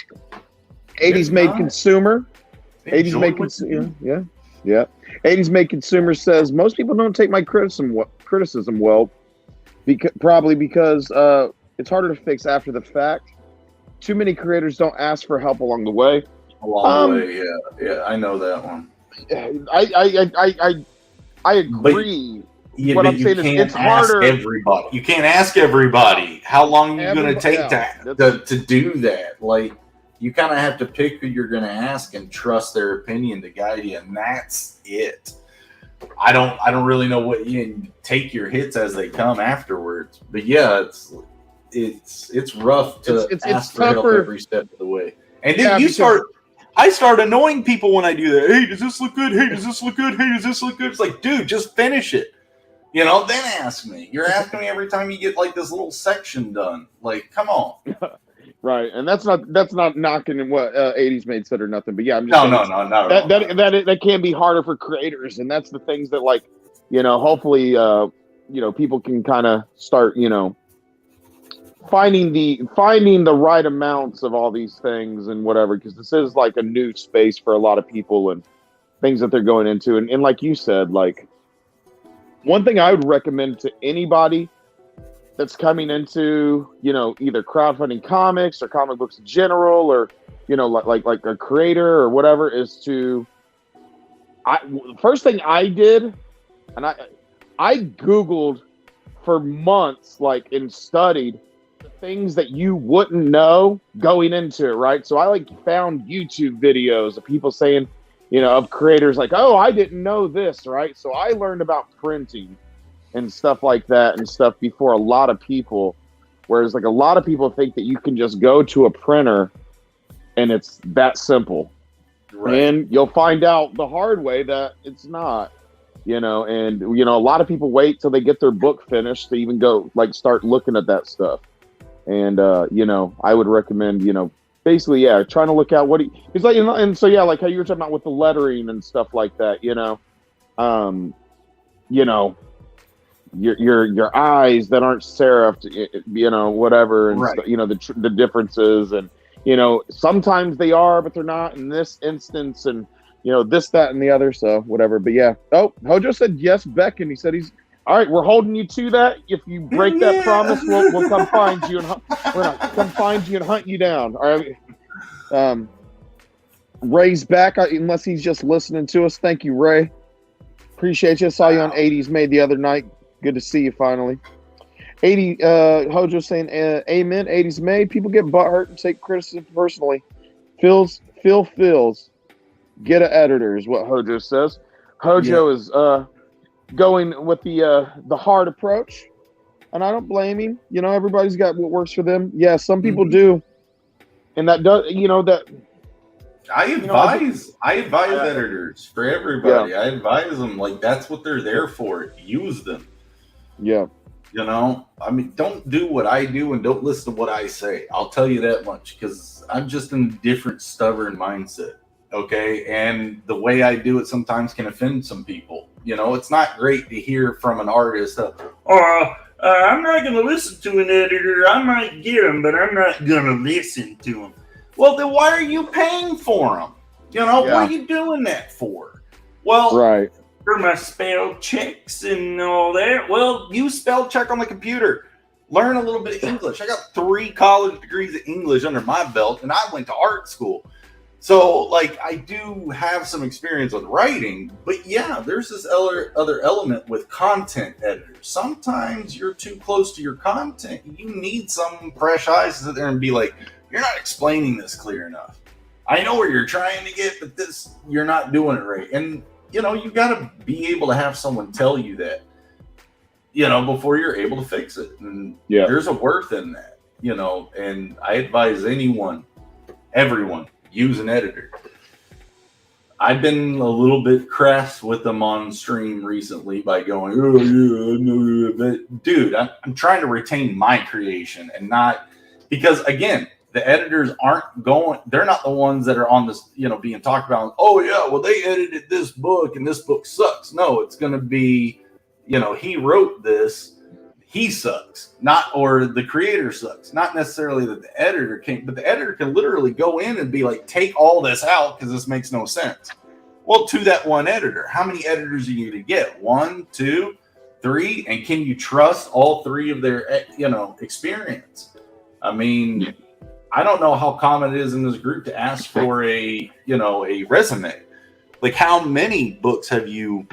80s made consumer. 80s made consumer. Yeah. 80s made consumer says most people don't take my criticism well, probably because it's harder to fix after the fact. Too many creators don't ask for help along the way. Along the way, yeah, I know that one. I agree. What I'm saying is it's harder. Everybody. You can't ask everybody. How long are you going to take to do that? Like, you kind of have to pick who you're going to ask and trust their opinion to guide you, and that's it. I don't really know what you take your hits as they come afterwards, but yeah, it's rough to ask for help every step of the way, and then I start annoying people when I do that. Hey, does this look good? Hey, does this look good? Hey, does this look good? It's like, dude, just finish it. Then ask me. You're asking me every time you get like this little section done. Like, come on. Right, and that's not knocking what 80s made said or nothing. But yeah, I'm just no. That can be harder for creators, and that's the things that hopefully people can kind of start finding the right amounts of all these things and whatever, because this is like a new space for a lot of people and things that they're going into, and like you said, like one thing I would recommend to anybody that's coming into, either crowdfunding comics or comic books in general, or, like a creator or whatever, is the first thing I did, and I Googled for months, and studied the things that you wouldn't know going into it, right? So I found YouTube videos of people saying, of creators oh, I didn't know this, right? So I learned about printing and stuff like that and stuff before a lot of people, whereas a lot of people think that you can just go to a printer and it's that simple. Right. And you'll find out the hard way that it's not, and a lot of people wait till they get their book finished to even go start looking at that stuff. And I would recommend, basically, trying to look out what it's like, and so like how you were talking about with the lettering and stuff like that, your eyes that aren't serifed, whatever, and right. The differences, and sometimes they are, but they're not in this instance, and this, that, and the other, so whatever. But yeah, Hojo said yes, Beck, and he said he's all right. We're holding you to that. If you break that promise, we'll come find you and hunt you down. All right. Ray's back, unless he's just listening to us. Thank you, Ray. Appreciate you. Saw you on 80s Made the other night. Good to see you finally. Hojo saying, amen. 80s Made. People get butthurt and take criticism personally. Feels. Get an editor is what Hojo says. Hojo is going with the hard approach, and I don't blame him. Everybody's got what works for them. Yeah, some people do, and that does. That I advise editors for everybody. Yeah. I advise them that's what they're there for. Use them. Yeah. Don't do what I do and don't listen to what I say. I'll tell you that much, because I'm just in a different stubborn mindset. Okay. And the way I do it sometimes can offend some people. It's not great to hear from an artist, I'm not going to listen to an editor. I might get him, but I'm not going to listen to him. Well, then why are you paying for them? What are you doing that for? Well, right. For my spell checks and all that. Well, you spell check on the computer. Learn a little bit of English. I got 3 college degrees of English under my belt, and I went to art school. So, I do have some experience with writing, but yeah, there's this other element with content editors. Sometimes you're too close to your content. You need some fresh eyes to sit there and be like, you're not explaining this clear enough. I know where you're trying to get, but this, you're not doing it right. And, you know, you got to be able to have someone tell you that, you know, before you're able to fix it. And there's a worth in that, you know, and I advise everyone, use an editor. I've been a little bit crass with them on stream recently by going, oh yeah, no, but dude, I'm trying to retain my creation and not, because again, the editors they're not the ones that are on this, you know, being talked about. Oh yeah, well they edited this book and this book sucks. No, it's going to be, you know, he wrote this, he sucks, or the creator sucks. Not necessarily that the editor can't, but the editor can literally go in and be like, take all this out because this makes no sense. Well, to that one editor, how many editors are you going to get? 1, 2, 3, and can you trust all 3 of their, you know, experience? I mean, I don't know how common it is in this group to ask for a resume. Like, how many books have you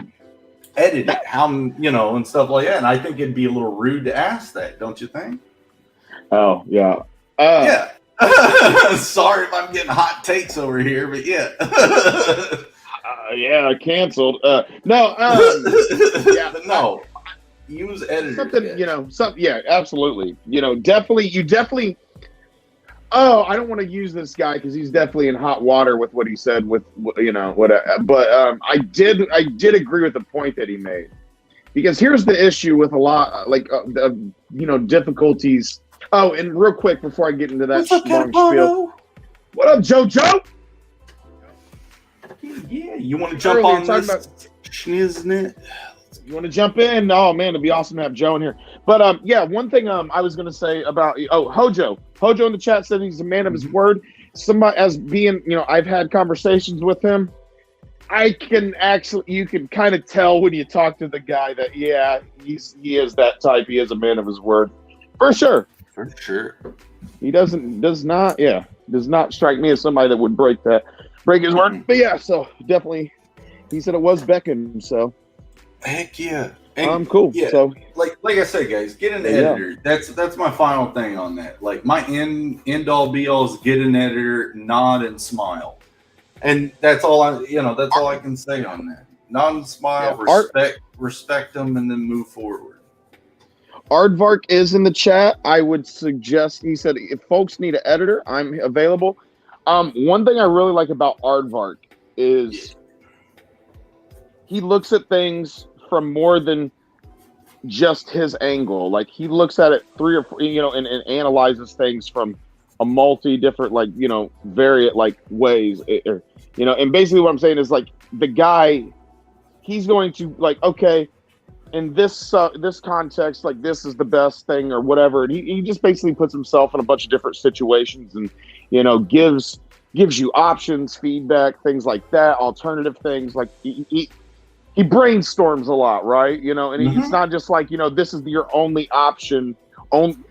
edited? How, you know, and stuff like that. And I think it'd be a little rude to ask that, don't you think? Oh, yeah. Yeah. Sorry if I'm getting hot takes over here, but yeah. Yeah, canceled. No, yeah, no. Use editors. Something, you know, yeah, absolutely. You know, definitely. Oh, I don't want to use this guy because he's definitely in hot water with what he said. With, you know, what? But I did agree with the point that he made, because here's the issue with a lot, like you know, difficulties. Oh, and real quick before I get into that long spiel, what up, JoJo? Yeah, you want to jump on this? Isn't it? You want to jump in? Oh man, it'd be awesome to have Joe in here. But yeah, one thing I was gonna say about Hojo in the chat said he's a man of his word. Somebody, as being, you know, I've had conversations with him. You can kind of tell when you talk to the guy that he is that type. He is a man of his word, for sure. For sure. He does not strike me as somebody that would break his word. But yeah, so definitely, he said it was Beckoned. So heck yeah. And cool. Yeah, so like I said, guys, get an editor. That's my final thing on that. Like, my end all be all is get an editor, nod and smile, and that's all I can say on that. Nod and smile, respect them, and then move forward. Aardvark is in the chat. I would suggest, he said, if folks need an editor, I'm available. One thing I really like about Aardvark is he looks at things from more than just his angle. Like, he looks at it 3 or 4, you know, and analyzes things from a multi different, like, you know, variant like ways, you know. And basically what I'm saying is, like, the guy, he's going to, like, okay, in this context, like, this is the best thing or whatever. And he just basically puts himself in a bunch of different situations and, you know, gives you options, feedback, things like that, alternative things. Like, he brainstorms a lot, right? You know, and it's not just like, you know, this is your only option. And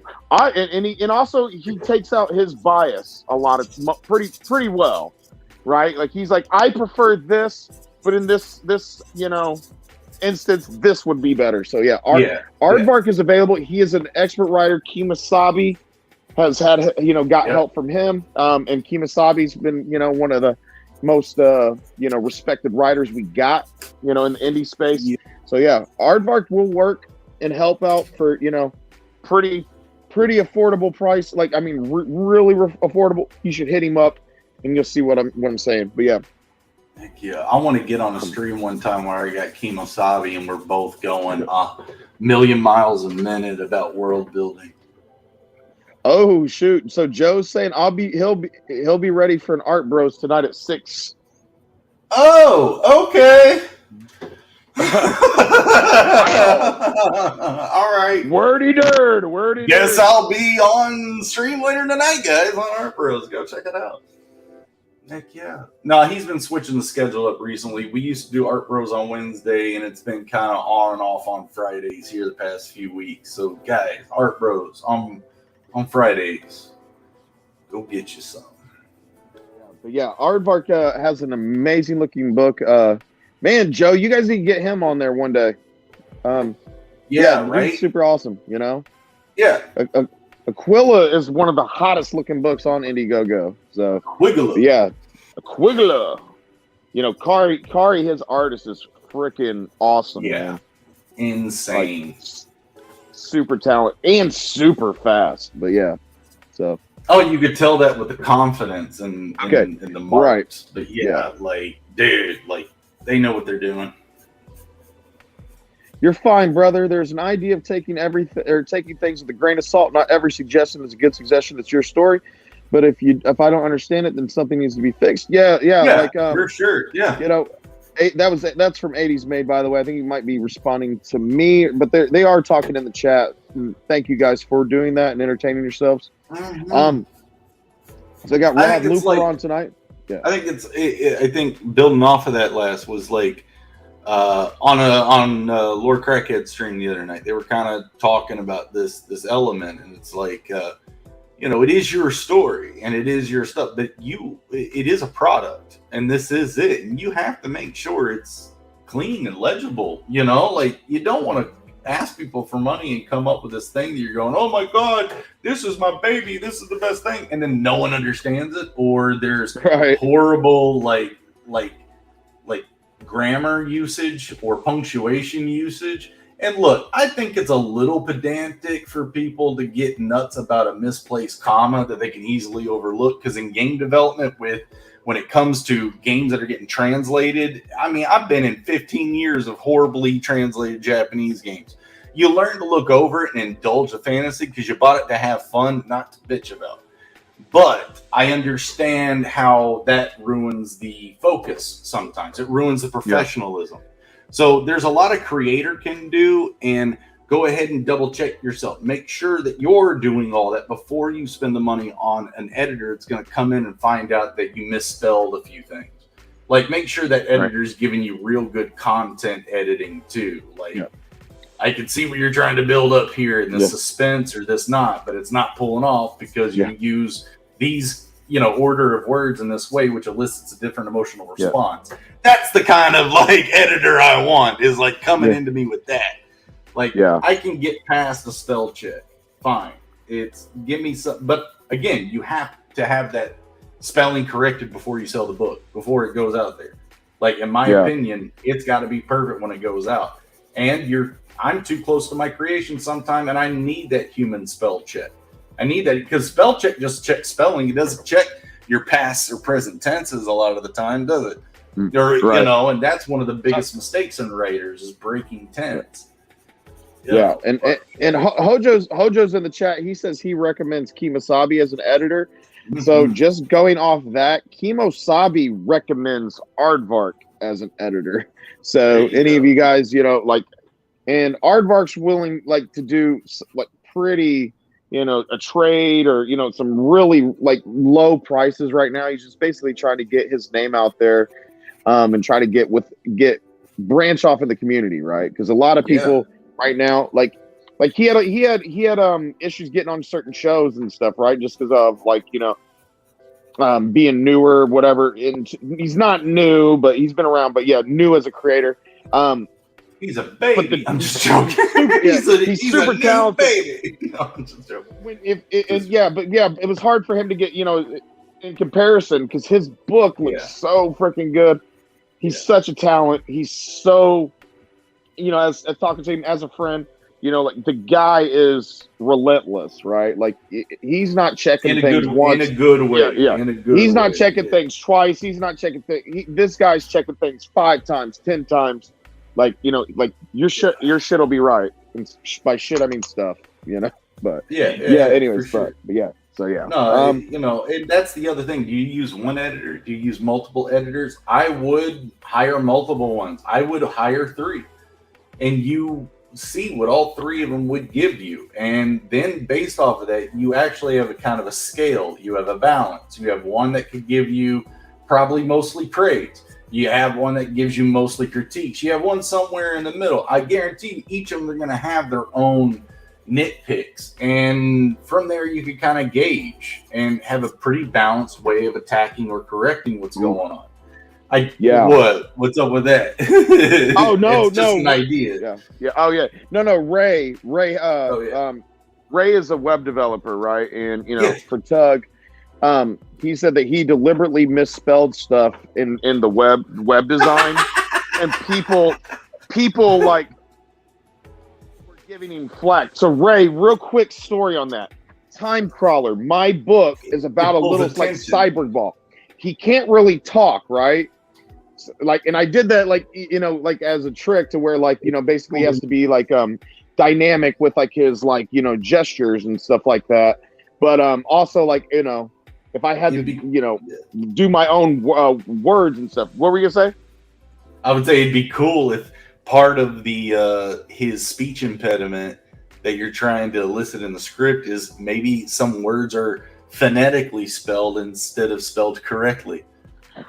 also he takes out his bias a lot of pretty well, right? Like, he's like, I prefer this, but in this you know, instance, this would be better. So yeah, Aardvark is available. He is an expert writer. Kemosabe has had, you know, got help from him. And Kemosabe's been, you know, one of the most you know, respected writers we got, you know, in the indie space. Yeah. So yeah, Aardvark will work and help out for, you know, pretty affordable price. Like, I mean, really affordable. You should hit him up and you'll see what I'm saying. But yeah. Heck yeah. I want to get on a stream one time where I got Kemosabe and we're both going a million miles a minute about world building. Oh shoot! So Joe's saying he'll be ready for an Art Bros tonight at 6. Oh, okay. All right. Wordy nerd. Guess I'll be on stream later tonight, guys, on Art Bros. Go check it out. Heck yeah. No, he's been switching the schedule up recently. We used to do Art Bros on Wednesday, and it's been kind of on and off on Fridays here the past few weeks. So, guys, Art Bros on Fridays. Go get you some. But yeah, Aardvark has an amazing looking book. Man, Joe, you guys need to get him on there one day. Right? He's super awesome, you know? Yeah. Aquila is one of the hottest looking books on Indiegogo. So Wiggle. Yeah. Quiggler. You know, Kari, his artist is freaking awesome, man. Insane. Like, super talented and super fast. But yeah, so. Oh, you could tell that with the confidence and the marks. Right. But yeah, like, dude, like, they know what they're doing. You're fine, brother. There's an idea of taking taking things with a grain of salt. Not every suggestion is a good suggestion. It's your story. But if I don't understand it, then something needs to be fixed. Yeah, like for sure. Yeah. You know, that's from 80s Made, by the way. I think you might be responding to me, but they are talking in the chat. Thank you guys for doing that and entertaining yourselves. Mm-hmm. So I got Rob Looper on tonight. Yeah. I think building off of that last was like on Lord Crackhead stream the other night. They were kind of talking about this element, and it's like you know, it is your story and it is your stuff, but it is a product, and this is it, and you have to make sure it's clean and legible. You know, like, you don't want to ask people for money and come up with this thing that you're going, oh my God, this is my baby, this is the best thing, and then no one understands it, or there's horrible like grammar usage or punctuation usage. And look, I think it's a little pedantic for people to get nuts about a misplaced comma that they can easily overlook, because in game development, when it comes to games that are getting translated, I mean, I've been in 15 years of horribly translated Japanese games. You learn to look over it and indulge the fantasy because you bought it to have fun, not to bitch about. But I understand how that ruins the focus sometimes. It ruins the professionalism. Yeah. So there's a lot a creator can do, and go ahead and double check yourself. Make sure that you're doing all that before you spend the money on an editor that's going to come in and find out that you misspelled a few things. Like, make sure that editor's giving you real good content editing too. Like, I can see what you're trying to build up here in the suspense or this not, but it's not pulling off because you use these, you know, order of words in this way, which elicits a different emotional response. That's the kind of like editor I want, is like coming into me with that. Like, I can get past the spell check. Fine. It's give me some, but again, you have to have that spelling corrected before you sell the book, before it goes out there. Like, in my opinion, it's got to be perfect when it goes out. And I'm too close to my creation sometime, and I need that human spell check. I need that, because spell check just checks spelling. It doesn't check your past or present tenses a lot of the time, does it? Or, you know, and that's one of the biggest mistakes in writers, is breaking tense. And Hojo's in the chat. He says he recommends Kemosabe as an editor. So just going off that, Kemosabe recommends Aardvark as an editor. So any of you guys, you know, like, and Aardvark's willing, like, to do like pretty, you know, a trade, or, you know, some really like low prices right now. He's just basically trying to get his name out there, and try to get branch off in the community, right? Because a lot of people right now, like he had issues getting on certain shows and stuff, right? Just because of, like, you know, being newer, whatever. And he's not new, but he's been around. But new as a creator. He's a baby. I'm just joking. He's super talented. Baby. No, I'm just joking. It was hard for him to get, you know, in comparison, because his book looks so freaking good. He's such a talent. He's so, you know, as talking to him as a friend, you know, like, the guy is relentless, right? Like, he's not checking things once. In a good way. He's not checking things twice. He's not checking things. This guy's checking things 5 times, 10 times. Like, you know, like, your shit will be right. And by shit, I mean stuff, you know? But anyways, sure. So no, you know, and that's the other thing. Do you use one editor? Do you use multiple editors? I would hire multiple ones. I would hire 3, and you see what all 3 of them would give you, and then based off of that, you actually have a kind of a scale. You have a balance. You have one that could give you probably mostly praise. You have one that gives you mostly critiques. You have one somewhere in the middle. I guarantee you, each of them are going to have their own nitpicks, and from there you can kind of gauge and have a pretty balanced way of attacking or correcting what's going on. What's up with that? Oh no, it's just an idea. Ray is a web developer, right? And, you know, for Tug, He said that he deliberately misspelled stuff in the web design, and people like were giving him flack. So Ray, real quick story on that. Time Crawler, my book is about a little like cyborg ball. He can't really talk, right? So, like, and I did that like, you know, like as a trick to where like, you know, basically he has to be like dynamic with like his like, you know, gestures and stuff like that. But also like, you know, if I had to, you know, do my own words and stuff. What were you gonna say? I would say it'd be cool if part of the his speech impediment that you're trying to elicit in the script is maybe some words are phonetically spelled instead of spelled correctly.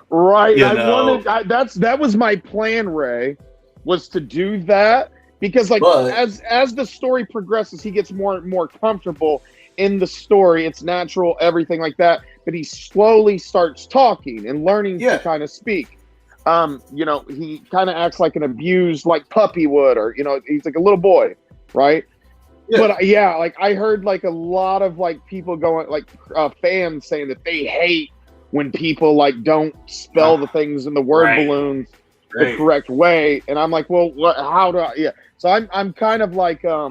Right. That was my plan, Ray, was to do that because like as the story progresses, he gets more and more comfortable in the story. It's natural, everything like that. But he slowly starts talking and learning to kind of speak. You know, he kind of acts like an abused like puppy would, or, you know, he's like a little boy, right? Yeah. But yeah, like I heard like a lot of like people going like fans saying that they hate when people like don't spell the things in the word balloons the correct way, and I'm like, well, how do I? Yeah, so I'm kind of like yeah,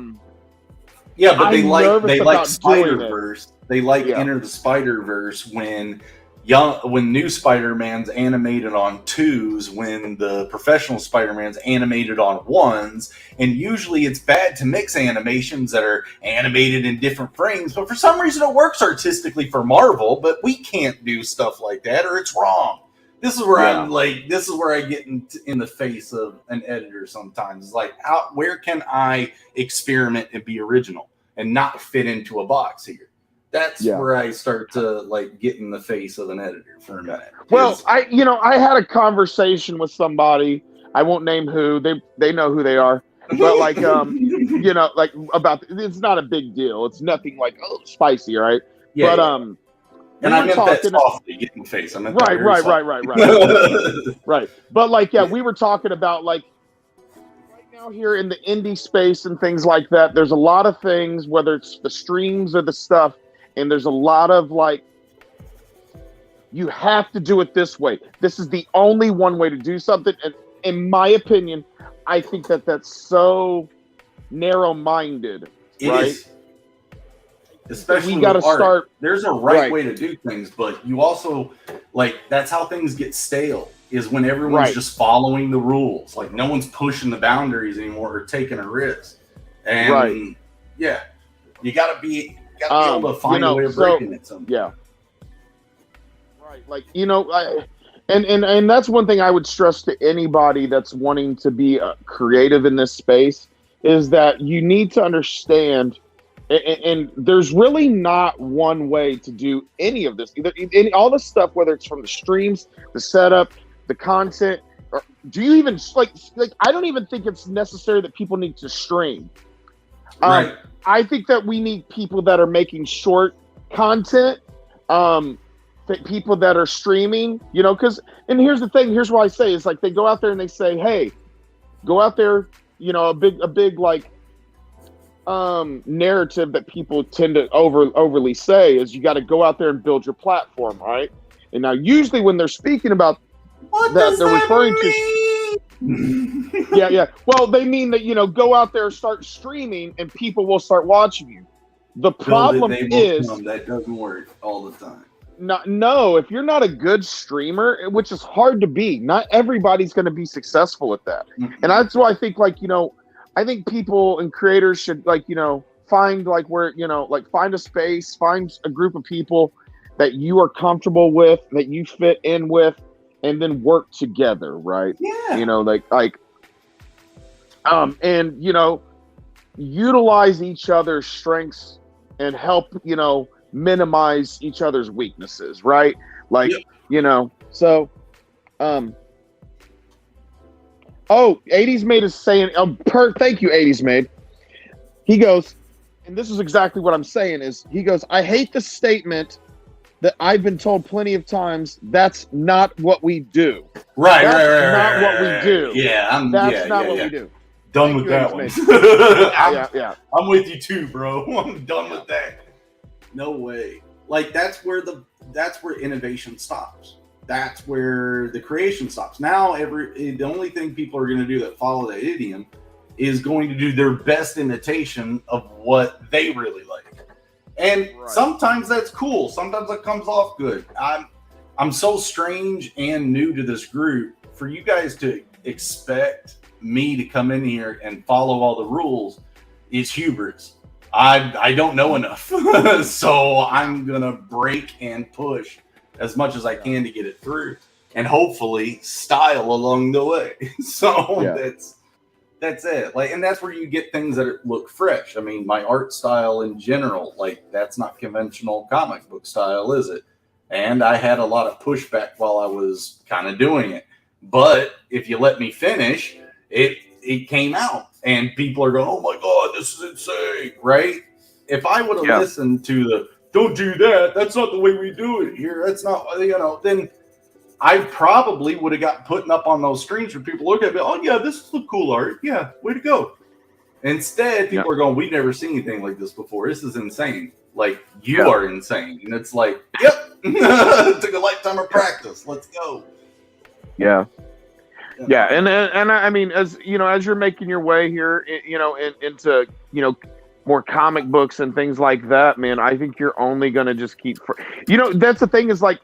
but they like Spider-Verse. They like Enter the Spider-Verse when new Spider-Man's animated on 2s, when the professional Spider-Man's animated on 1s, and usually it's bad to mix animations that are animated in different frames, but for some reason it works artistically for Marvel, but we can't do stuff like that, or it's wrong. This is where I'm like, this is where I get in the face of an editor sometimes. It's like, where can I experiment and be original and not fit into a box here? That's where I start to like get in the face of an editor for a minute. Well, I had a conversation with somebody. I won't name who. They know who they are. But like you know, like about it's not a big deal. It's nothing like spicy, right? Yeah. But and I meant that softly, get in the face. I meant right. Right. But like we were talking about like right now here in the indie space and things like that. There's a lot of things, whether it's the streams or the stuff. And there's a lot of like, you have to do it this way. This is the only one way to do something. And in my opinion, I think that that's so narrow-minded. It is. Especially we got to start. There's a right way to do things, but you also like that's how things get stale. Is when everyone's just following the rules. Like no one's pushing the boundaries anymore or taking a risk. And you got to be. Got to be able to find a way of breaking it somehow. Yeah. Right. Like, you know, and that's one thing I would stress to anybody that's wanting to be creative in this space is that you need to understand, and there's really not one way to do any of this. All this stuff, whether it's from the streams, the setup, the content, or do you even like I don't even think it's necessary that people need to stream. Right. I think that we need people that are making short content, people that are streaming, you know, and here's the thing, here's what I say, is like they go out there and they say, hey, go out there, you know, a big like narrative that people tend to overly say is you got to go out there and build your platform, right? And now usually when they're speaking about that, they're referring to yeah. Well, they mean that, you know, go out there, start streaming, and people will start watching you. The problem is that doesn't work all the time. No, if you're not a good streamer, which is hard to be, not everybody's going to be successful at that. Mm-hmm. And that's why I think, like, you know, I think people and creators should, like, you know, find like where, you know, like find a space, find a group of people that you are comfortable with, that you fit in with, and then work together, right? Yeah. You know, and, you know, utilize each other's strengths and help, you know, minimize each other's weaknesses, right? Like, you know, so, 80s Made is saying, thank you, 80s Made. He goes, and this is exactly what I'm saying is, he goes, I hate the statement that I've been told plenty of times, that's not what we do. Right, that's not what we do. Yeah, that's not what we do. Done with that one. I'm with you too, bro. I'm done with that. No way. like that's where innovation stops. That's where the creation stops. Now the only thing people are going to do that follow that idiom is going to do their best imitation of what they really like. And sometimes that's cool. Sometimes it comes off good. I'm so strange and new to this group. For you guys to expect me to come in here and follow all the rules is hubris. I don't know enough. So I'm going to break and push as much as I can to get it through, and hopefully style along the way. So that's it. Like, and that's where you get things that look fresh. I mean, my art style in general, like that's not conventional comic book style, is it? And I had a lot of pushback while I was kind of doing it. But if you let me finish, it came out, and people are going, "Oh my God, this is insane!" Right? If I would have listened to the "Don't do that. That's not the way we do it here. That's not," then I probably would have got putting up on those screens for people look at me. "Oh yeah, this is the cool art. Yeah, way to go." Instead, people are going, "We've never seen anything like this before. This is insane. Like you are insane." And it's like, "Yep, took a lifetime of practice. Let's go." Yeah. And I mean, as you know, as you're making your way here, into more comic books and things like that, man, I think you're only gonna just keep. That's the thing is like,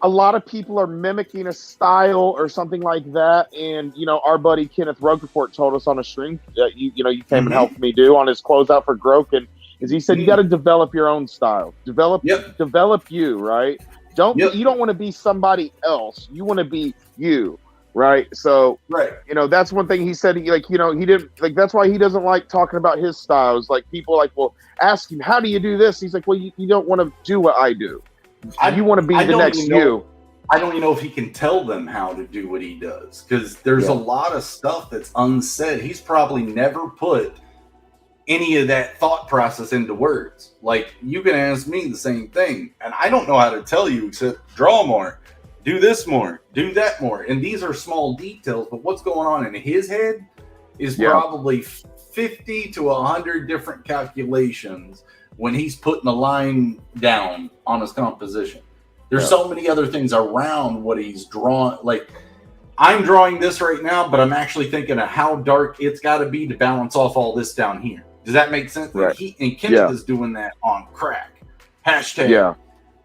a lot of people are mimicking a style or something like that, and our buddy Kenneth Roquefort told us on a stream that you came and helped me do on his closeout for Groken, is he said you got to develop your own style, develop you, right? You don't want to be somebody else, you want to be you. Right. So, that's one thing he said. He didn't like, that's why he doesn't like talking about his styles. Like people well, ask him, how do you do this? He's like, well, you don't want to do what I do. You want to be the next you. I don't even know if he can tell them how to do what he does, because there's a lot of stuff that's unsaid. He's probably never put any of that thought process into words. Like you can ask me the same thing, and I don't know how to tell you except draw more. Do this more, do that more. And these are small details, but what's going on in his head is probably 50 to 100 different calculations when he's putting a line down on his composition. There's so many other things around what he's drawn. Like, I'm drawing this right now, but I'm actually thinking of how dark it's got to be to balance off all this down here. Does that make sense? Right. And Kenneth is doing that on crack. Hashtag.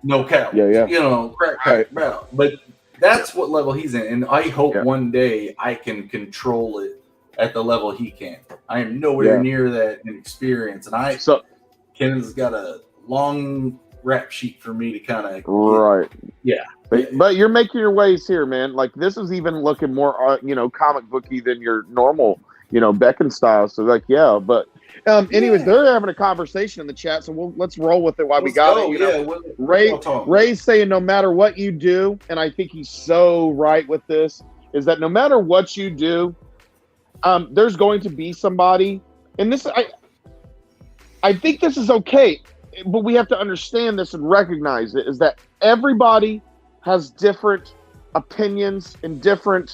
No cap. Crack battle. But that's what level he's in. And I hope one day I can control it at the level he can. I am nowhere near that in experience. And Kenneth's got a long rap sheet for me to kind of But you're making your ways here, man. Like this is even looking more comic booky than your normal, Beckon style. So but anyways, they're having a conversation in the chat, so let's roll with it while we got it. Ray's saying no matter what you do, and I think he's so right with this, is that no matter what you do, there's going to be somebody, and this I think this is okay, but we have to understand this and recognize it, is that everybody has different opinions and different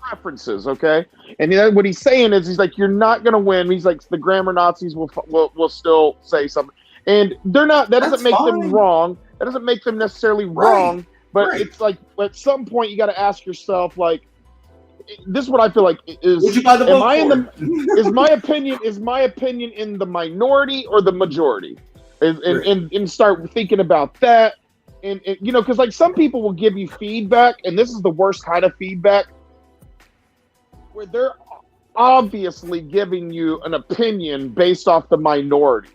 preferences, okay? And what he's saying is, he's like, you're not going to win. He's like, the grammar Nazis will still say something, and they're not. That doesn't make them wrong. That doesn't make them necessarily wrong. But it's like, at some point, you got to ask yourself, like, this is what I feel like is. Would you buy the book is my opinion in the minority or the majority? And start thinking about that, and because like some people will give you feedback, and this is the worst kind of feedback, where they're obviously giving you an opinion based off the minority,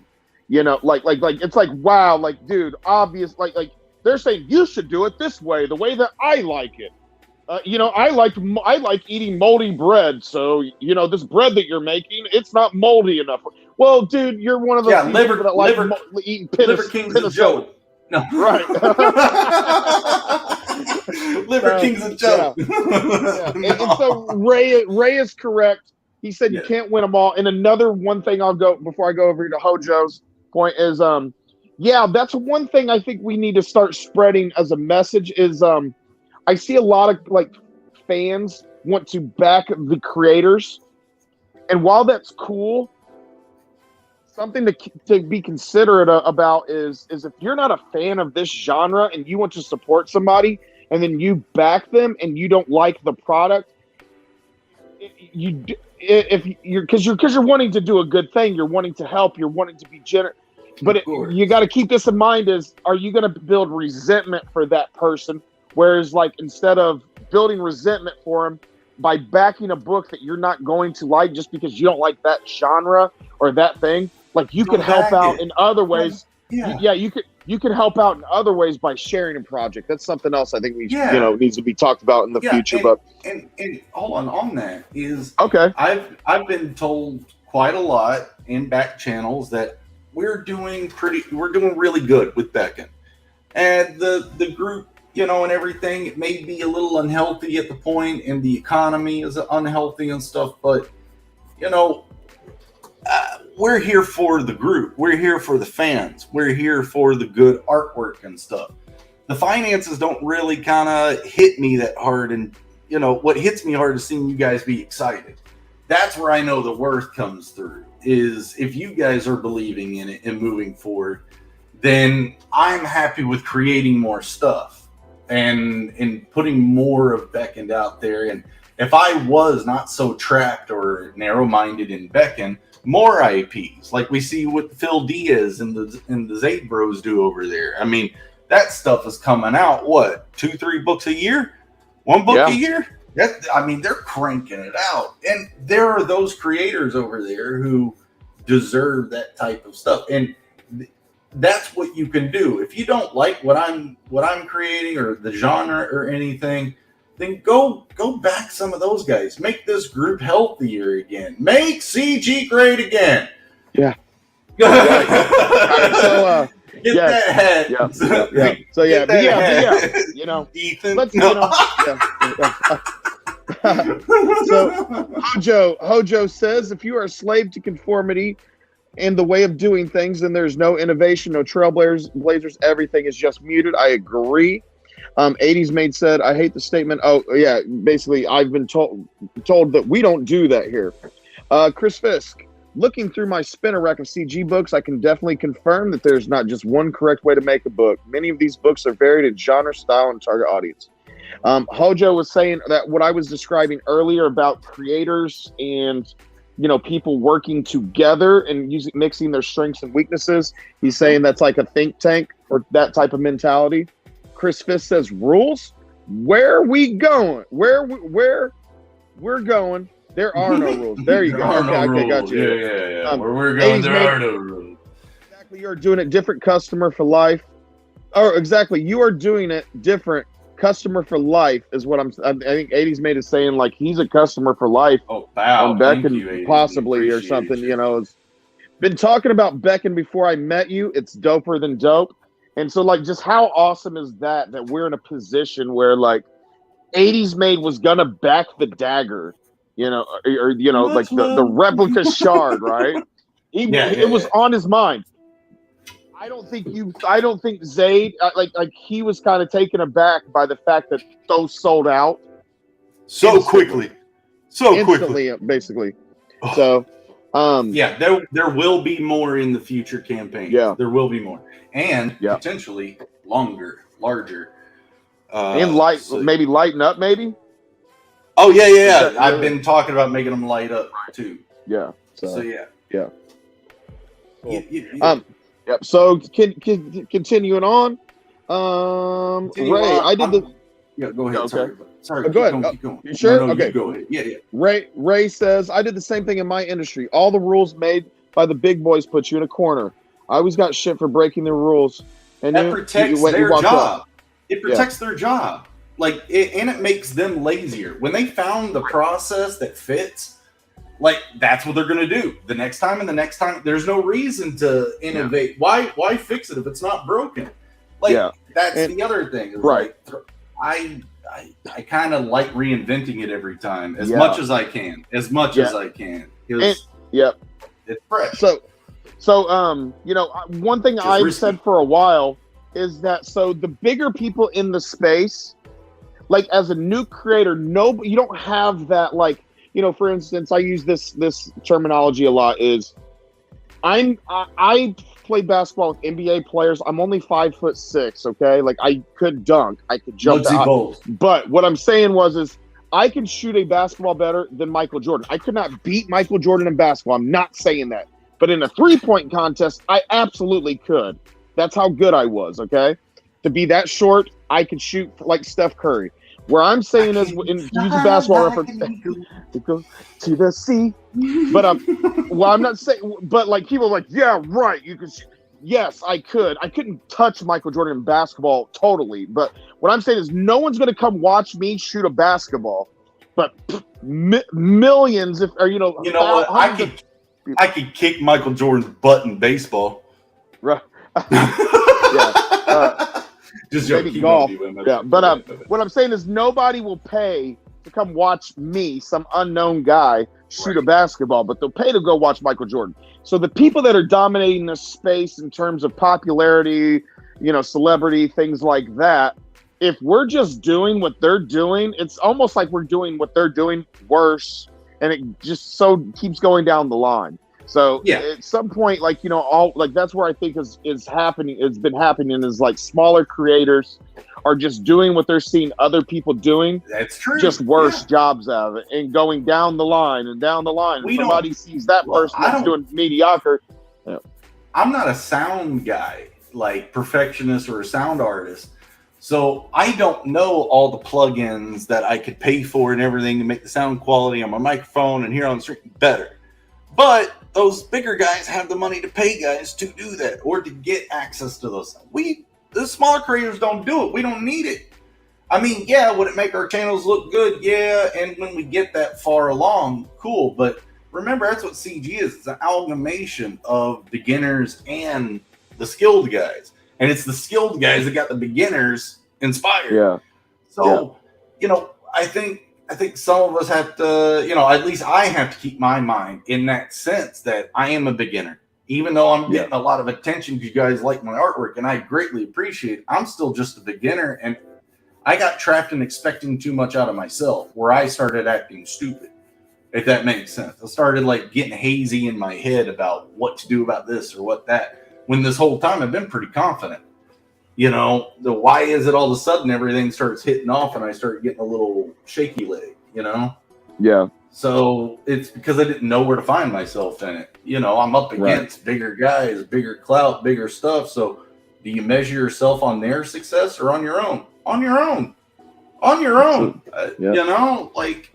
like it's like, wow, like dude, obvious, like they're saying you should do it this way, the way that I like it. I like eating moldy bread, so this bread that you're making, it's not moldy enough. Well, dude, you're one of those people that like eating liver king's a joke. No, right. Liver King's a joke. And so Ray is correct. He said you can't win them all. And another one thing I'll go before I go over to Hojo's point is, that's one thing I think we need to start spreading as a message is, I see a lot of like fans want to back the creators, and while that's cool, something to be considerate about is if you're not a fan of this genre and you want to support somebody and then you back them and you don't like the product, because you're wanting to do a good thing, you're wanting to help, you're wanting to be generous, but you got to keep this in mind: is are you going to build resentment for that person? Whereas, like, instead of building resentment for him by backing a book that you're not going to like just because you don't like that genre or that thing, like, you can help out in other ways. Yeah, you can help out in other ways by sharing a project. That's something else I think needs to be talked about in the future. And hold on that is okay. I've been told quite a lot in back channels that we're doing really good with Beckon, and the group, and everything. It may be a little unhealthy at the point, and the economy is unhealthy and stuff, but we're here for the group. We're here for the fans. We're here for the good artwork and stuff. The finances don't really kind of hit me that hard, and what hits me hard is seeing you guys be excited. That's where I know the worth comes through, is if you guys are believing in it and moving forward, then I'm happy with creating more stuff and putting more of Beckoned out there. And if I was not so trapped or narrow-minded in Beckon, more IPs like we see what Phil Diaz and the Zade Bros do over there. I mean, that stuff is coming out, what, 2-3 books a year? 1 book a year? They're cranking it out. And there are those creators over there who deserve that type of stuff. And that's what you can do. If you don't like what I'm creating or the genre or anything, then go back some of those guys. Make this group healthier again. Make CG great again. Yeah. Get that head. Yeah. So Ethan. Let's So Hojo says, if you are a slave to conformity and the way of doing things, then there's no innovation, no trailblazers. Everything is just muted. I agree. 80s Made said, I hate the statement. Oh, yeah. Basically, I've been told that we don't do that here. Chris Fisk, looking through my spinner rack of CG books, I can definitely confirm that there's not just one correct way to make a book. Many of these books are varied in genre, style, and target audience. Hojo was saying that what I was describing earlier about creators and people working together and mixing their strengths and weaknesses. He's saying that's like a think tank or that type of mentality. Chris Fisk says, rules? Where are we going? Where we're going, there are no rules. There you go. Okay, got you. Yeah. Where we're going, there are no rules. Exactly. You're doing it different, customer for life. Or exactly, you are doing it different, customer for life is what I think 80s Made is saying, like, he's a customer for life. Oh, wow. Beckon possibly or something, been talking about Beckon before I met you. It's doper than dope. And so, like, just how awesome is that we're in a position where, like, 80s Made was gonna back the dagger, like the replica shard, right? It was on his mind. I don't think Zade, like he was kind of taken aback by the fact that those sold out so quickly, basically. So, there will be more in the future campaigns. Yeah, there will be more, and potentially larger, and maybe lighten up, maybe. Oh yeah. I've been talking about making them light up too. Yeah. So yeah. Cool. Yep. So continuing on, Ray, I did the. Yeah, go ahead. Okay. Sorry. Go ahead. Keep going. You sure? No, okay. You go ahead. Yeah. Ray says, I did the same thing in my industry. All the rules made by the big boys put you in a corner. I always got shit for breaking the rules. And that protects their job. It protects their job. And it makes them lazier. When they found the process that fits, like, that's what they're going to do the next time and the next time. There's no reason to innovate. Why fix it if it's not broken? That's the other thing. Right. Like, I kind of like reinventing it every time as much as I can. As I can. It's fresh. So one thing I've said for a while is that the bigger people in the space, like, as a new creator, you don't have that, like, for instance, I use this terminology a lot, is I play basketball with NBA players. I'm only 5'6", okay? Like I could dunk, I could jump Muggsy out. Bogues. But what I'm saying is I can shoot a basketball better than Michael Jordan. I could not beat Michael Jordan in basketball. I'm not saying that. But in a 3-point contest, I absolutely could. That's how good I was, okay? To be that short, I could shoot like Steph Curry. Where I'm saying is, use a basketball reference, go to the sea. But I'm not saying, but like people are like, yeah, right, you can shoot. Yes, I could. I couldn't touch Michael Jordan in basketball totally. But what I'm saying is no one's going to come watch me shoot a basketball. But millions, if or You know what? I could kick Michael Jordan's butt in baseball. Right. Yeah. Just maybe golf. Yeah. But what I'm saying is nobody will pay to come watch me, some unknown guy, shoot a basketball, but they'll pay to go watch Michael Jordan. So the people that are dominating this space in terms of popularity, celebrity, things like that, if we're just doing what they're doing, it's almost like we're doing what they're doing worse, and it just so keeps going down the line. So at some point, that's where I think is happening. It's been happening is like smaller creators are just doing what they're seeing other people doing. That's true. Just worse jobs out of it, and going down the line and down the line. Somebody sees that person that's doing mediocre. Yeah. I'm not a sound guy, like perfectionist or a sound artist. So I don't know all the plugins that I could pay for and everything to make the sound quality on my microphone and here on the street better. But those bigger guys have the money to pay guys to do that or to get access to those. The smaller creators don't do it. We don't need it. I mean, yeah, would it make our channels look good? Yeah, and when we get that far along, cool. But remember, that's what CG is. It's an amalgamation of beginners and the skilled guys. And it's the skilled guys that got the beginners inspired. Yeah. So, I think some of us have to, at least I have to keep my mind in that sense that I am a beginner. Even though I'm getting a lot of attention because you guys like my artwork and I greatly appreciate it, I'm still just a beginner. And I got trapped in expecting too much out of myself where I started acting stupid, if that makes sense. I started getting hazy in my head about what to do about this or what that. When this whole time I've been pretty confident, why is it all of a sudden everything starts hitting off and I start getting a little shaky leg, Yeah. So it's because I didn't know where to find myself in it. I'm up against bigger guys, bigger clout, bigger stuff. So do you measure yourself on their success or on your own? On your own. On your own.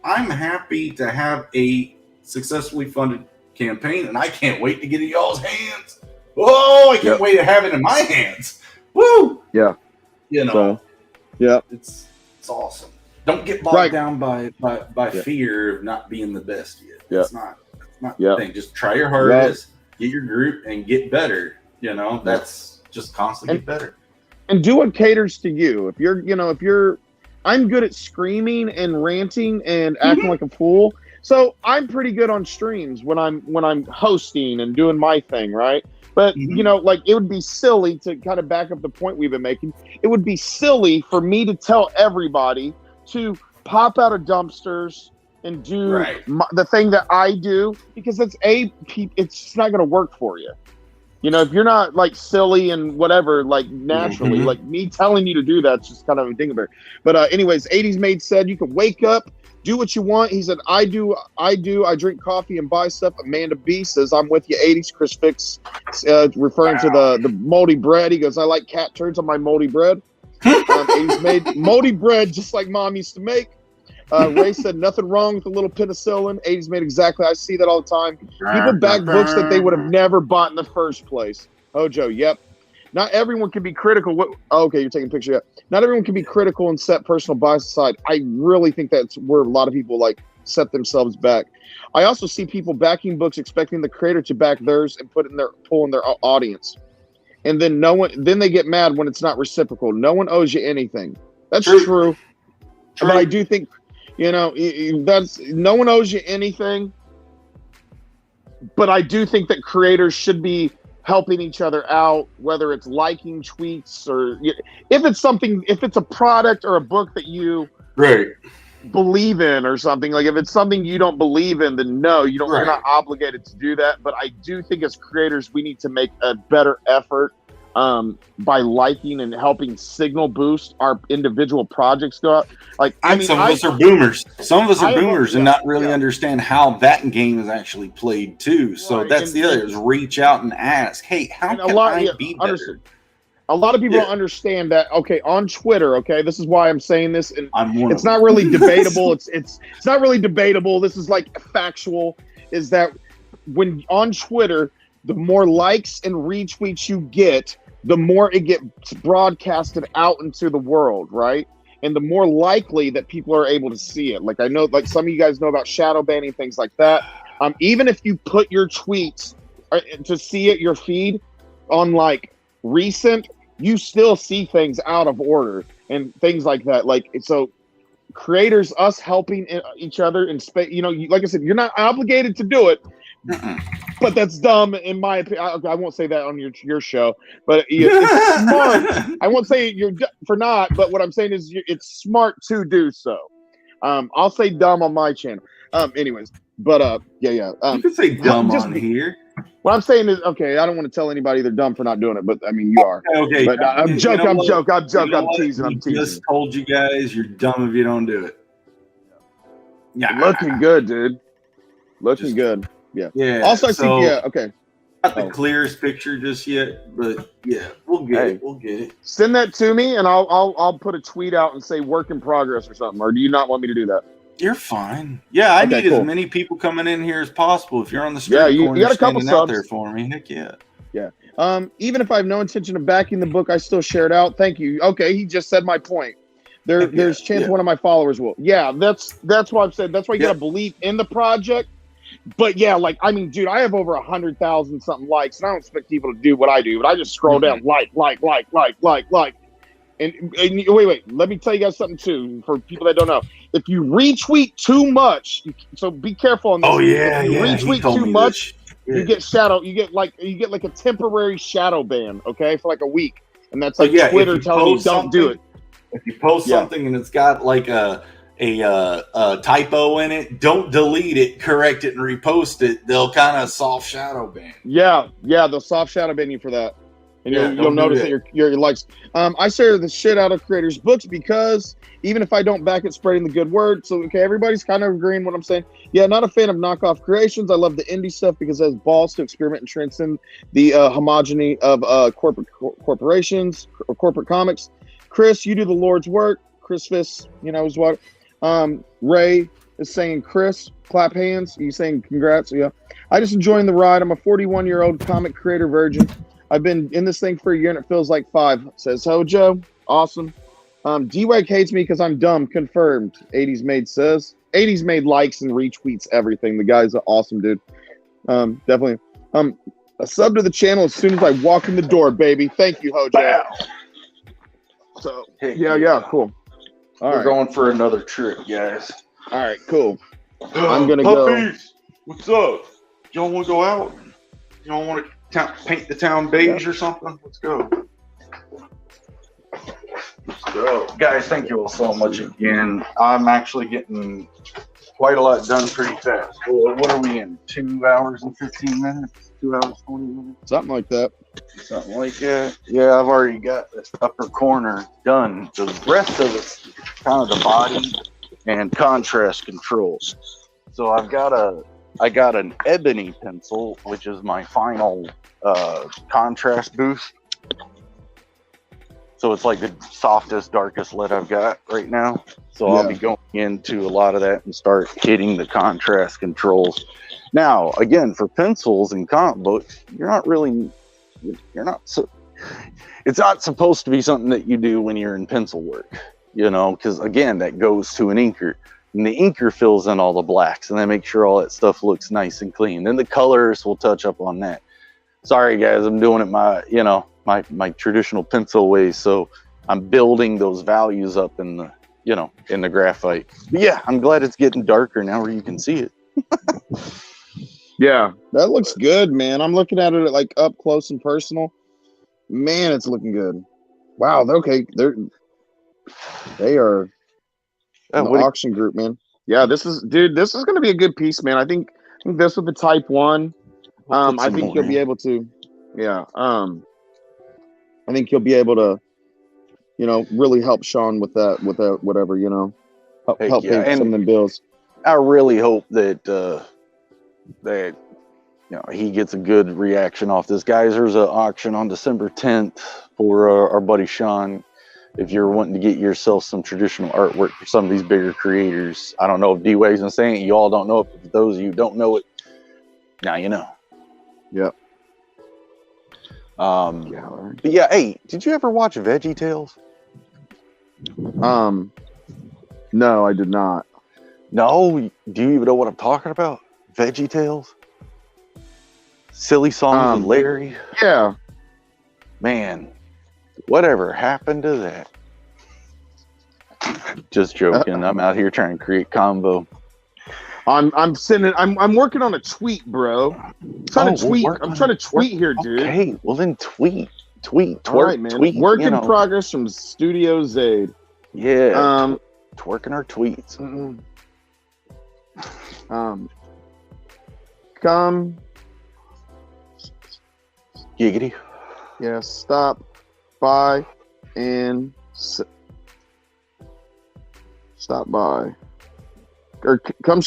I'm happy to have a successfully funded campaign and I can't wait to get in y'all's hands. Oh, I can't wait to have it in my hands. Woo! Yeah. It's awesome. Don't get bogged down by fear of not being the best yet. Yeah. It's not the thing. Just try your hardest, get your group, and get better. That's just constantly get better. And do what caters to you. If you're, I'm good at screaming and ranting and acting like a fool. So I'm pretty good on streams when I'm hosting and doing my thing, right? But, it would be silly to kind of back up the point we've been making. It would be silly for me to tell everybody to pop out of dumpsters and do the thing that I do because it's not going to work for you. If you're not silly and whatever, naturally, me telling you to do that's just kind of a dingleberry. But anyways, 80s Made said you can wake up, do what you want. He said, I drink coffee and buy stuff. Amanda B says, I'm with you, 80s. Chris Fix, referring to the moldy bread. He goes, I like cat turds on my moldy bread. 80s Made moldy bread, just like Mom used to make. Ray said, nothing wrong with a little penicillin. 80s Made exactly. I see that all the time. People back books that they would have never bought in the first place. Hojo, yep. Not everyone can be critical. Okay, you're taking a picture. Yeah. Not everyone can be critical and set personal bias aside. I really think that's where a lot of people set themselves back. I also see people backing books expecting the creator to back theirs and pull in their audience. And then then they get mad when it's not reciprocal. No one owes you anything. That's true. But I do think, that's no one owes you anything. But I do think that creators should be helping each other out, whether it's liking tweets or if it's a product or a book that you believe in or something. Like if it's something you don't believe in, then no, you don't. Right. You're not obligated to do that. But I do think as creators, we need to make a better effort by liking and helping signal boost our individual projects go out. Like I mean, some of us are boomers. Some of us are I have a- boomers and yeah, not really yeah. understand how that game is actually played too. So Right, that's and- the other is reach out and ask, hey, how and can I be better? understood. A lot of people don't understand that. Okay, on Twitter. Okay, this is why I'm saying this, and it's not really debatable. It's not really debatable. This is like factual. Is that when on Twitter, the more likes and retweets you get, the more it gets broadcasted out into the world, right? And the more likely that people are able to see it. Like I know, like some of you guys know about shadow banning, things like that. Even if you put your tweets to see it, your feed on like recent, you still see things out of order and things like that. Like, so creators, us helping each other in space, you know, like I said, you're not obligated to do it, but that's dumb in my opinion. I won't say that on your show, but it's smart. I won't say you're for not, but what I'm saying is it's smart to do so. I'll say dumb on my channel. Anyways, but yeah. You can say dumb on here. What I'm saying is, okay, I don't want to tell anybody they're dumb for not doing it, but I mean, you are. Okay. But I'm joking. I'm teasing. We just told you guys you're dumb if you don't do it. Yeah. Looking good, dude. Looking good. Yeah. Yeah. Also, I think, yeah, okay. Not the clearest picture just yet, but yeah, we'll get it. We'll get it. Send that to me, and I'll put a tweet out and say work in progress or something. Or do you not want me to do that? You're fine. Yeah, I need as many people coming in here as possible. If you're on the street, yeah, you got a couple subs out there for me. Heck yeah. Yeah. Even if I have no intention of backing the book, I still share it out. Thank you. Okay, he just said my point. There's chance one of my followers will. Yeah, that's why I've said that's why you gotta believe in the project. But yeah, like I mean, dude, I have over 100,000 something likes, and I don't expect people to do what I do. But I just scroll down, like. And wait, let me tell you guys something too. For people that don't know, if you retweet too much, so be careful on this. Oh yeah, if you retweet too much, you get like a temporary shadow ban, okay, for like a week, and that's like Twitter telling you don't do it. If you post something and it's got like a typo in it, don't delete it, correct it, and repost it. They'll kind of soft shadow ban. Yeah, they'll soft shadow ban you for that. And you'll notice that your likes. I share the shit out of creators' books because even if I don't back it, spreading the good word. So okay, everybody's kind of agreeing what I'm saying. Yeah, not a fan of knockoff creations. I love the indie stuff because it has balls to experiment and transcend the homogeny of corporations or corporate comics. Chris, you do the Lord's work. Chris Fiss, you know, is what. Ray is saying, Chris, clap hands. He's saying congrats. Yeah, I just enjoying the ride. I'm a 41-year-old comic creator virgin. I've been in this thing for a year and it feels like 5, says Hojo. Awesome. D-Wag hates me because I'm dumb. Confirmed. 80s Made says. 80s Made likes and retweets everything. The guy's an awesome dude. Definitely. A sub to the channel as soon as I walk in the door, baby. Thank you, Hojo. Wow. So, yeah, cool. We're going for another trip, guys. All right, cool. I'm going to go. What's up? You don't want to go out? You don't want to paint the town beige or something? Let's go. Guys, thank you all so much again. I'm actually getting quite a lot done pretty fast. What are we in? 2 hours and 15 minutes? 2 hours, 20 minutes? Something like that. Something like that. Yeah, I've already got this upper corner done. The rest of it's kind of the body and contrast control. So I got an ebony pencil, which is my final contrast boost. So it's like the softest, darkest lead I've got right now. So I'll be going into a lot of that and start hitting the contrast controls. Now, again, for pencils and comic books, it's not supposed to be something that you do when you're in pencil work, you know, because again, that goes to an inker. And the inker fills in all the blacks and then make sure all that stuff looks nice and clean. Then the colors, will touch up on that. Sorry guys, I'm doing it my traditional pencil ways. So I'm building those values up in the graphite. But yeah, I'm glad it's getting darker now where you can see it. Yeah, that looks good, man. I'm looking at it like up close and personal. Man, it's looking good. Wow, okay. They are in the auction group, man. Yeah, this is going to be a good piece, man. I think this with the Type 1. I think you'll be able to. Yeah. I think you'll be able to, really help Sean with that, whatever, help pay some of them bills. I really hope that he gets a good reaction off this. Guys, there's an auction on December 10th for our buddy Sean. If you're wanting to get yourself some traditional artwork for some of these bigger creators, I don't know if D-Wave's been saying it. You all don't know it, but for those of you who don't know it, now you know. Yep. But yeah, hey, did you ever watch Veggie Tales? No, I did not. No? Do you even know what I'm talking about? Veggie Tales? Silly Songs with Larry? Yeah. Man, whatever happened to that? Just joking. I'm out here trying to create combo. I'm working on a tweet, bro. I'm trying to tweet here, dude. Okay, well then tweet. Twerk, all right, man. tweet. Work in progress from Studio Zade. Yeah. Twerking our tweets. Come. Giggity. Yeah, stop by and stop by. Or come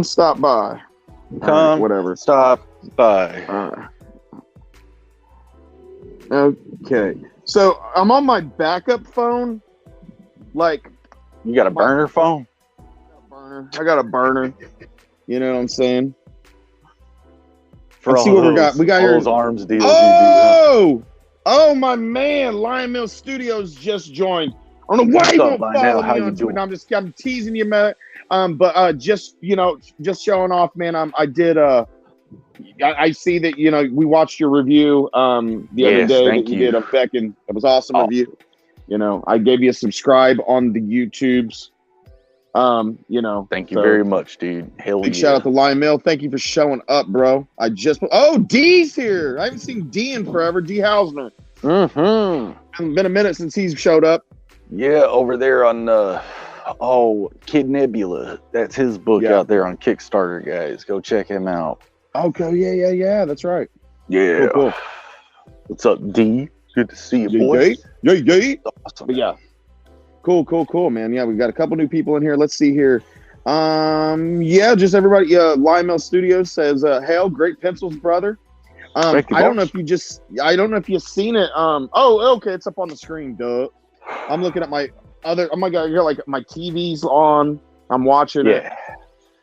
stop by. Come, whatever. Stop by. Okay. So I'm on my backup phone. Like, you got a burner phone? I got a burner. You know what I'm saying? Let's see what we got. We got those arms deals. Oh, my man, Lion Mill Studios just joined. I don't know why you won't follow me on Twitter. I'm teasing you, man. But just showing off, man. I see that we watched your review the other day that you did of BECKONED. It was awesome review. I gave you a subscribe on the YouTubes. Thank you very much, dude. Hell big shout out to Lion Mill. Thank you for showing up, bro. D's here. I haven't seen D in forever. D Hausner. It's been a minute since he's showed up. Yeah, over there on Kid Nebula. That's his book out there on Kickstarter, guys. Go check him out. Okay, yeah. That's right. Yeah. Cool. What's up, D? Good to see you, boy. Yeah. Awesome. But yeah. Cool, man. Yeah, we've got a couple new people in here. Let's see here. Just everybody. Lion Mill Studios says, "Hail, great pencils, brother." I don't know if you've seen it. Okay, it's up on the screen. Duh. I'm looking at my other. Oh my god, my TV's on. I'm watching it,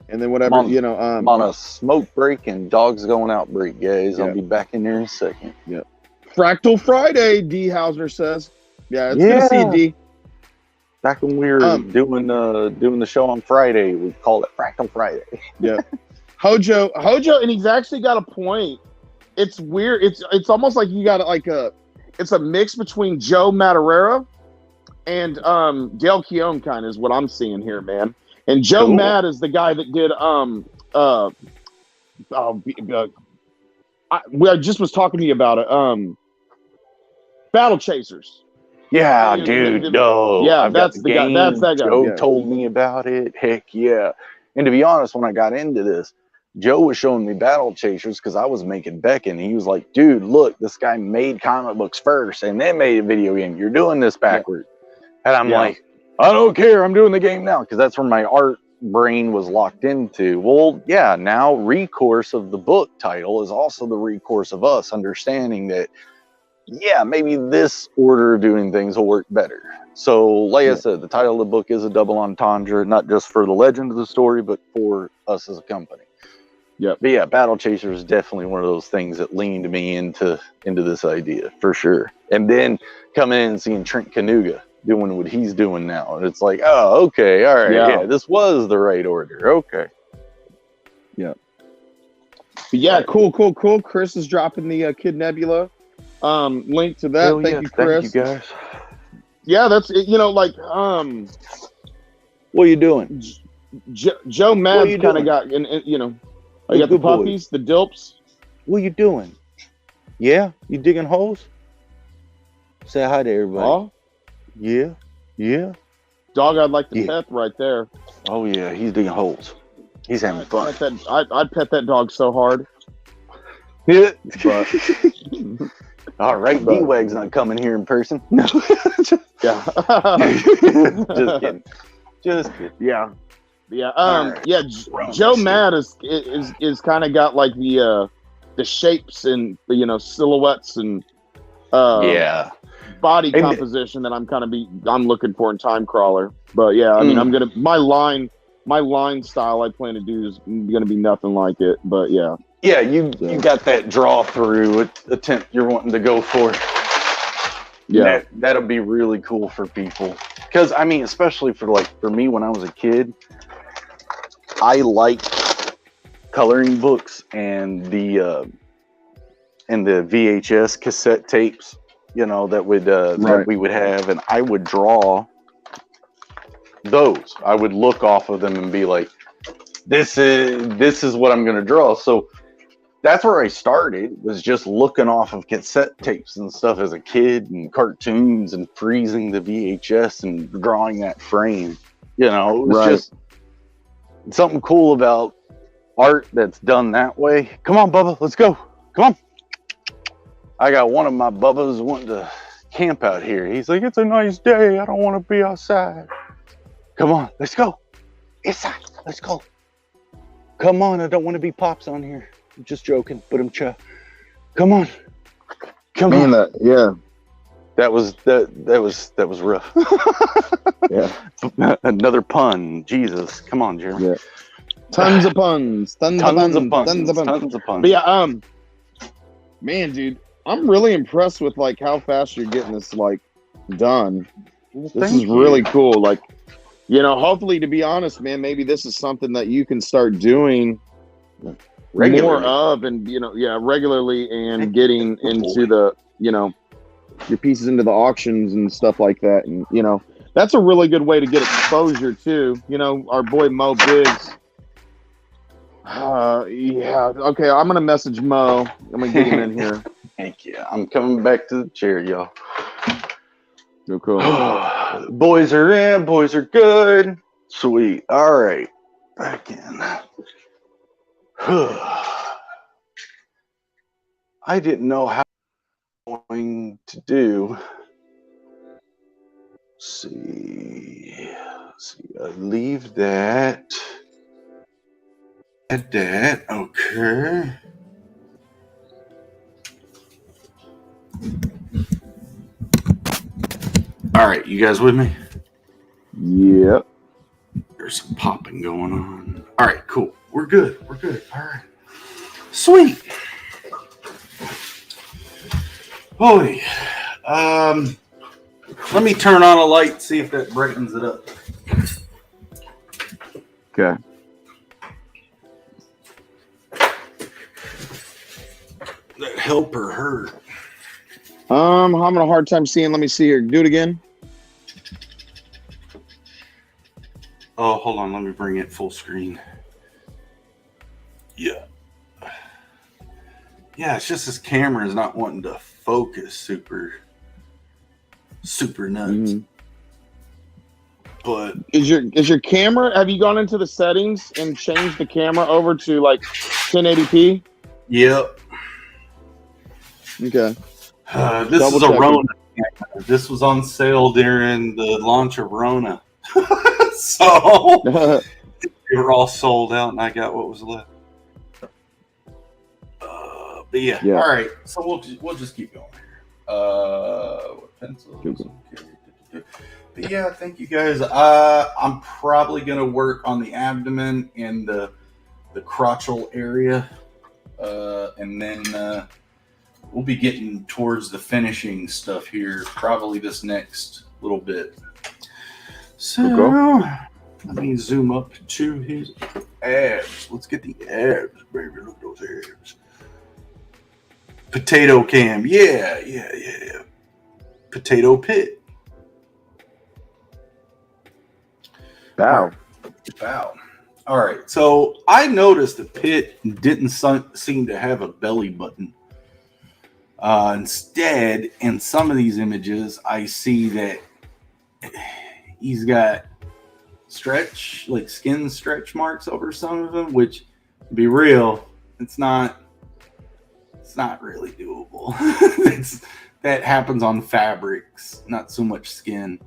and then whatever I'm on a smoke break and dogs going out break, guys. I'll be back in there in a second. Yeah. Fractal Friday, D Hausner says. Yeah, it's good to see you, D. Back when we were doing the show on Friday, we called it Fractal Friday. Yeah. Hojo, and he's actually got a point. It's weird. It's almost like you got it's a mix between Joe Madureira and Gail Keown, kind of is what I'm seeing here, man. And Joe Mad is the guy that did I just was talking to you about it. Battle Chasers. Yeah, dude. No. Yeah, that's the guy. That's that guy. Joe told me about it. Heck yeah. And to be honest, when I got into this, Joe was showing me Battle Chasers because I was making BECKONED. He was like, dude, look, this guy made comic books first and then made a video game. You're doing this backward. And I'm like, I don't care. I'm doing the game now because that's where my art brain was locked into. Well, yeah, now recourse of the book title is also the recourse of us understanding that, yeah, maybe this order of doing things will work better. So, like I said, the title of the book is a double entendre, not just for the legend of the story, but for us as a company. Yeah. But yeah, Battle Chaser is definitely one of those things that leaned me into this idea for sure. And then coming in and seeing Trent Kanuga doing what he's doing now, and it's like, oh, okay, all right, yeah, this was the right order. Okay. Yeah. But yeah, cool. Chris is dropping the Kid Nebula link to that. Thank you, Chris. Thank you, guys. Yeah, that's it. What are you doing? Joe Mad kind of got, you got the puppies, the dilps. What are you doing? Yeah, you digging holes? Say hi to everybody. Oh, yeah. Dog I'd like to Yeah. pet right there. Oh yeah, he's digging holes. He's having fun. I'd pet that dog so hard. Yeah. But All right, But- D-Wag's not coming here in person. No. yeah. Just kidding. Just kidding. Yeah. Yeah. Alright. Yeah. Joe Matt is kind of got like the shapes and silhouettes and Yeah. body And- composition that I'm looking for in Time Crawler. But yeah, I mean, my line style I plan to do is gonna be nothing like it. But yeah. Yeah, you got that draw through attempt you're wanting to go for. Yeah. That'll be really cool for people. Because I mean, especially for me when I was a kid, I liked coloring books and the VHS cassette tapes, that we would have, and I would draw those. I would look off of them and be like, this is what I'm gonna draw. So that's where I started, was just looking off of cassette tapes and stuff as a kid, and cartoons, and freezing the VHS and drawing that frame. It was just something cool about art that's done that way. Come on, Bubba, let's go. Come on. I got one of my Bubbas wanting to camp out here. He's like, it's a nice day. I don't want to be outside. Come on, let's go. Inside, let's go. Come on, I don't want to be Pops on here. I'm just joking, but I'm Come on. Come on. That was rough. Yeah. Another pun. Jesus. Come on, Jeremy. Yeah. Tons of puns. Tons of puns. But yeah, man, dude, I'm really impressed with how fast you're getting this done. This is really cool. Hopefully, to be honest, man, maybe this is something that you can start doing more of, and regularly, and getting into the your pieces into the auctions and stuff like that, and that's a really good way to get exposure too. Our boy Mo Biggs. Yeah, okay, I'm gonna message Mo. I'm gonna get him in here. Thank you. I'm coming back to the chair, y'all. Oh, cool. Boys are in. Boys are good. Sweet. All right. Back in. I didn't know how I'm going to do. Let's see. I leave that. Add that. Okay. All right, you guys with me? Yep. There's some popping going on. All right, cool. We're good. All right. Sweet. Boy. Let me turn on a light, see if that brightens it up. Okay. That help or hurt? I'm having a hard time seeing. Let me see here. Do it again. Oh, hold on. Let me bring it full screen. Yeah. Yeah, it's just this camera is not wanting to focus super nuts. Mm-hmm. But is your camera? Have you gone into the settings and changed the camera over to 1080p? yep. Okay. This Double is a checking. Rona. This was on sale during the launch of Rona. So they were all sold out, and I got what was left. But yeah. All right. So we'll just keep going here. What pencils? Okay. But yeah, thank you guys. I'm probably gonna work on the abdomen and the crotchal area, and then we'll be getting towards the finishing stuff here probably this next little bit. So let me zoom up to his abs. Let's get the abs, baby. Look at those abs. Potato cam. Yeah. Potato pit. Wow. All right. So I noticed the pit didn't seem to have a belly button. Instead, in some of these images, I see that He's got skin stretch marks over some of them, which, to be real, it's not really doable. That happens on fabrics, not so much skin.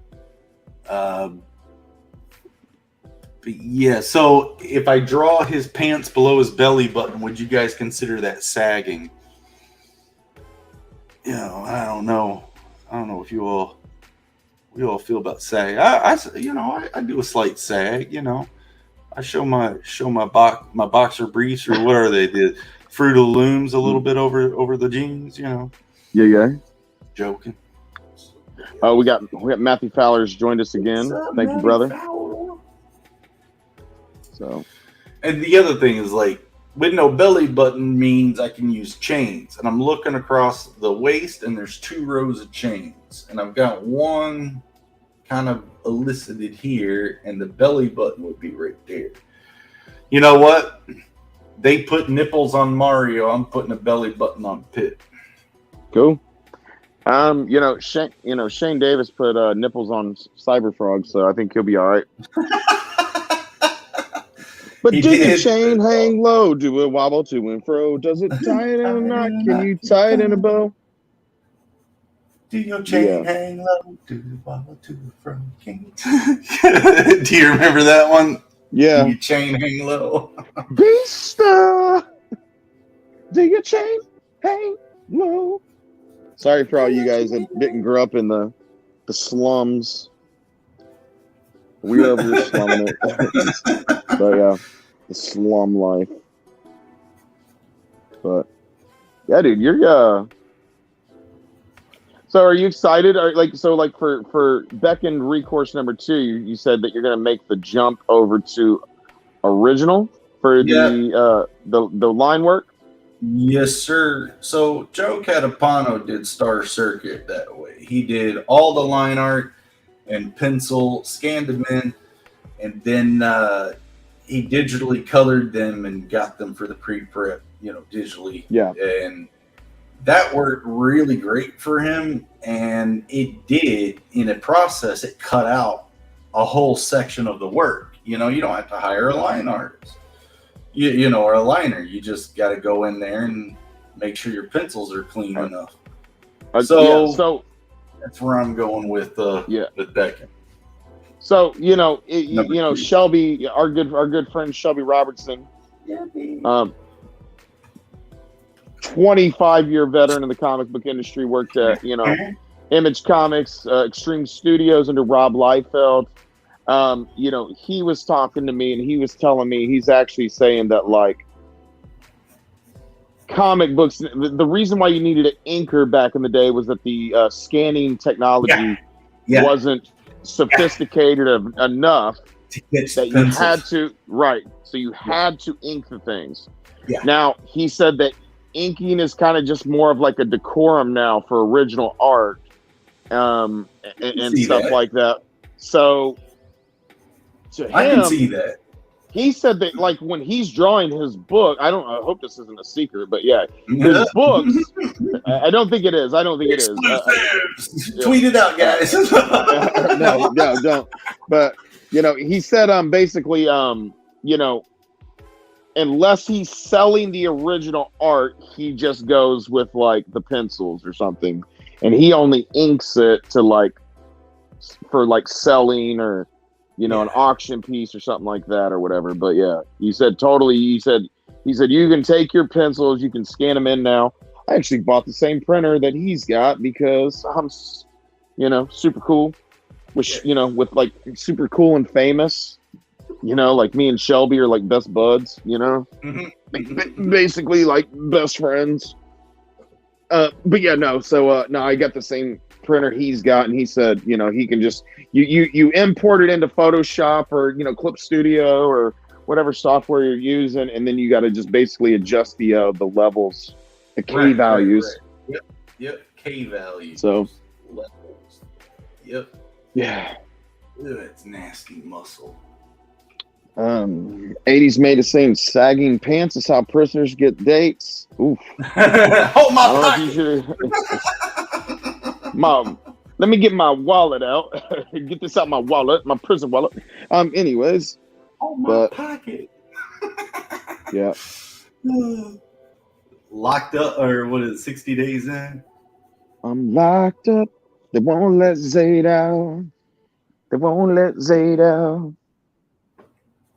But yeah, so if I draw his pants below his belly button, would you guys consider that sagging? You know, I don't know if you all feel about sag. I do a slight sag. You know, I show my boxer briefs, or what are they? The Fruit of the Looms a little bit over the jeans. You know. Yeah. Joking. We got Matthew Fowler's joined us again. Thank you, brother. So, and the other thing is, like, with no belly button means I can use chains, and I'm looking across the waist, and there's 2 rows of chains, and I've got one kind of elicited here, and the belly button would be right there. You know what? They put nipples on Mario. I'm putting a belly button on PITT. Cool. Shane Davis put nipples on Cyberfrog, so I think he'll be all right. But do your chain hang low? Do it wobble to and fro? Does it tie it in a knot? Can you tie it in a bow? Do your chain hang low? Do it wobble to and fro? Do you remember that one? Yeah. Do your chain hang low? Beasta! Do your chain hang low? Sorry for all you guys that didn't grow up in the slums. We over here slumming it. But yeah, the slum life. But yeah, dude, you're so are you excited? For Beckoned Recourse number 2, you said that you're gonna make the jump over to original for the line work? Yes, sir. So Joe Catapano did Star Circuit that way. He did all the line art and pencil, scanned them in, and then he digitally colored them and got them for the pre-prep, digitally. Yeah. And that worked really great for him. And it did, in a process, it cut out a whole section of the work. You don't have to hire a line artist, or a liner. You just got to go in there and make sure your pencils are clean enough. So that's where I'm going with Beckoned. So Shelby, our good friend Shelby Robertson, 25-year veteran in the comic book industry, worked at Image Comics, Extreme Studios under Rob Liefeld. He was talking to me and he was telling me he's actually saying that, like, comic books, the reason why you needed an inker back in the day was that the scanning technology wasn't sophisticated enough that you had to, so you had to ink the things. Now he said that inking is kind of just more of like a decorum now for original art, and stuff like that. So to him, I can see that. He said that, like, when he's drawing his book, I hope this isn't a secret, but yeah, his books, I don't think it is. Tweet it out, guys. No, don't. But, he said, basically, unless he's selling the original art, he just goes with, like, the pencils or something. And he only inks it for selling or, an auction piece or something like that or whatever. But yeah, he said you can take your pencils, you can scan them in now. I actually bought the same printer that he's got because I'm, super cool, with like super cool and famous, like me and Shelby are like best buds, basically like best friends. But yeah, no. So no, I got the same printer he's got, and he said, he can just you import it into Photoshop or Clip Studio or whatever software you're using, and then you got to just basically adjust the levels, the K values. Right. Yep, K values. So levels. Yep. Yeah. Ew, it's nasty muscle. 80s made us saying sagging pants is how prisoners get dates. Oof. Hold my pocket. Let me get my wallet out. Get this out my wallet, my prison wallet. Anyways, Oh, my but pocket. yeah, Locked up, or what is it, 60 days in? I'm locked up. They won't let Zade out. They won't let Zade out.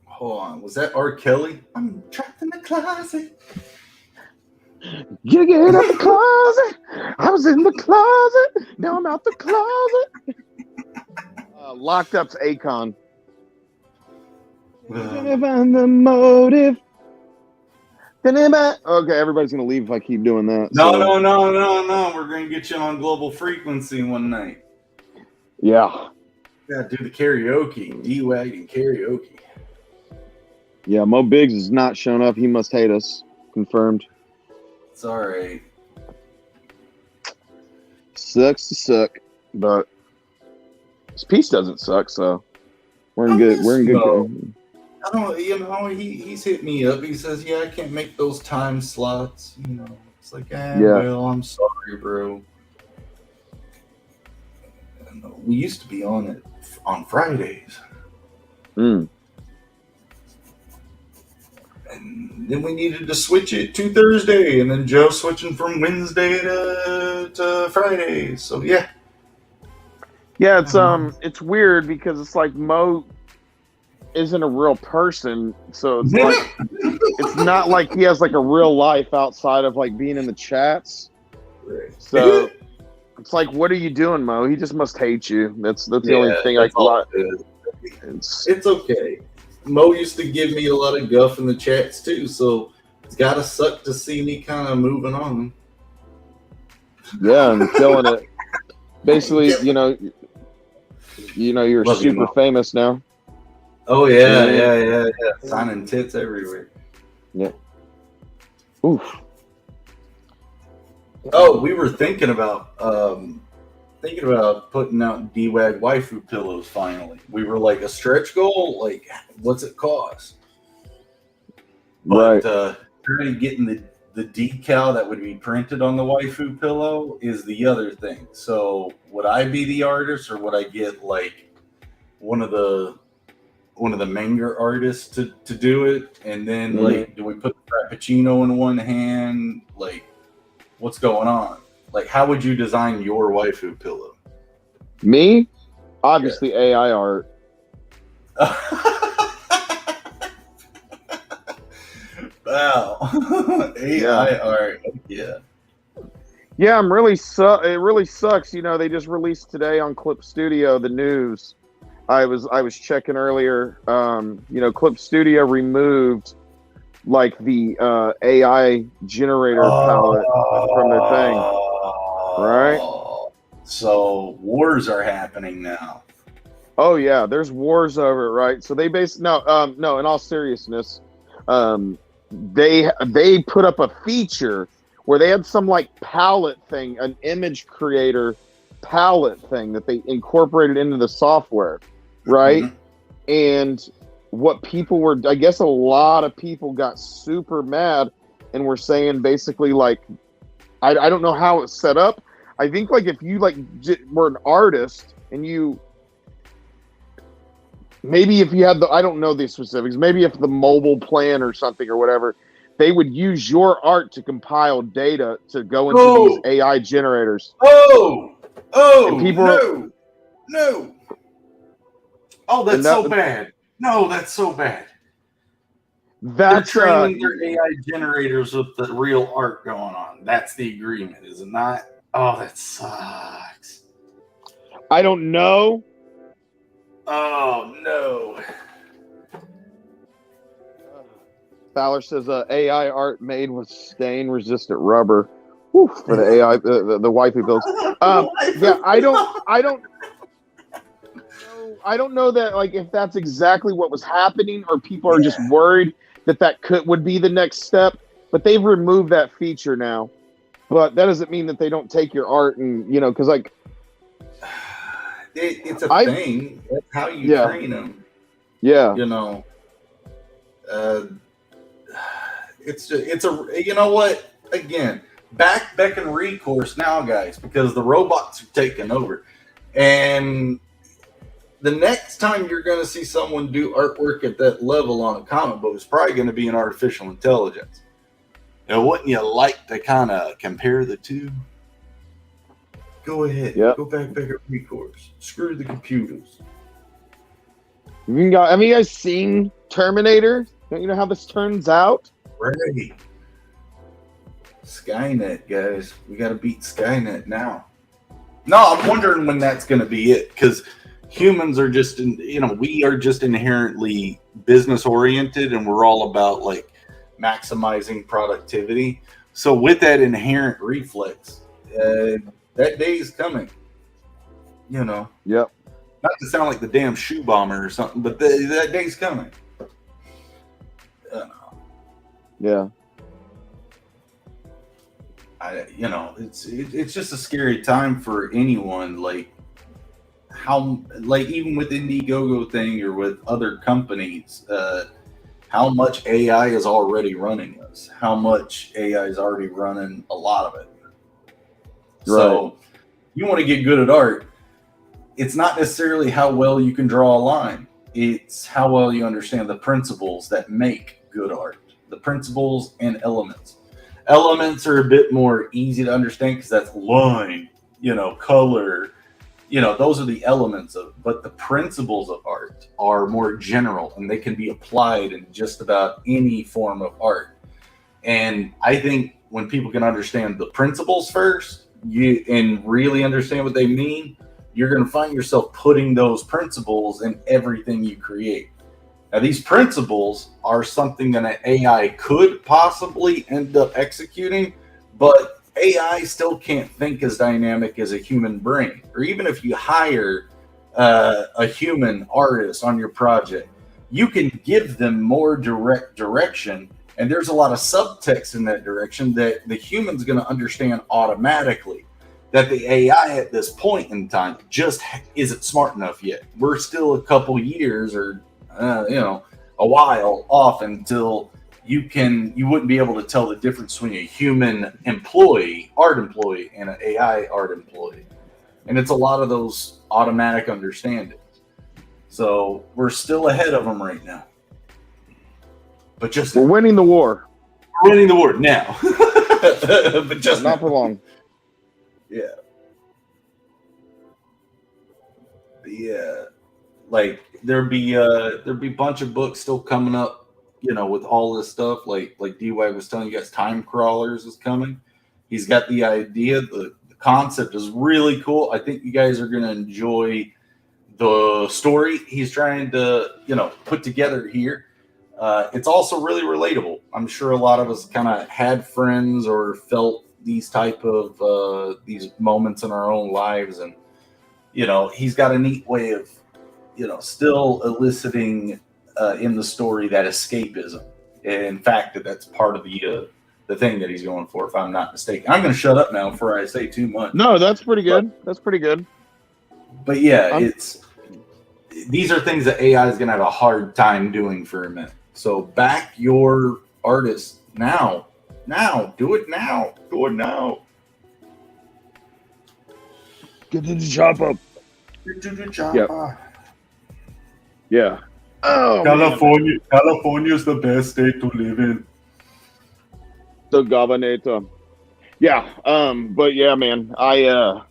Hold on. Was that R. Kelly? I'm trapped in the closet. You get out the closet. I was in the closet. Now I'm out the closet. Locked up's Akon. Gonna find the motive. Okay, everybody's gonna leave if I keep doing that. No. So. We're gonna get you on Global Frequency one night. Yeah. Yeah, do the karaoke, D-Wagon karaoke. Yeah, Mo Biggs has not shown up. He must hate us. Confirmed. It's all right. Sucks to suck, but his piece doesn't suck, so we're in good. We're in good. I don't, he's hit me up. He says, "Yeah, I can't make those time slots." It's like, Yeah. well, I'm sorry, bro. We used to be on it on Fridays, Mm. and then we needed to switch it to Thursday, and then Joe switching from Wednesday to Friday. So yeah. Yeah, it's weird because it's like Mo isn't a real person, so it's like it's not like he has like a real life outside of like being in the chats. So it's like, what are you doing, Mo? He just must hate you. That's the only thing I can. It's okay. Mo used to give me a lot of guff in the chats too, so it's gotta suck to see me kind of moving on. Yeah, and killing it. Basically, you're Love super you, famous now. Oh yeah. Signing tits everywhere. Yeah. Oof. Oh, we were thinking about putting out D-Wag waifu pillows finally. We were like, a stretch goal, like what's it cost? But trying to get in the decal that would be printed on the waifu pillow is the other thing. So would I be the artist, or would I get like one of the manga artists to do it? And then like, do we put the Frappuccino in one hand? Like, what's going on? Like, how would you design your waifu pillow? Me? Obviously, AI art. Wow. AI art. Yeah. Yeah, it really sucks. They just released today on Clip Studio the news. I was checking earlier. Clip Studio removed like the AI generator palette from their thing. Right? So wars are happening now. Oh yeah, there's wars over it, right? So they no, in all seriousness, they put up a feature where they had some like palette thing, an image creator palette thing that they incorporated into the software, right? Mm-hmm. And what people were, I guess a lot of people got super mad and were saying basically like, I don't know how it's set up. I think like if you like were an artist and maybe if you had I don't know the specifics, maybe if the mobile plan or something or whatever, they would use your art to compile data to go into these AI generators. And people no. Oh, that's so bad. No, that's so bad. They're training their AI generators with the real art going on. That's the agreement, is it not? Oh, that sucks. I don't know. Oh, no. Fowler says AI art made with stain-resistant rubber. Whew, for the AI, the waifu builds. Yeah, I don't know that like if that's exactly what was happening, or people are just worried that would be the next step. But they've removed that feature now. But that doesn't mean that they don't take your art and because like it's a thing. That's how you train them. Yeah. It's a what? Again, beck and recourse now, guys, because the robots are taking over. And the next time you're going to see someone do artwork at that level on a comic book is probably going to be an artificial intelligence. Now, wouldn't you like to kind of compare the two? Go ahead. Yep. Go back up recourse. Screw the computers. Have you guys seen Terminator? Don't you know how this turns out? Right. Skynet, guys. We got to beat Skynet now. No, I'm wondering when that's going to be it, because humans are just, we are just inherently business oriented, and we're all about like maximizing productivity. So with that inherent reflex, that day is coming. Yep. Not to sound like the damn shoe bomber or something, but that day's coming. Yeah. It's just a scary time for anyone. Like even with Indiegogo thing or with other companies, how much AI is already running us? How much AI is already running a lot of it? So you want to get good at art. It's not necessarily how well you can draw a line. It's how well you understand the principles that make good art. The principles and elements. Elements are a bit more easy to understand because that's line, color, those are the elements of, but the principles of art are more general and they can be applied in just about any form of art. And I think when people can understand the principles first, and really understand what they mean, you're going to find yourself putting those principles in everything you create. Now, these principles are something that an AI could possibly end up executing, but AI still can't think as dynamic as a human brain. Or even if you hire a human artist on your project, you can give them more direct direction, and there's a lot of subtext in that direction that the human's going to understand automatically. That the AI at this point in time just isn't smart enough yet. We're still a couple years or a while off until you wouldn't be able to tell the difference between a human art employee, and an AI art employee. And it's a lot of those automatic understandings. So we're still ahead of them right now. But we're winning the war. We're winning the war now. But just not for long. Yeah. Yeah. Like there'd be a bunch of books still coming up, with all this stuff. Like D-Wag was telling you guys, Time Crawlers is coming. He's got the idea. The concept is really cool. I think you guys are going to enjoy the story he's trying to, put together here. It's also really relatable. I'm sure a lot of us kind of had friends or felt these type of these moments in our own lives, and he's got a neat way of still eliciting in the story that escapism. In fact, that's part of the thing that he's going for, if I'm not mistaken. I'm going to shut up now before I say too much. No, that's pretty good. That's pretty good. But yeah, these are things that AI is going to have a hard time doing for a minute. So back your artists now. Do it now. Get to the chopper. Yep. Yeah. Oh, California is the best state to live in. The governor. Yeah. But yeah, man. Yeah.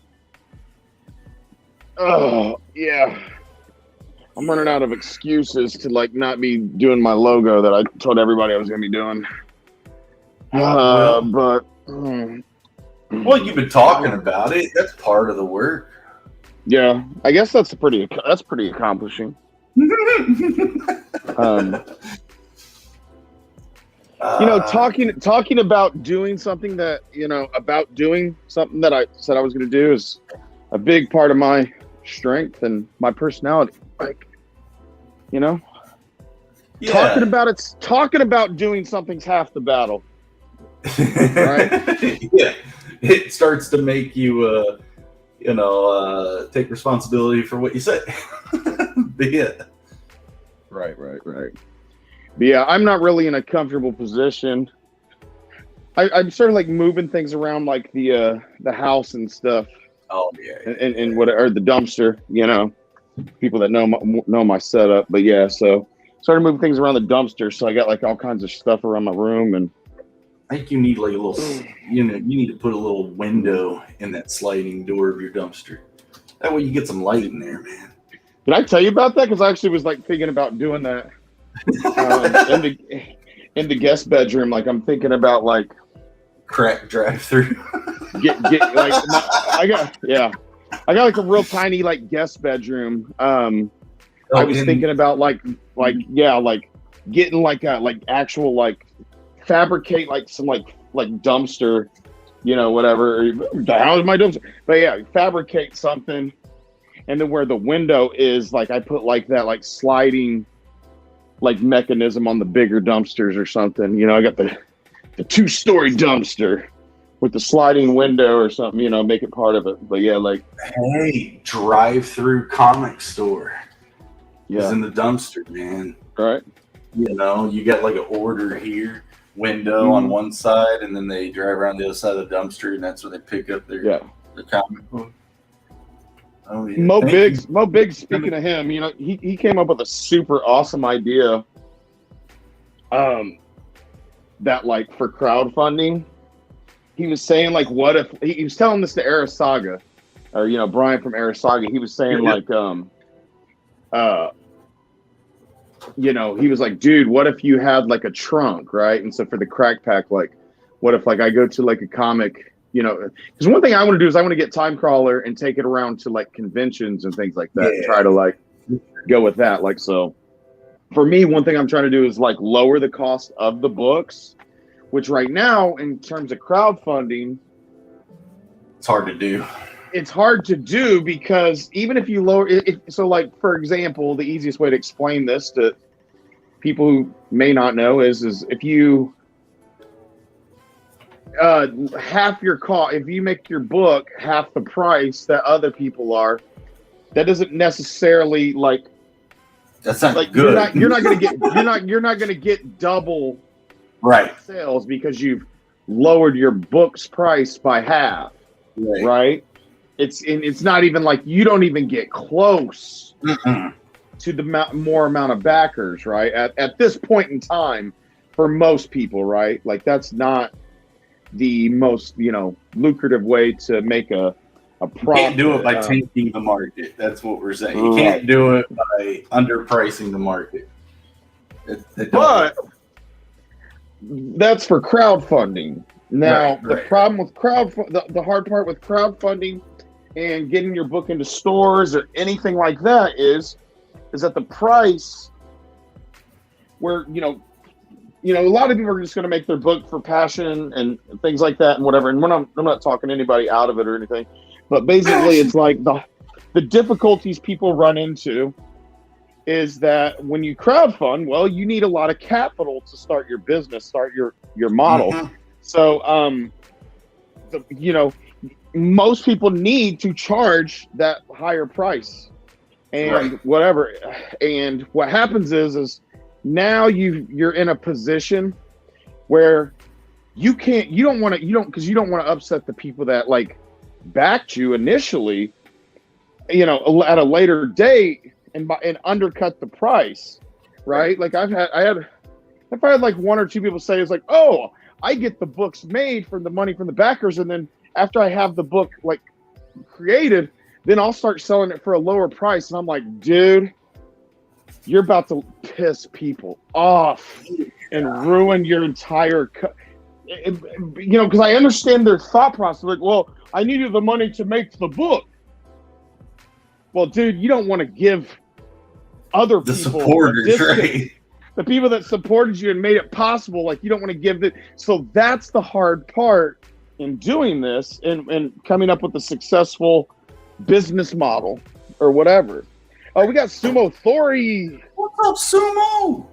I'm running out of excuses to not be doing my logo that I told everybody I was going to be doing. But well, you've been talking about it. That's part of the work. Yeah, I guess that's pretty accomplishing. Talking about doing something that I said I was going to do is a big part of my strength and my personality. Yeah. Talking about doing something's half the battle. Right? Yeah, it starts to make you, take responsibility for what you say. But yeah. Right. But yeah, I'm not really in a comfortable position. I'm sort of moving things around, the house and stuff. Oh yeah. and what or the dumpster, you know, people that know my setup. But yeah, so started moving things around the dumpster. So I got like all kinds of stuff around my room, and I think you need like a little, you need to put a little window in that sliding door of your dumpster. That way you get some light in there, man. did I tell you about that? Because I actually was like thinking about doing that in the guest bedroom. Like I'm thinking about like Crack drive through. get like I got like a real tiny like guest bedroom. I was thinking about like getting like a like actual like fabricate like some like dumpster, you know, whatever. The hell is my dumpster? But yeah, fabricate something, and then where the window is, like I put like that like sliding like mechanism on the bigger dumpsters or something. You know, I got the 2-story dumpster with the sliding window or something, you know, make it part of it. But yeah, like hey, drive-through comic store. yeah, Is in the dumpster, man. right. You know, you got like an order here, window on one side, and then they drive around the other side of the dumpster, and that's where they pick up their comic book. Oh yeah. Mo Biggs. Speaking of him, you know, he came up with a super awesome idea. That like for crowdfunding, he was saying like, what if he was telling this to Arasaga, or you know, Brian from Arasaga. He was saying like, you know, he was like, dude, what if you had like a trunk, right? And so for the crack pack, like, what if like I go to like a comic, you know, because one thing I want to do is I want to get Time Crawler and take it around to like conventions and things like that, and try to like go with that. Like, so for me, one thing I'm trying to do is like lower the cost of the books, which right now in terms of crowdfunding, It's hard to do. It's hard to do because even if you lower it, so like for example, the easiest way to explain this to people who may not know is if you half your cost, if you make your book half the price that other people are, that doesn't necessarily like That's not like good. you're not gonna get double right. sales because you've lowered your book's price by half, right? It's not even like you don't even get close to the more amount of backers, right? At this point in time, for most people, right? Like that's not the most, you know, lucrative way to make a profit. You can't do it by tanking the market. That's what we're saying. You can't do it by underpricing the market. But that's for crowdfunding. Now, the problem with the hard part with crowdfunding and getting your book into stores or anything like that is that the price where, you know, a lot of people are just going to make their book for passion and things like that and whatever. And I'm not talking anybody out of it or anything, but basically it's like the difficulties people run into is that when you crowdfund, well, you need a lot of capital to start your business, start your model. So, you know, most people need to charge that higher price and whatever. And what happens is now you're in a position where because you don't want to upset the people that like backed you initially, you know, at a later date and undercut the price, right? Like I've had like one or two people say it's like, oh, I get the books made from the money from the backers, and then after I have the book like created, then I'll start selling it for a lower price. And I'm like, dude, you're about to piss people off and ruin your entire, you know, because I understand their thought process. Like, well, I needed the money to make the book. Well, dude, you don't want to give other people supporters, right? The people that supported you and made it possible, like you don't want to give it. So that's the hard part in doing this and coming up with a successful business model or whatever. Oh, we got Sumo Thori. What's up, Sumo?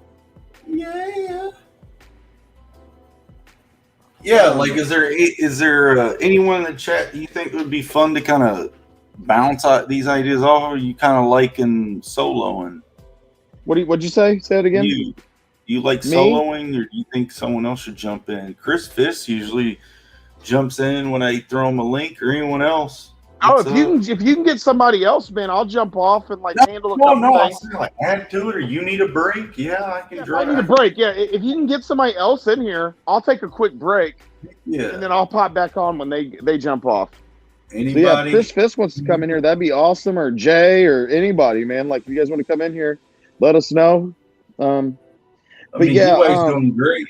Yeah. Like, is there anyone in the chat you think would be fun to kind of bounce out these ideas off? Or are you kind of liking soloing? What'd you say? Say it again. You like soloing, or do you think someone else should jump in? Chris Fisk usually jumps in when I throw him a link, or anyone else. Oh, It's, if you can get somebody else, man, I'll jump off and like handle a no, couple no, I'll things. say, like, add to it, or you need a break. Yeah, I can Yeah, if draw. I need a break, yeah. If you can get somebody else in here, I'll take a quick break, Yeah. and then I'll pop back on when they jump off. Anybody? So yeah, if Chris Fisk wants to come in here, that'd be awesome. Or Jay or anybody, man. Like, if you guys want to come in here, let us know. But yeah, DY's doing great.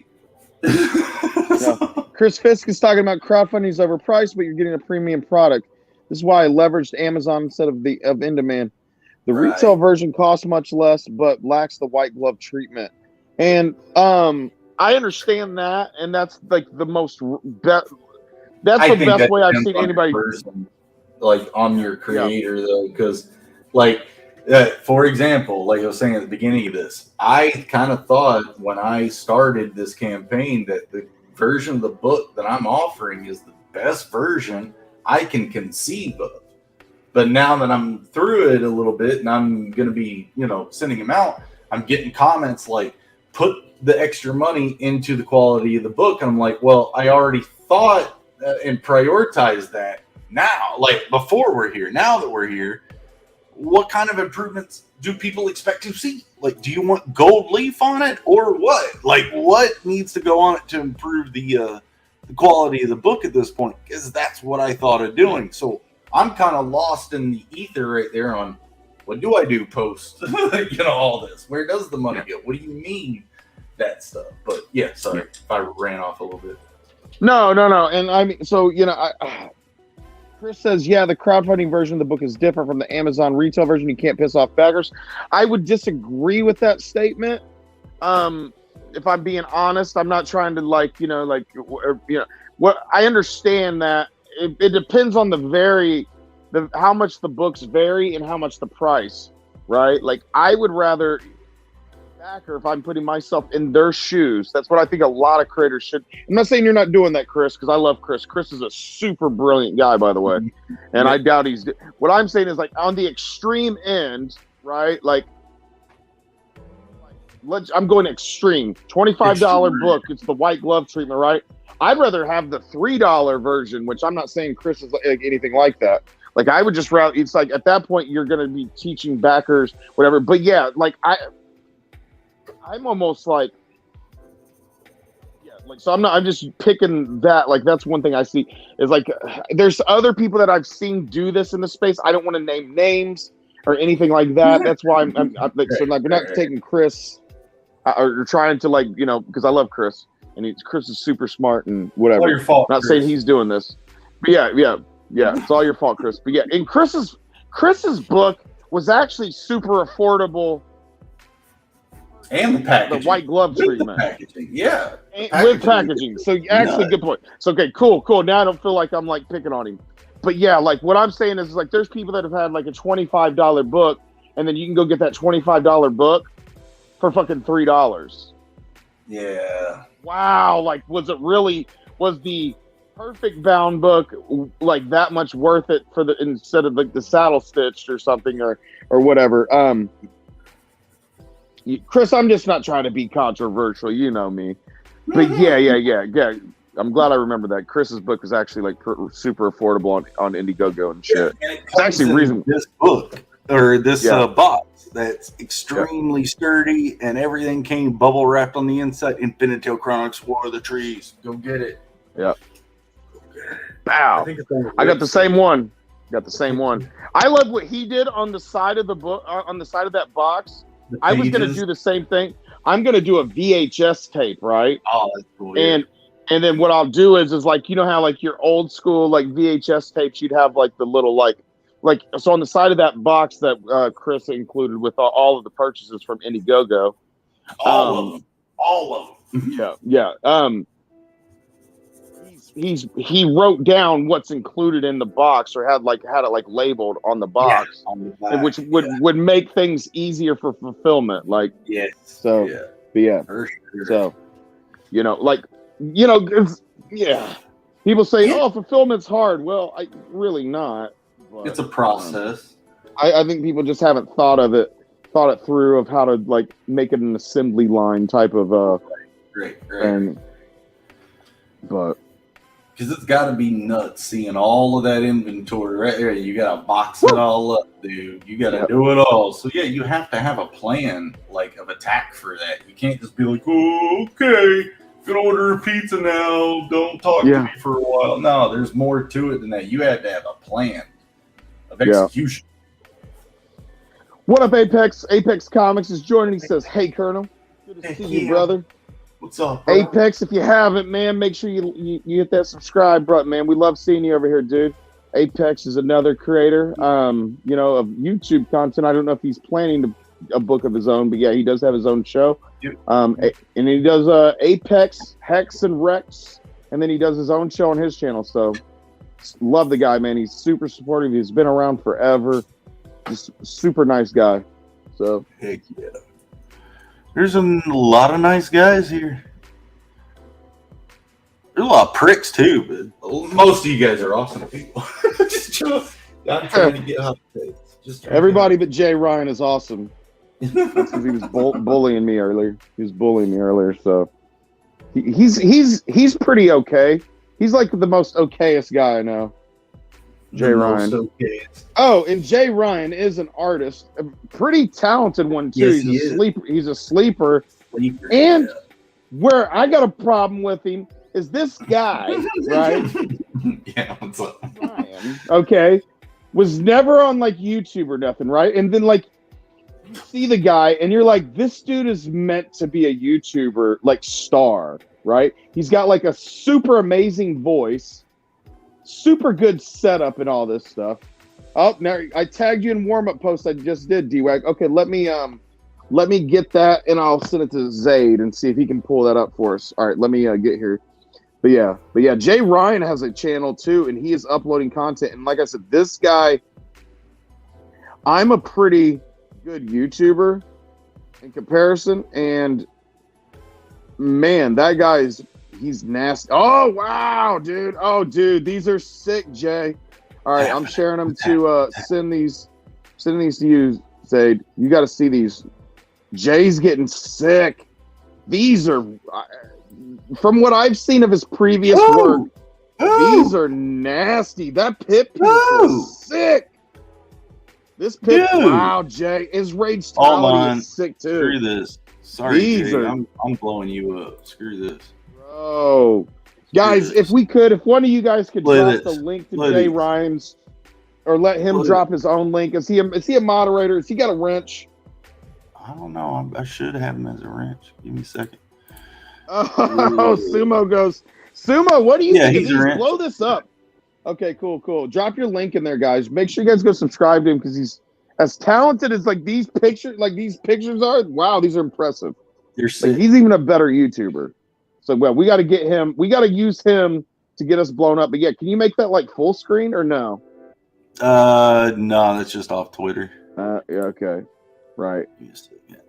Chris Fisk is talking about crowdfunding is overpriced, but you're getting a premium product. This is why I leveraged Amazon instead of in demand. The retail version costs much less, but lacks the white glove treatment. And I understand that, and that's like the most that's the best way I've seen anybody. Like on your creator though, because like for example, like I was saying at the beginning of this, I kind of thought when I started this campaign that the version of the book that I'm offering is the best version I can conceive of. But now that I'm through it a little bit and I'm going to be, sending them out, I'm getting comments like, put the extra money into the quality of the book. And I'm like, well, I already thought and prioritized that now, like before we're here. Now that we're here, what kind of improvements do people expect to see? Like, do you want gold leaf on it or what? Like, what needs to go on it to improve the quality of the book at this point? Because that's what I thought of doing. So I'm kind of lost in the ether right there on what do I do post, all this. Where does the money go? What do you mean that stuff? But yeah, sorry if I ran off a little bit. No. And I mean, so, Chris says, yeah, the crowdfunding version of the book is different from the Amazon retail version. You can't piss off backers. I would disagree with that statement. If I'm being honest, I'm not trying to what I understand that it depends on how much the books vary and how much the price, right? Like, I would rather backer if I'm putting myself in their shoes. That's what I think a lot of creators should. I'm not saying you're not doing that, Chris, because I love Chris. Chris is a super brilliant guy, by the way, and I doubt he's. What I'm saying is, like, on the extreme end, right? Like, I'm going extreme. $25 book. It's the white glove treatment, right? I'd rather have the $3 version, which I'm not saying Chris is like anything like that. Like, I would just rather. It's like at that point you're going to be teaching backers whatever. But yeah, like I'm almost like, so I'm just picking that. Like, that's one thing I see is like, there's other people that I've seen do this in the space. I don't want to name names or anything like that. That's why I'm like, so like, we're not taking Chris or trying to because I love Chris and Chris is super smart and whatever. All your fault, not Chris. saying he's doing this, but yeah. It's all your fault, Chris. But yeah, and Chris's book was actually super affordable. And the packaging. The white glove treatment. Packaging. Yeah. With packaging. So actually, good point. So, okay, cool. Now I don't feel like I'm like picking on him. But yeah, like what I'm saying is like there's people that have had like a $25 book and then you can go get that $25 book for fucking $3. Yeah. Wow. Like, was the perfect bound book like that much worth it for instead of like the saddle stitched or something or whatever? Chris, I'm just not trying to be controversial, you know me. But yeah. I'm glad I remember that. Chris's book was actually like super affordable on Indiegogo and shit. Yeah, and it's actually reason this book or this box that's extremely sturdy and everything came bubble wrapped on the inside. Infinitale Chronicles War of the Trees. Go get it. Yeah. Bow. I got the same one. I love what he did on the side of the book, on the side of that box. I was going to do the same thing. I'm going to do a VHS tape, right? Oh, that's cool. Yeah. And then what I'll do is like, you know how like your old school like VHS tapes, you'd have like the little like so on the side of that box that Chris included with all of the purchases from Indiegogo. All of them. Yeah. He wrote down what's included in the box or had it like labeled on the box, on the back, which would make things easier for fulfillment. Like, yes. So, yeah. For sure. So, people say, "Oh, fulfillment's hard." Well, really not. But, it's a process. I think people just haven't thought it through of how to like make it an assembly line type of Great. But Because it's got to be nuts seeing all of that inventory right there. You got to box it all up, dude. You got to do it all. So, yeah, you have to have a plan, like, of attack for that. You can't just be like, oh, okay, gonna order a pizza now. Don't talk to me for a while. No, there's more to it than that. You have to have a plan of execution. What up, Apex? Apex Comics is joining. He says, hey, Colonel. Good to see you, brother. What's up, bro? Apex, if you haven't, man, make sure you hit that subscribe button, man. We love seeing you over here, dude. Apex is another creator, you know, of YouTube content. I don't know if he's planning a book of his own, but yeah, he does have his own show. And he does Apex, Hex, and Rex, and then he does his own show on his channel. So love the guy, man. He's super supportive. He's been around forever. Just super nice guy. So heck yeah. There's a lot of nice guys here. There's a lot of pricks too, but most of you guys are awesome people. I'm trying to get hot takes. Everybody but Jay Ryan is awesome. That's because he was bullying me earlier. He was bullying me earlier, so he's pretty okay. He's like the most okayest guy I know. Jay Ryan. Oh, and Jay Ryan is an artist, a pretty talented one too. Yes, he's a sleeper. He's a sleeper. And where I got a problem with him is this guy, right? Yeah, what's up? Ryan, okay, was never on like YouTube or nothing, right? And then like you see the guy, and you're like, this dude is meant to be a YouTuber, like star, right? He's got like a super amazing voice. Super good setup and all this stuff. Oh, now I tagged you in warm-up post I just did, D-Wag. Okay, let me get that and I'll send it to Zade and see if he can pull that up for us. All right, let me get here. But yeah, Jay Ryan has a channel too, and he is uploading content. And like I said, this guy, I'm a pretty good YouTuber in comparison, and man, that guy's he's nasty. Oh wow, dude. Oh dude, these are sick, Jay. All right, I'm sharing them to sending these to you, Zade. You got to see these. Jay's getting sick. These are from what I've seen of his previous work. These are nasty. That pit piece is sick. This pit, wow, Jay, his rage tolerance is sick too. Screw this. Sorry, Jay, I'm blowing you up. Screw this. Oh, guys, if one of you guys could drop the link to Jay Ryan's, or let him drop his own link. Is he a moderator? Has he got a wrench? I don't know. I should have him as a wrench. Give me a second. Oh, Sumo goes. Sumo, what do you think? He's blow this up. Okay, cool. Drop your link in there, guys. Make sure you guys go subscribe to him because he's as talented as these pictures are. Wow, these are impressive. He's even a better YouTuber. So, well, we got to get him. We got to use him to get us blown up. But yeah, can you make that like full screen or no? No, that's just off Twitter. Yeah, okay, right.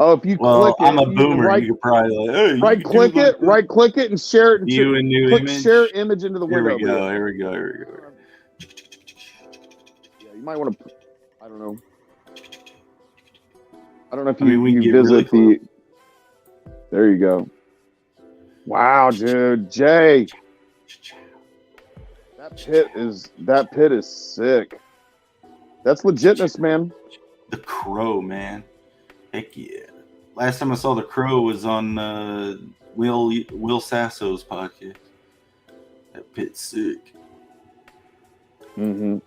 Oh, if you click it, I'm a boomer. You could probably right click it, and share it. View a new image. Share image into the window. Here we go. Yeah, you might want to. I don't know. If you visit the. There you go. Wow, dude, Jay, that pit is sick. That's legitness, man. The Crow, man, heck yeah. Last time I saw the Crow was on Will Sasso's podcast. That pit's sick. Mm-hmm.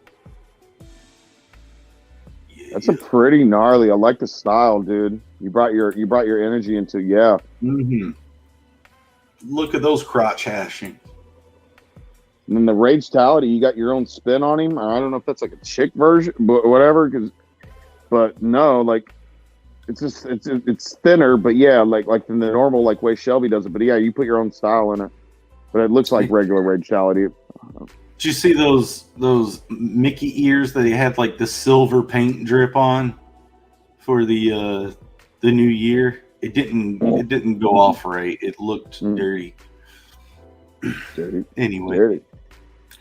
Yeah, that's a pretty gnarly. I like the style, dude. You brought your energy into Mm-hmm. Look at those crotch hashing. And then the rage-tality, you got your own spin on him. I don't know if that's like a chick version, but whatever. But no, like it's just it's thinner, but yeah, like in the normal like way Shelby does it. But yeah, you put your own style in it. But it looks like regular rage-tality. Did you see those Mickey ears that he had like the silver paint drip on for the new year? It didn't go off right. It looked dirty. Anyway, it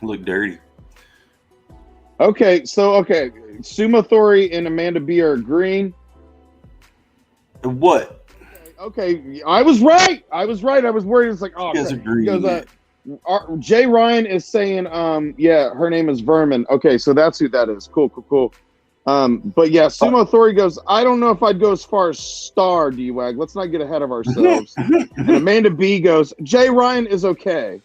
looked dirty. Okay, Sumo Thori and Amanda B are agreeing. What? Okay, I was right. I was worried. It's like, oh, you guys agree. Jay Ryan is saying, yeah, her name is Vermin. Okay, so that's who that is. Cool. But yeah, Sumo Thori goes, I don't know if I'd go as far as star, D-Wag. Let's not get ahead of ourselves. And Amanda B goes, Jay Ryan is okay.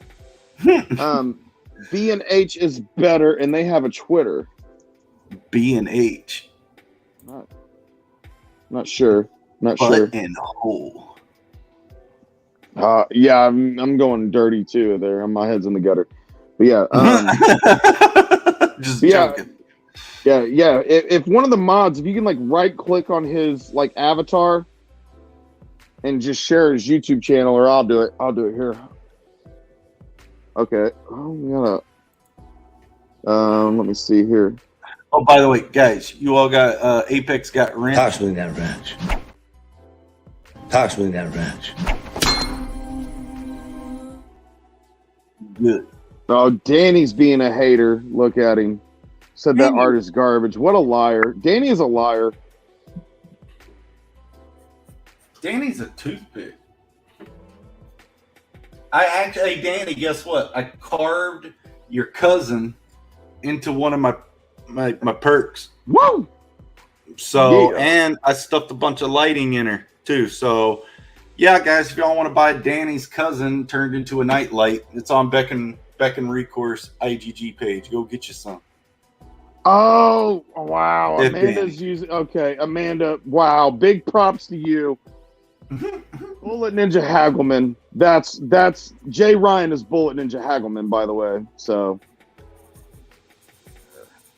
B and H is better, and they have a Twitter. B and H. Not sure. Not Butt sure. and hole. Yeah, I'm going dirty too there. My head's in the gutter. But yeah, just yeah, joking. yeah. If one of the mods, if you can like right click on his like avatar and just share his YouTube channel, or I'll do it. I'll do it here. Okay. Oh, we gotta. Let me see here. Oh, by the way, guys, you all got Apex got rent. Talks with that ranch. Talks with that ranch. Good. Oh, Danny's being a hater. Look at him. Said that art is garbage. What a liar. Danny is a liar. Danny's a toothpick. Hey, Danny, guess what? I carved your cousin into one of my perks. Woo! So, Yeah. and I stuffed a bunch of lighting in her too. So, yeah, guys, if y'all want to buy Danny's cousin turned into a nightlight, it's on Beckon Recourse IGG page. Go get you some. Oh, wow. If Amanda's Danny. using. Okay, Amanda. Wow. Big props to you. Bullet Ninja Hagelman. That's Jay Ryan is Bullet Ninja Hagelman, by the way. So,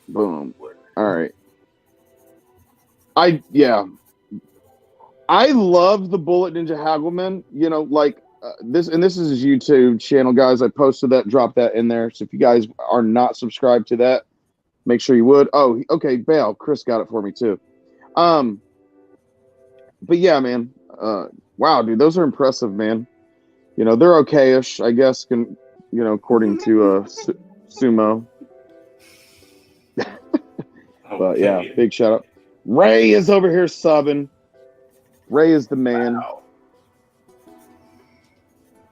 boom. All right. I love the Bullet Ninja Hagelman. You know, like this, and this is his YouTube channel, guys. I posted that, dropped that in there. So if you guys are not subscribed to that, make sure you would. Oh, okay, Bale. Chris got it for me too. But yeah, man. Wow, dude, those are impressive, man. You know, they're okay-ish, I guess. According to Sumo. But yeah, big shout out. Ray is over here subbing. Ray is the man. Wow.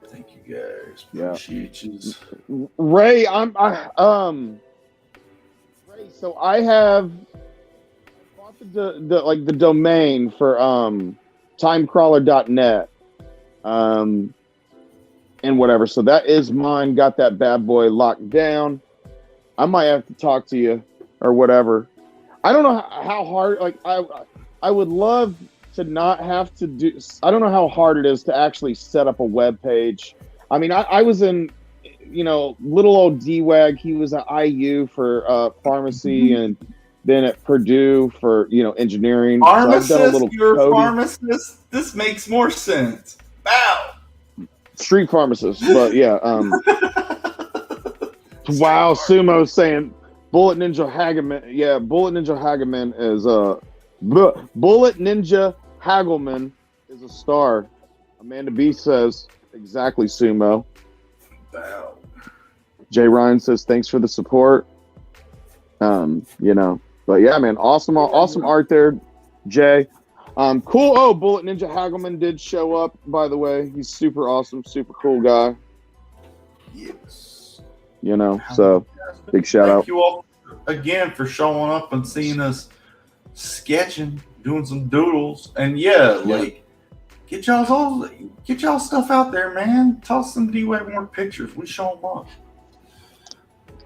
Thank you, guys. Yeah. Appreciate you. Ray, Ray, so I have bought the domain for timecrawler.net. And whatever. So that is mine. Got that bad boy locked down. I might have to talk to you or whatever. I don't know how hard, like I would love to not have to do. I don't know how hard it is to actually set up a web page. I mean, I was in, little old D-Wag. He was at IU for pharmacy, and then at Purdue for engineering. Pharmacist, so I've done a little you're a coding. pharmacist. This makes more sense. Wow. Street pharmacist, but yeah. Wow, Sumo's saying Bullet Ninja Hagelman. Yeah, Bullet Ninja Hagelman is Bullet Ninja Hagelman is a star. Amanda B says exactly, Sumo. Wow. Jay Ryan says thanks for the support. But yeah, man, awesome art there, Jay. Cool. Oh, Bullet Ninja Hagelman did show up, by the way. He's super awesome, super cool guy. Yes. So big shout out. Thank you all again for showing up and seeing us sketching, doing some doodles, and like get y'all stuff out there, man. Toss some D-Wag more pictures. We show them up.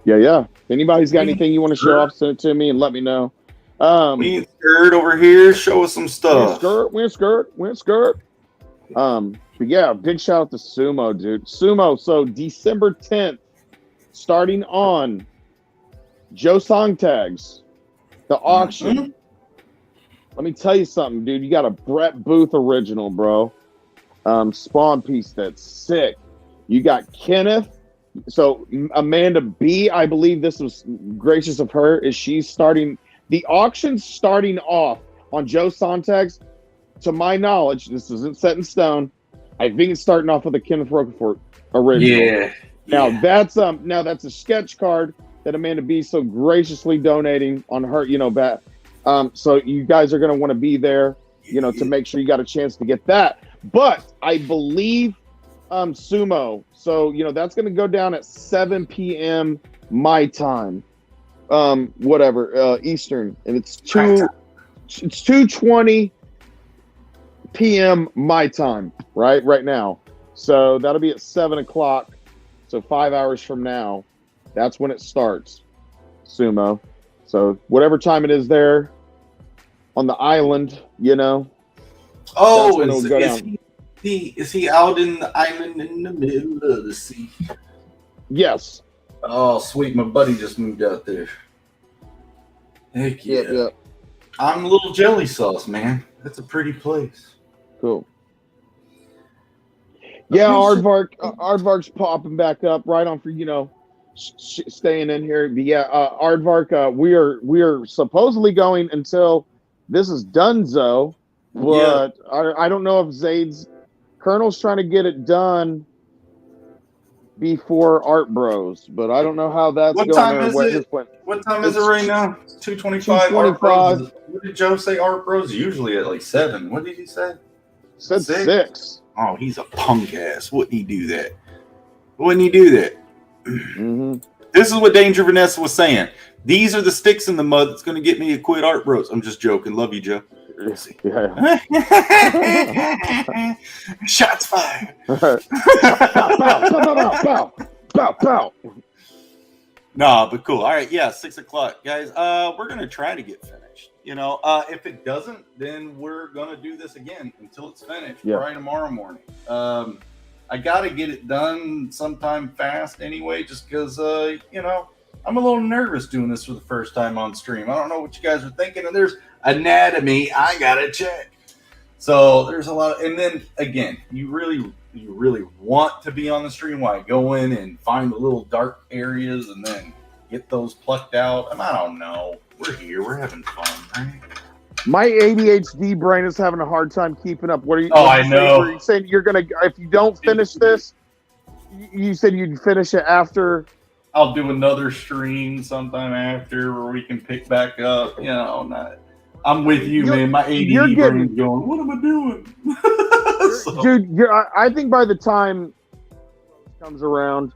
Yeah. If anybody's got anything you want to show off, send it to me and let me know. Me and Skirt over here, show us some stuff. Win skirt. But yeah, big shout out to Sumo, dude. Sumo. So December 10th, starting on Joe Song Tags, the auction. Mm-hmm. Let me tell you something, dude. You got a Brett Booth original, bro. Spawn piece that's sick. You got Kenneth. So Amanda B, I believe this was gracious of her, is she's starting the auction starting off on Joe Sontags. To my knowledge, this isn't set in stone. I think it's starting off with a Kenneth Rocafort original. Yeah. Now that's a sketch card that Amanda B so graciously donating on her, so you guys are gonna want to be there, to make sure you got a chance to get that. But I believe Sumo. So, that's going to go down at 7 p.m. my time. Whatever, Eastern. And it's 2:20 p.m. my time, right now. So that'll be at 7 o'clock. So 5 hours from now, that's when it starts. Sumo. So whatever time it is there on the island, Oh, when it'll go down. Is he out in the island in the middle of the sea? Yes. Oh, sweet. My buddy just moved out there. Heck yeah. Yeah. I'm a little jelly sauce, man. That's a pretty place. Cool. Yeah, Aardvark's popping back up right on for, staying in here. But yeah, Aardvark, we are supposedly going until this is donezo, but I don't know if Zade's Colonel's trying to get it done before Art Bros, but I don't know how that's What going. time or is what it? his plan. What time is it right now? 2:25. 2:25. What did Joe say? Art Bros usually at like 7. What did he say? Said 6. Oh, he's a punk ass. Wouldn't he do that? Wouldn't he do that? Mm-hmm. This is what Danger Vanessa was saying. These are the sticks in the mud that's going to get me to quit Art Bros. I'm just joking. Love you, Joe. Yeah. Shots fired. Pow. No, but cool. All right, yeah, 6 o'clock, guys. We're gonna try to get finished. If it doesn't, then we're gonna do this again until it's finished. Yeah. Probably tomorrow morning. I gotta get it done sometime fast anyway, just because I'm a little nervous doing this for the first time on stream. I don't know what you guys are thinking, and there's anatomy I gotta check. So there's a lot, and then again, you really want to be on the stream. Why go in and find the little dark areas and then get those plucked out? I don't know. We're here. We're having fun, right? My ADHD brain is having a hard time keeping up. What are you? Oh, I know. Are you saying you're gonna? If you don't finish this, you said you'd finish it after. I'll do another stream sometime after where we can pick back up. I'm with you, man. My ADD brain's going, what am I doing? Dude, I think by the time it comes around,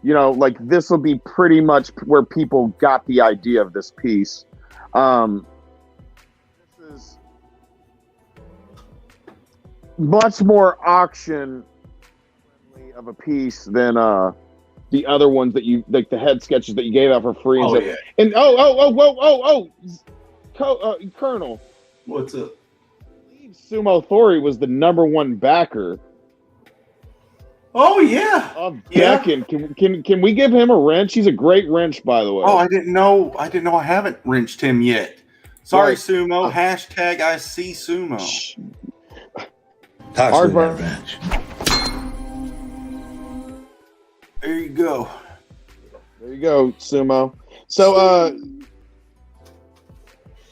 this will be pretty much where people got the idea of this piece. This is much more auction of a piece than the other ones that you like, the head sketches that you gave out for free. Oh, and yeah. And Colonel, What's up? Sumo Thori was the #1 backer Oh yeah. of Beckon. Can we give him a wrench? He's a great wrench, by the way. Oh, I didn't know I haven't wrenched him yet. Sorry, Right. Sumo. Hashtag I see Sumo. Aardvark. There you go. There you go, Sumo. So,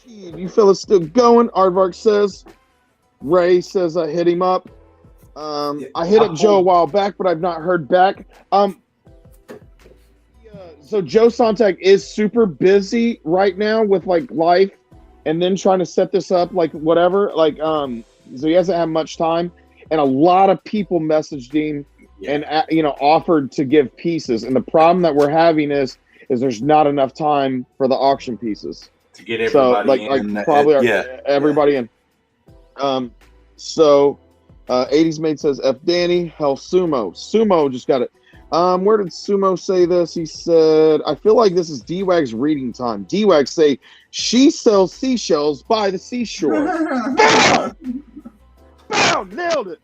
you fellas still going? Aardvark says. Ray says I hit him up. I hit up Joe a while back, but I've not heard back. So Joe Sontag is super busy right now with like life, and then trying to set this up, like whatever. So he hasn't had much time, and a lot of people messaged him and offered to give pieces. And the problem that we're having is there's not enough time for the auction pieces To get everybody in. Everybody in. So 80s Mate says F Danny, hell Sumo just got it. Where did Sumo say this? He said, I feel like this is D-Wag's reading time. D-Wag say she sells seashells by the seashore. Bow! Nailed it.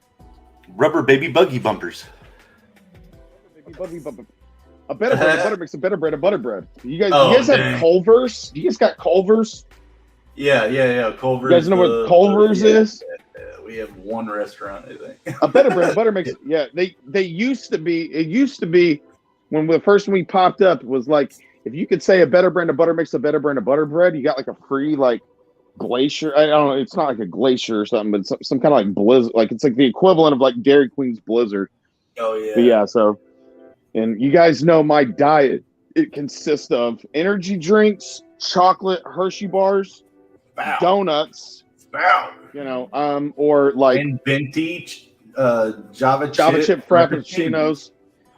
Rubber baby buggy bumpers. A better bread, a butter mix, a better bread, a butter bread. You guys have Culver's? You guys got Culver's? Yeah. Culver's. You guys know what Culver's is? We have one restaurant, I think. A better bread, butter mix. Yeah, they used to be. It used to be when the first one we popped up, it was like if you could say a better brand of butter mix, a better brand of butter bread, you got like a free like glacier. I don't know. It's not like a glacier or something, but some kind of like blizzard. Like it's like the equivalent of like Dairy Queen's Blizzard. Oh yeah. But yeah. So, and you guys know my diet. It consists of energy drinks, chocolate Hershey bars, donuts. Wow. Or like and vintage Java chip frappuccinos,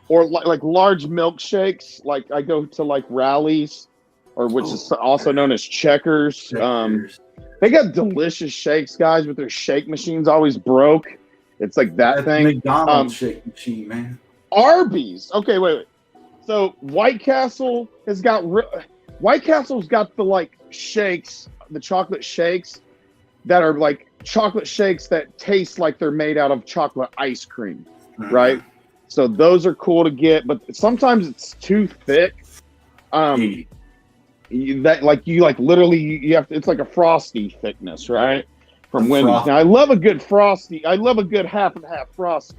or like large milkshakes. Like I go to like Rallies, or which is also known as Checkers. They got delicious shakes, guys, but their shake machine's always broke. It's like that thing. McDonald's shake machine, man. Arby's. Okay, wait. So White Castle's got the like shakes, the chocolate shakes that are like chocolate shakes that taste like they're made out of chocolate ice cream, right? So those are cool to get, but sometimes it's too thick. You have to, it's like a Frosty thickness, right? From Wendy's. Now I love a good Frosty. I love a good half and half Frosty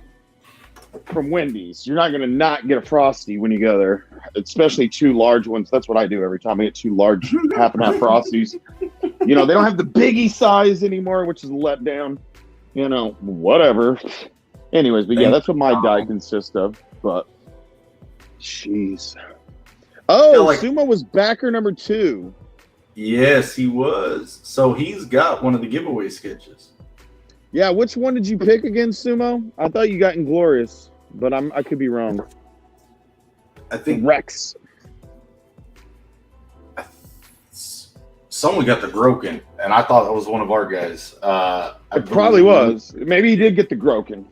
from Wendy's. You're not gonna not get a Frosty when you go there, especially two large ones. That's what I do every time I get two large half and half Frosties. You know, they don't have the biggie size anymore, which is a letdown. You know, whatever. Anyways, but yeah, that's what my diet consists of. But jeez. Oh, Sumo was backer number 2. Yes, he was. So he's got one of the giveaway sketches. Yeah, which one did you pick against, Sumo? I thought you got Inglorious, but I could be wrong. I think Rex. Someone got the Groken, and I thought that was one of our guys. It probably was. Maybe he did get the Groken.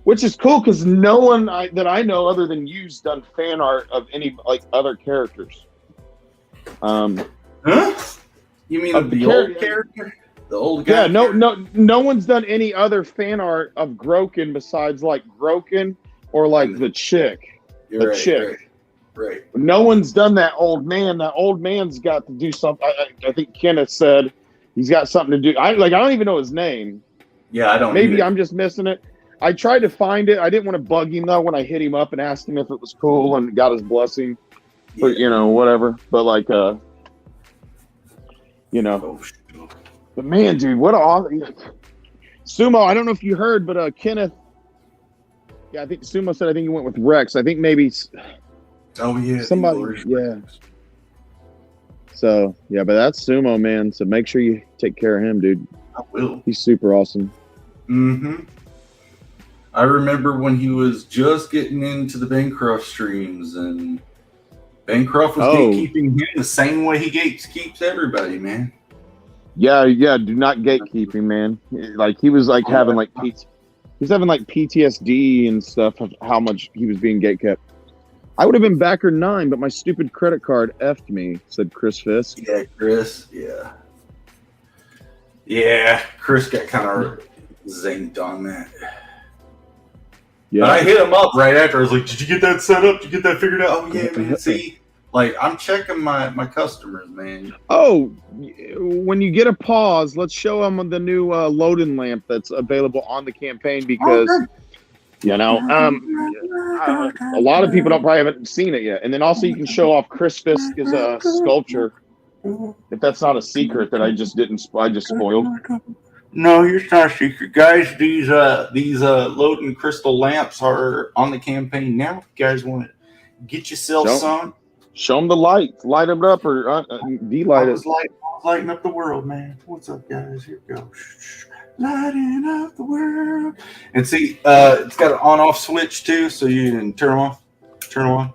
Which is cool because no one that I know other than you's done fan art of any like other characters. Huh? You mean of the old character? The old guy? Yeah, no one's done any other fan art of Groken besides like Groken or like the chick. You're right. No one's done that old man. That old man's got to do something. I think Kenneth said he's got something to do. I don't even know his name. Yeah, I don't. Maybe either. I'm just missing it. I tried to find it. I didn't want to bug him though when I hit him up and asked him if it was cool and got his blessing. But you know, whatever. But like, you know, but man, dude, what Sumo. I don't know if you heard, but Kenneth. Yeah, I think Sumo said. I think he went with Rex. I think maybe. Oh yeah, somebody. Yeah. So yeah, but that's Sumo, man. So make sure you take care of him, dude. I will. He's super awesome. Mm-hmm. I remember when he was just getting into the Bancroft streams, and Bancroft was gatekeeping him the same way he gatekeeps everybody, man. Yeah. Do not gatekeep him, man. Like he was like having like PTSD and stuff of how much he was being gatekept. I would have been backer 9, but my stupid credit card effed me, said Chris Fisk. Yeah, Chris. Yeah, Chris got kind of zinked on that. Yeah, but I hit him up right after. I was like, "Did you get that set up? Did you get that figured out?" Oh yeah, man. See, like I'm checking my customers, man. Oh, when you get a pause, let's show them the new loading lamp that's available on the campaign because you know, a lot of people probably haven't seen it yet. And then also you can show off Chris Fisk's sculpture, if that's not a secret that I just spoiled. No, it's not a secret, guys. These loading crystal lamps are on the campaign now. If you guys want to get yourself some, show them the light them up or de-light it. Lighting up the world, man. What's up, guys? Here we go. Lighting up the world. And see, it's got an on-off switch too, so you can turn them off, turn them on.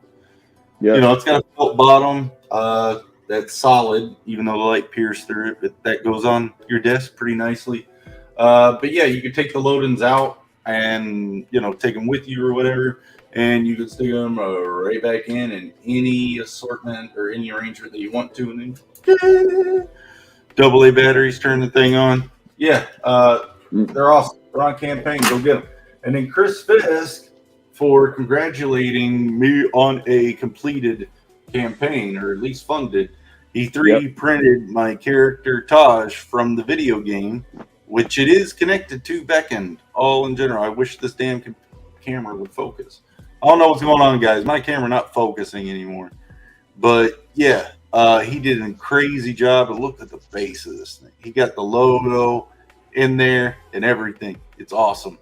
Yeah. You know, it's got a felt bottom. That's solid, even though the light pierced through it, but that goes on your desk pretty nicely. But yeah, you can take the load-ins out and, you know, take them with you or whatever, and you can stick them right back in any assortment or any arrangement that you want to, and then AA batteries, turn the thing on. Yeah, they're awesome. They're on campaign. Go get them. And then Chris Fisk for congratulating me on a completed campaign, or at least funded. He 3D printed my character Taj from the video game, which it is connected to BECKONED. All in general, I wish this damn camera would focus. I don't know what's going on, guys. My camera not focusing anymore. But yeah, he did a crazy job. And look at the base of this thing. He got the logo in there and everything. It's awesome.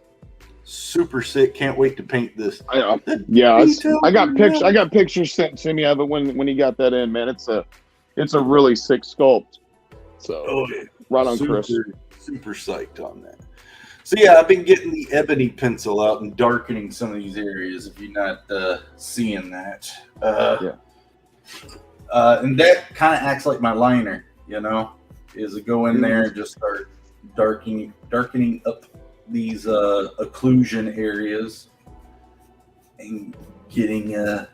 Super sick. Can't wait to paint this. I got pictures. I got pictures sent to me of it when he got that in. Man, it's a really sick sculpt. So right on, Chris. Super psyched on that. So yeah, I've been getting the ebony pencil out and darkening some of these areas. If you're not seeing that, and that kind of acts like my liner. You know, is to go in there and just start darkening up these occlusion areas and getting that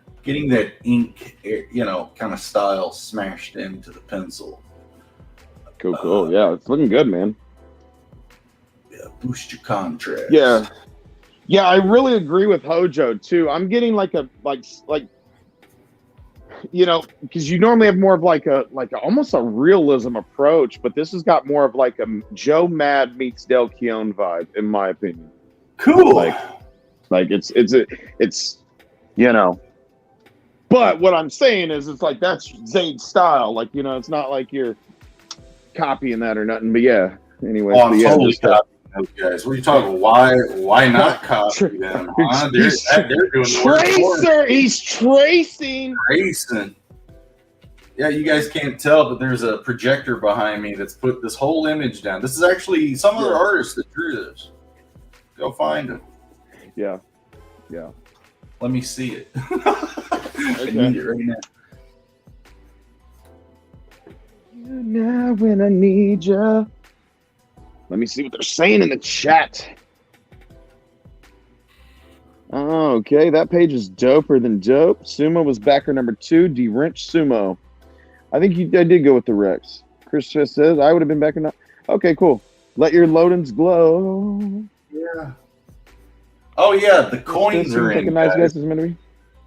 ink, you know, kind of style smashed into the pencil. Cool. Yeah, it's looking good, man. Yeah, boost your contrast. Yeah, I really agree with Hojo too. I'm getting like you know, because you normally have more of like almost a realism approach, but this has got more of like a Joe Mad meets Del Keown vibe, in my opinion. Cool. Like it's you know. But what I'm saying is, it's like that's Zade's style. Like, you know, it's not like you're copying that or nothing. But yeah, anyway. Oh, I'm totally copying those guys. What are you talking about? Why not copy them? Huh? They're doing the work for it. He's tracing. Yeah, you guys can't tell, but there's a projector behind me that's put this whole image down. This is actually some of the artists that drew this. Go find them. Yeah. Let me see it. Okay. I need it right now. You know when I need you. Let me see what they're saying in the chat. Okay, that page is doper than dope. Sumo was backer number 2. D-Wrench Sumo. I think I did go with the Rex. Chris Fist says I would have been backer. Okay, cool. Let your loadings glow. Yeah. Oh yeah, the coins are in. Nice guess is meant to be.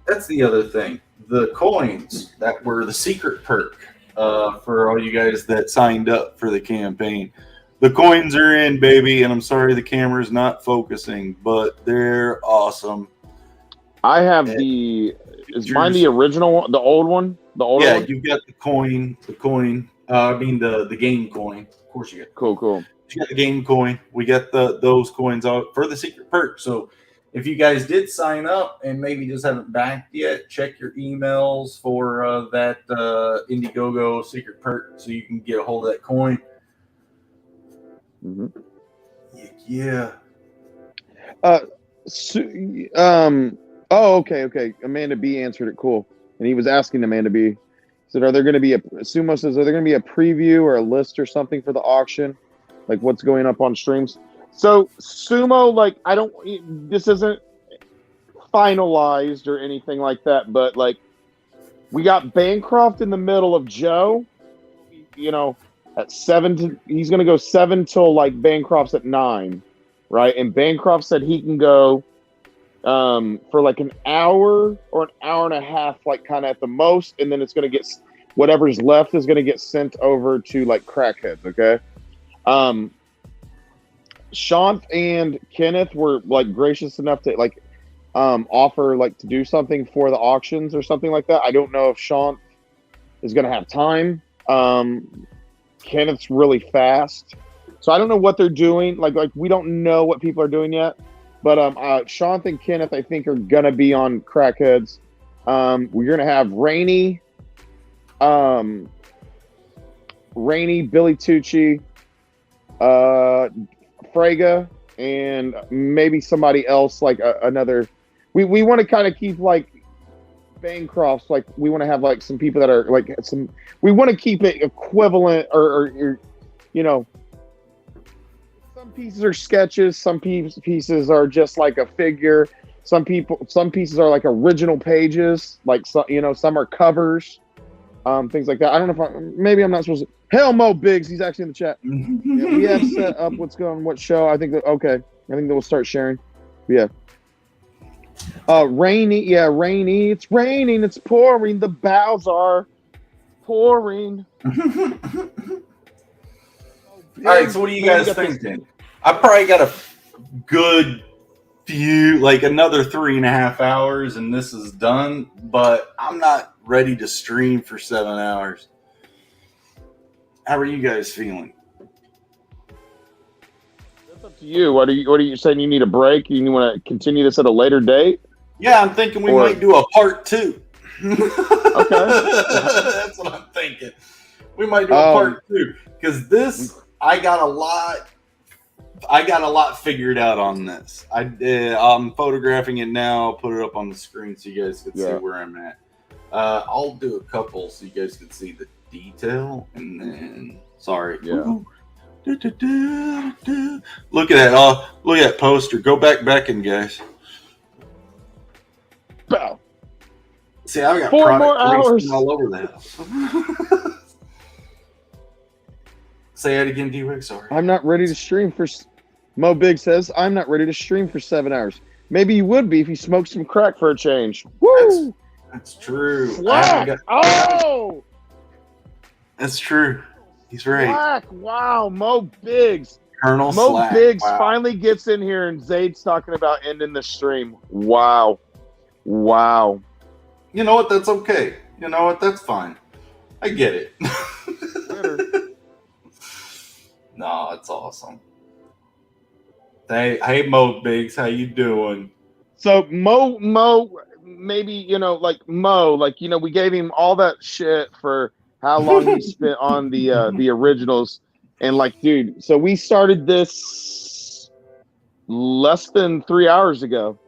That's the other thing. The coins that were the secret perk for all you guys that signed up for the campaign. The coins are in, baby, and I'm sorry the camera's not focusing, but they're awesome. I have is mine the original one, the old one? The old one? You've got the coin. The game coin. Of course you get. Cool. You got the game coin. We got those coins out for the secret perk. So if you guys did sign up and maybe just haven't backed yet, check your emails for that Indiegogo secret perk so you can get a hold of that coin. Mm-hmm. Yeah. Okay. Amanda B answered it. Cool. And he was asking Amanda B. He said, Sumo says, are there going to be a preview or a list or something for the auction? Like what's going up on streams? So Sumo, like, this isn't finalized or anything like that, but like we got Bancroft in the middle of Joe, you know, at 7 he's going to go 7 till like Bancroft's at 9, right? And Bancroft said he can go for like an hour or an hour and a half, like kind of at the most. And then it's going to get whatever's left is going to get sent over to like Crackheads. Okay. Sean and Kenneth were like gracious enough to like offer like to do something for the auctions or something like that. I don't know if Sean is going to have time. Kenneth's really fast, so I don't know what they're doing. Like we don't know what people are doing yet. But Sean and Kenneth, I think, are gonna be on Crackheads. We're gonna have Rainy, Billy Tucci, Frega, and maybe somebody else, like another. We want to kind of keep like Bancroft's, like we want to have like some people that are like some. We want to keep it equivalent, or you know. Some pieces are sketches. Some pieces are just like a figure. Some pieces are like original pages. Like some are covers, things like that. I don't know if maybe I'm not supposed to. Hell, Mo Biggs, he's actually in the chat. Yeah, we have set up what's going on, what show. I think that we'll start sharing. Yeah. Rainy. Yeah, rainy. It's raining. It's pouring. The boughs are pouring. All right, so what are you guys thinking? I probably got a good few, like another 3.5 hours, and this is done. But I'm not ready to stream for 7 hours. How are you guys feeling? That's up to you. What are you saying? You need a break? You want to continue this at a later date? Yeah, I'm thinking we might do a part 2. Okay, that's what I'm thinking. We might do a part 2 because this. I got a lot I got a lot figured out on this. I'm photographing it now. I'll put it up on the screen so you guys can see where I'm at. I'll do a couple so you guys can see the detail, and then sorry. Yeah. Look at that. Look at that poster. Go back, Beckoned, guys. Bow. See, I got 4 product more hours all over the house. Say that again, D-Wig. Sorry. I'm not ready to stream for. Mo Big says I'm not ready to stream for 7 hours. Maybe you would be if you smoked some crack for a change. Woo! That's true. Slack. Oh, that's true. He's right. Slack. Wow, Mo Biggs. Colonel Mo Slack. Biggs Wow. finally gets in here, and Zade's talking about ending the stream. Wow. Wow. You know what? That's okay. You know what? That's fine. I get it. No, that's awesome. Hey, Mo Biggs, how you doing? So Mo, maybe, you know, like Mo, like, you know, we gave him all that shit for how long he spent on the originals, and like, dude, so we started this less than 3 hours ago.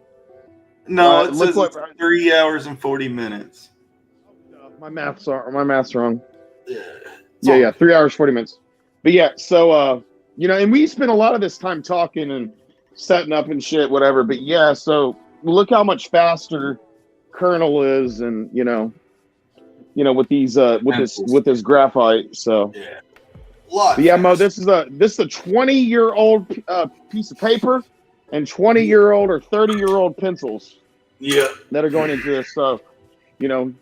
No, it look says what- it's 3 hours and 40 minutes. My math's wrong. Yeah. Yeah, 3 hours 40 minutes. But yeah, so you know, and we spent a lot of this time talking and setting up and shit, whatever. But yeah, so look how much faster Colonel is, and you know, with these with this graphite. So Yeah. but yeah, Mo, this is a 20-year-old piece of paper and 20-year-old or 30-year-old pencils. Yeah. That are going into this. So, you know,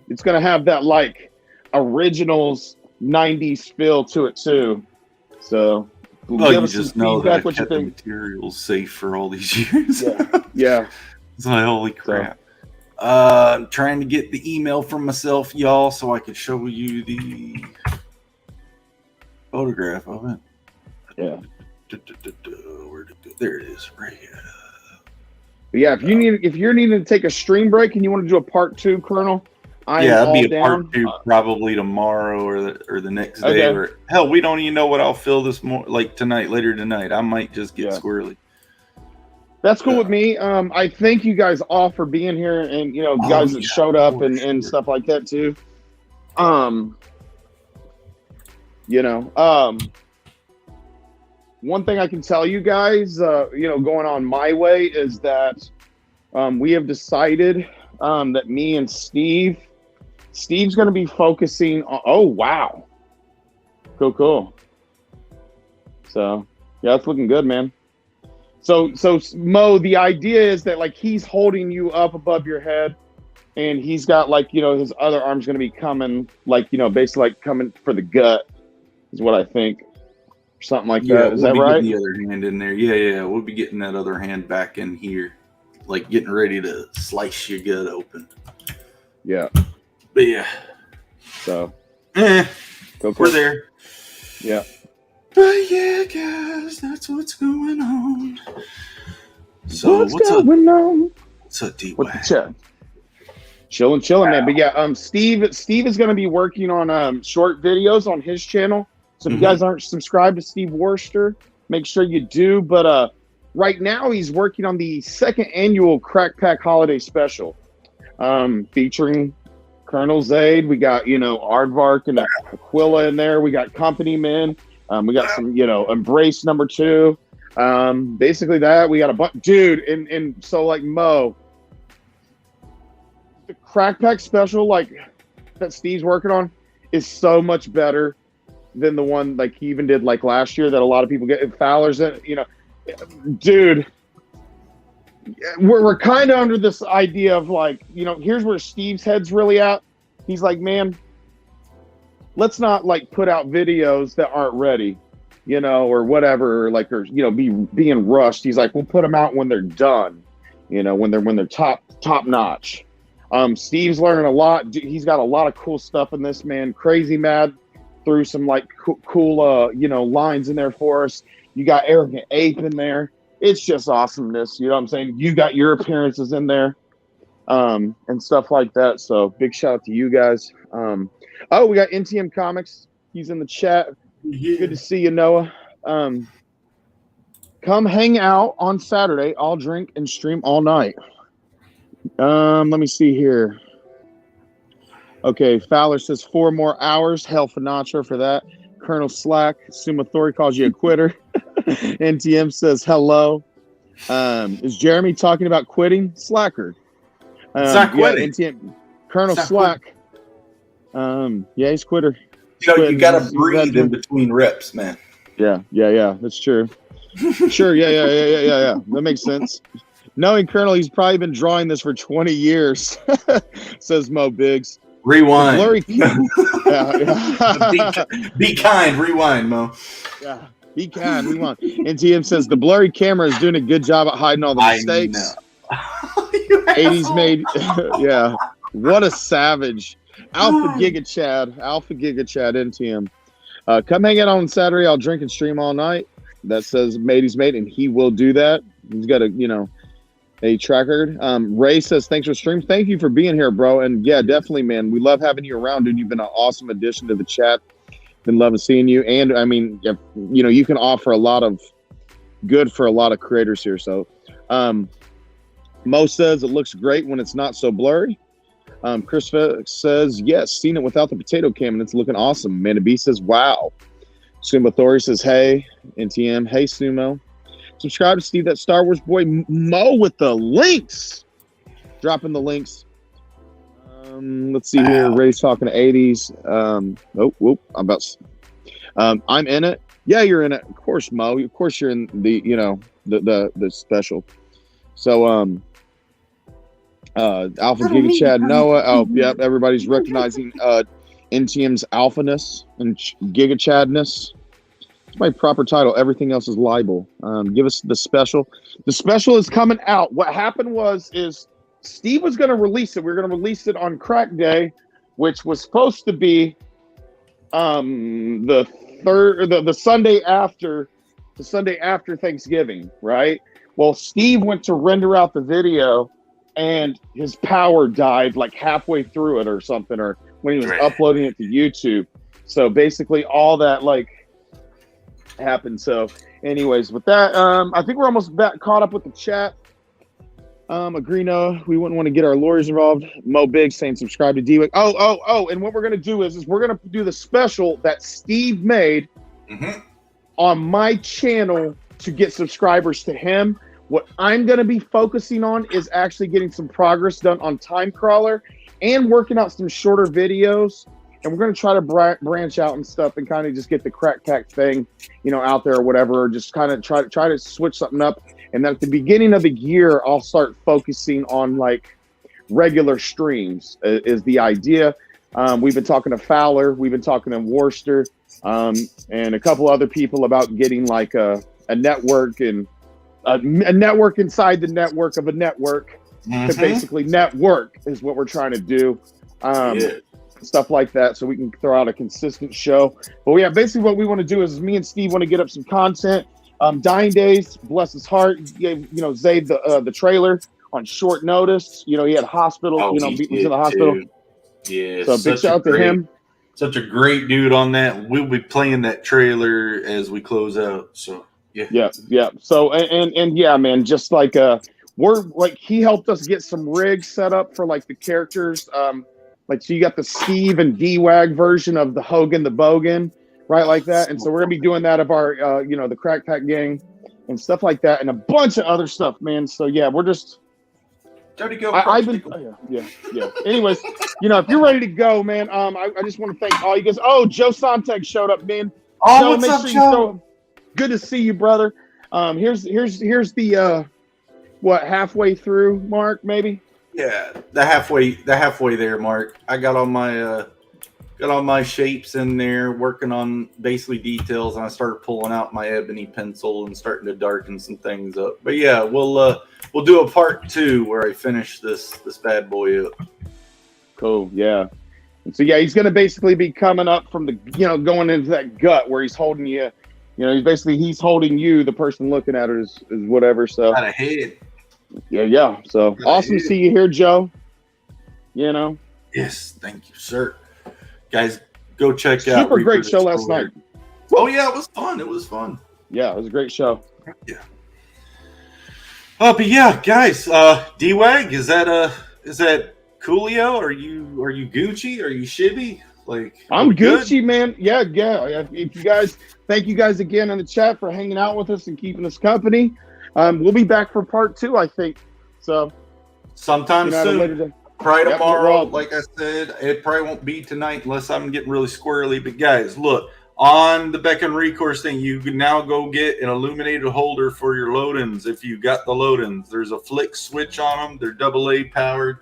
it's going to have that like originals 90s feel to it too. So, Well, give you us some just know feedback, that what you kept the think. materials safe for all these years. Yeah. It's like, holy crap. I'm trying to get the email from myself, y'all, so I could show you the photograph of it. Yeah. Where'd it go? There it is, right here. But yeah, if you're needing to take a stream break and you want to do a part 2, Colonel, That'd be a down. part 2 probably tomorrow or the next day. Okay. Or hell, we don't even know what I'll feel later tonight. I might just get squirrely. That's cool with me. I thank you guys all for being here, and you know, guys that showed up and stuff like that too. You know, one thing I can tell you guys, you know, going on my way is that we have decided that me and Steve's going to be focusing on. Oh wow, cool. So yeah, it's looking good, man. So Mo, the idea is that like he's holding you up above your head, and he's got like, you know, his other arm's going to be coming, like, you know, basically like coming for the gut is what I think, or something like that. Is that right? The other hand in there. Yeah. We'll be getting that other hand back in here, like getting ready to slice your gut open. Yeah. But yeah. So we're there. Yeah. But yeah, guys, that's what's going on. So what's up? going on? What's up, D? With the chat. Chilling, man. But yeah, Steve is going to be working on short videos on his channel. So if you guys aren't subscribed to Steve Worcester, make sure you do. But right now he's working on the 2nd annual Crack Pack Holiday Special, featuring Colonel Zade. We got, you know, Aardvark and Aquila in there. We got Company Men. We got some, you know, Embrace #2. Basically that. We got a bunch, dude. And so like Mo, the Crack Pack special like that Steve's working on is so much better than the one like he even did like last year that a lot of people get. Fowler's in, you know, dude. We're kind of under this idea of like, you know, here's where Steve's head's really at. He's like, man, let's not like put out videos that aren't ready, you know, or whatever, like, or, you know, being rushed. He's like, we'll put them out when they're done, you know, when they're top notch. Steve's learning a lot. He's got a lot of cool stuff in this, man. Crazy Mad threw some like cool, you know, lines in there for us. You got Arrogant Ape in there. It's just awesomeness. You know what I'm saying? You got your appearances in there, and stuff like that. So big shout out to you guys. Oh, we got NTM Comics. He's in the chat. Good to see you, Noah. Come hang out on Saturday. I'll drink and stream all night. Let me see here. Okay, Fowler says 4 more hours. Hell Finatra for that. Colonel Slack, Sumathori calls you a quitter. NTM says hello. Is Jeremy talking about quitting? Slacker. It's not quitting. Yeah, NTM. Colonel Slack. Yeah, he's quitter. You got to breathe in between reps, man. Yeah. That's true. Sure. Yeah. That makes sense. Knowing Colonel, he's probably been drawing this for 20 years, says Mo Biggs. Rewind. Blurry. Be kind. Rewind, Mo. Yeah. Be kind. Rewind. NTM says the blurry camera is doing a good job at hiding all the mistakes. 80s made. Yeah. What a savage. Alpha Giga Chad, NTM. Come hang out on Saturday. I'll drink and stream all night. That says Matey's mate, and he will do that. He's got a track record. Ray says, thanks for stream. Thank you for being here, bro. And yeah, definitely, man. We love having you around, dude. You've been an awesome addition to the chat. Been loving seeing you. And I mean, you can offer a lot of good for a lot of creators here. So Mo says it looks great when it's not so blurry. Chris says, yes, seen it without the potato cam, and it's looking awesome. Mana B says, wow. Sumo Thori says, hey. NTM, hey, Sumo. Subscribe to Steve, that Star Wars boy. Mo with the links. Dropping the links. Let's see here. Ray's talking to 80s. I'm in it. Yeah, you're in it. Of course, Mo. Of course, you're in the special. So, Alpha Giga Chad Noah. Oh, yep. Everybody's recognizing NTM's alphaness and Giga Chadness. It's my proper title. Everything else is libel. Give us the special. The special is coming out. What happened is Steve was going to release it. We were going to release it on Crack Day, which was supposed to be the Sunday after Thanksgiving, right? Well, Steve went to render out the video, and his power died like halfway through it or something, or when he was uploading it to YouTube. So basically all that happened. So anyways, with that, I think we're almost caught up with the chat. Agrino, we wouldn't want to get our lawyers involved. Mo Big saying subscribe to DWIC. Oh, and what we're going to do is we're going to do the special that Steve made on my channel to get subscribers to him. What I'm going to be focusing on is actually getting some progress done on Time Crawler and working out some shorter videos. And we're going to try to branch out and stuff and kind of just get the crack pack thing, out there or whatever, or just kind of try to switch something up. And then at the beginning of the year, I'll start focusing on regular streams is the idea. We've been talking to Fowler. We've been talking to Worcester and a couple other people about getting a network and a network inside the network of a network to basically network is what we're trying to do. Stuff like that, so we can throw out a consistent show. But yeah, basically what we want to do is me and Steve want to get up some content. Dying Days, bless his heart, gave Zade the trailer on short notice. He had a hospital. He was in the hospital. Dude. Yeah, so big shout out to him. Such a great dude on that. We'll be playing that trailer as we close out. So yeah. So and yeah, man, just he helped us get some rigs set up for the characters. So you got the Steve and D-Wag version of the Hogan the Bogan, right, like that. And so we're gonna be doing that of our the Crack Pack gang and stuff like that, and a bunch of other stuff, man. So yeah, we're just I've been yeah. Anyways, if you're ready to go, man, I just want to thank all you guys. Oh, Joe Sontag showed up, man. Oh, what's up, Joe? Good to see you, brother. Here's the halfway through mark, maybe. Yeah, the halfway there, Mark. I got all my shapes in there, working on basically details, and I started pulling out my ebony pencil and starting to darken some things up. But yeah, we'll do a part 2 where I finish this bad boy up. Cool, yeah. And so yeah, he's gonna basically be coming up from the going into that gut where he's holding you. He's holding you, the person looking at it is whatever. So out of head. Yeah. So awesome to see you here, Joe. Yes, thank you, sir. Guys, go check out. Super great show last night. Oh yeah, it was fun. Yeah, it was a great show. But yeah, guys, D-Wag, is that Coolio? Are you Gucci? Are you Shibby? Like, I'm good? Gucci, man. Yeah. If you guys, thank you guys again in the chat for hanging out with us and keeping us company. We'll be back for part 2, I think. So Sometime at a later soon. day. Probably Yep, tomorrow. Rob. Like I said, it probably won't be tonight unless I'm getting really squirrely. But guys, look, on the Beck and Recourse thing, you can now go get an illuminated holder for your load-ins. If you got the load-ins, there's a flick switch on them. They're AA powered,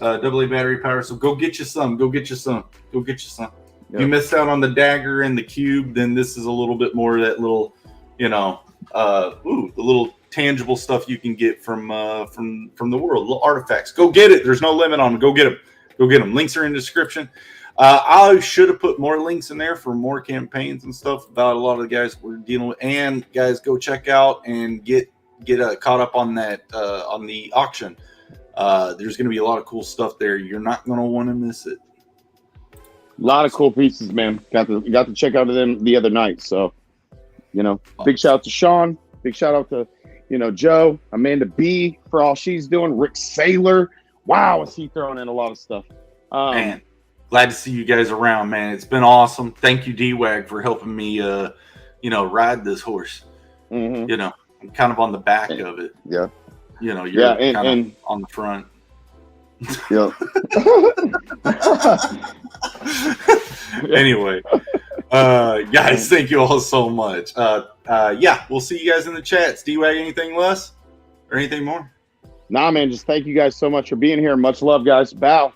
AA battery powered. So go get you some. Go get you some. Go get you some. If you missed out on the dagger and the cube, then this is a little bit more of that little, the little tangible stuff you can get from the world, little artifacts. Go get it. There's no limit on them. Go get them. Go get them. Links are in the description. I should have put more links in there for more campaigns and stuff about a lot of the guys we're dealing with. And guys, go check out and get caught up on that on the auction. There's going to be a lot of cool stuff there. You're not going to want to miss it. A lot of cool pieces, man. Got to check out of them the other night. So, big shout out to Sean. Big shout out to, Joe, Amanda B for all she's doing. Rick Saylor. Wow, is he throwing in a lot of stuff. Man, glad to see you guys around, man. It's been awesome. Thank you, D-Wag, for helping me, ride this horse. Mm-hmm. I'm kind of on the back of it. Yeah. You're kind of on the front. Yeah. Anyway, guys, thank you all so much. We'll see you guys in the chats. D-Wag, anything less or anything more? Nah, man, just thank you guys so much for being here. Much love, guys. Bow.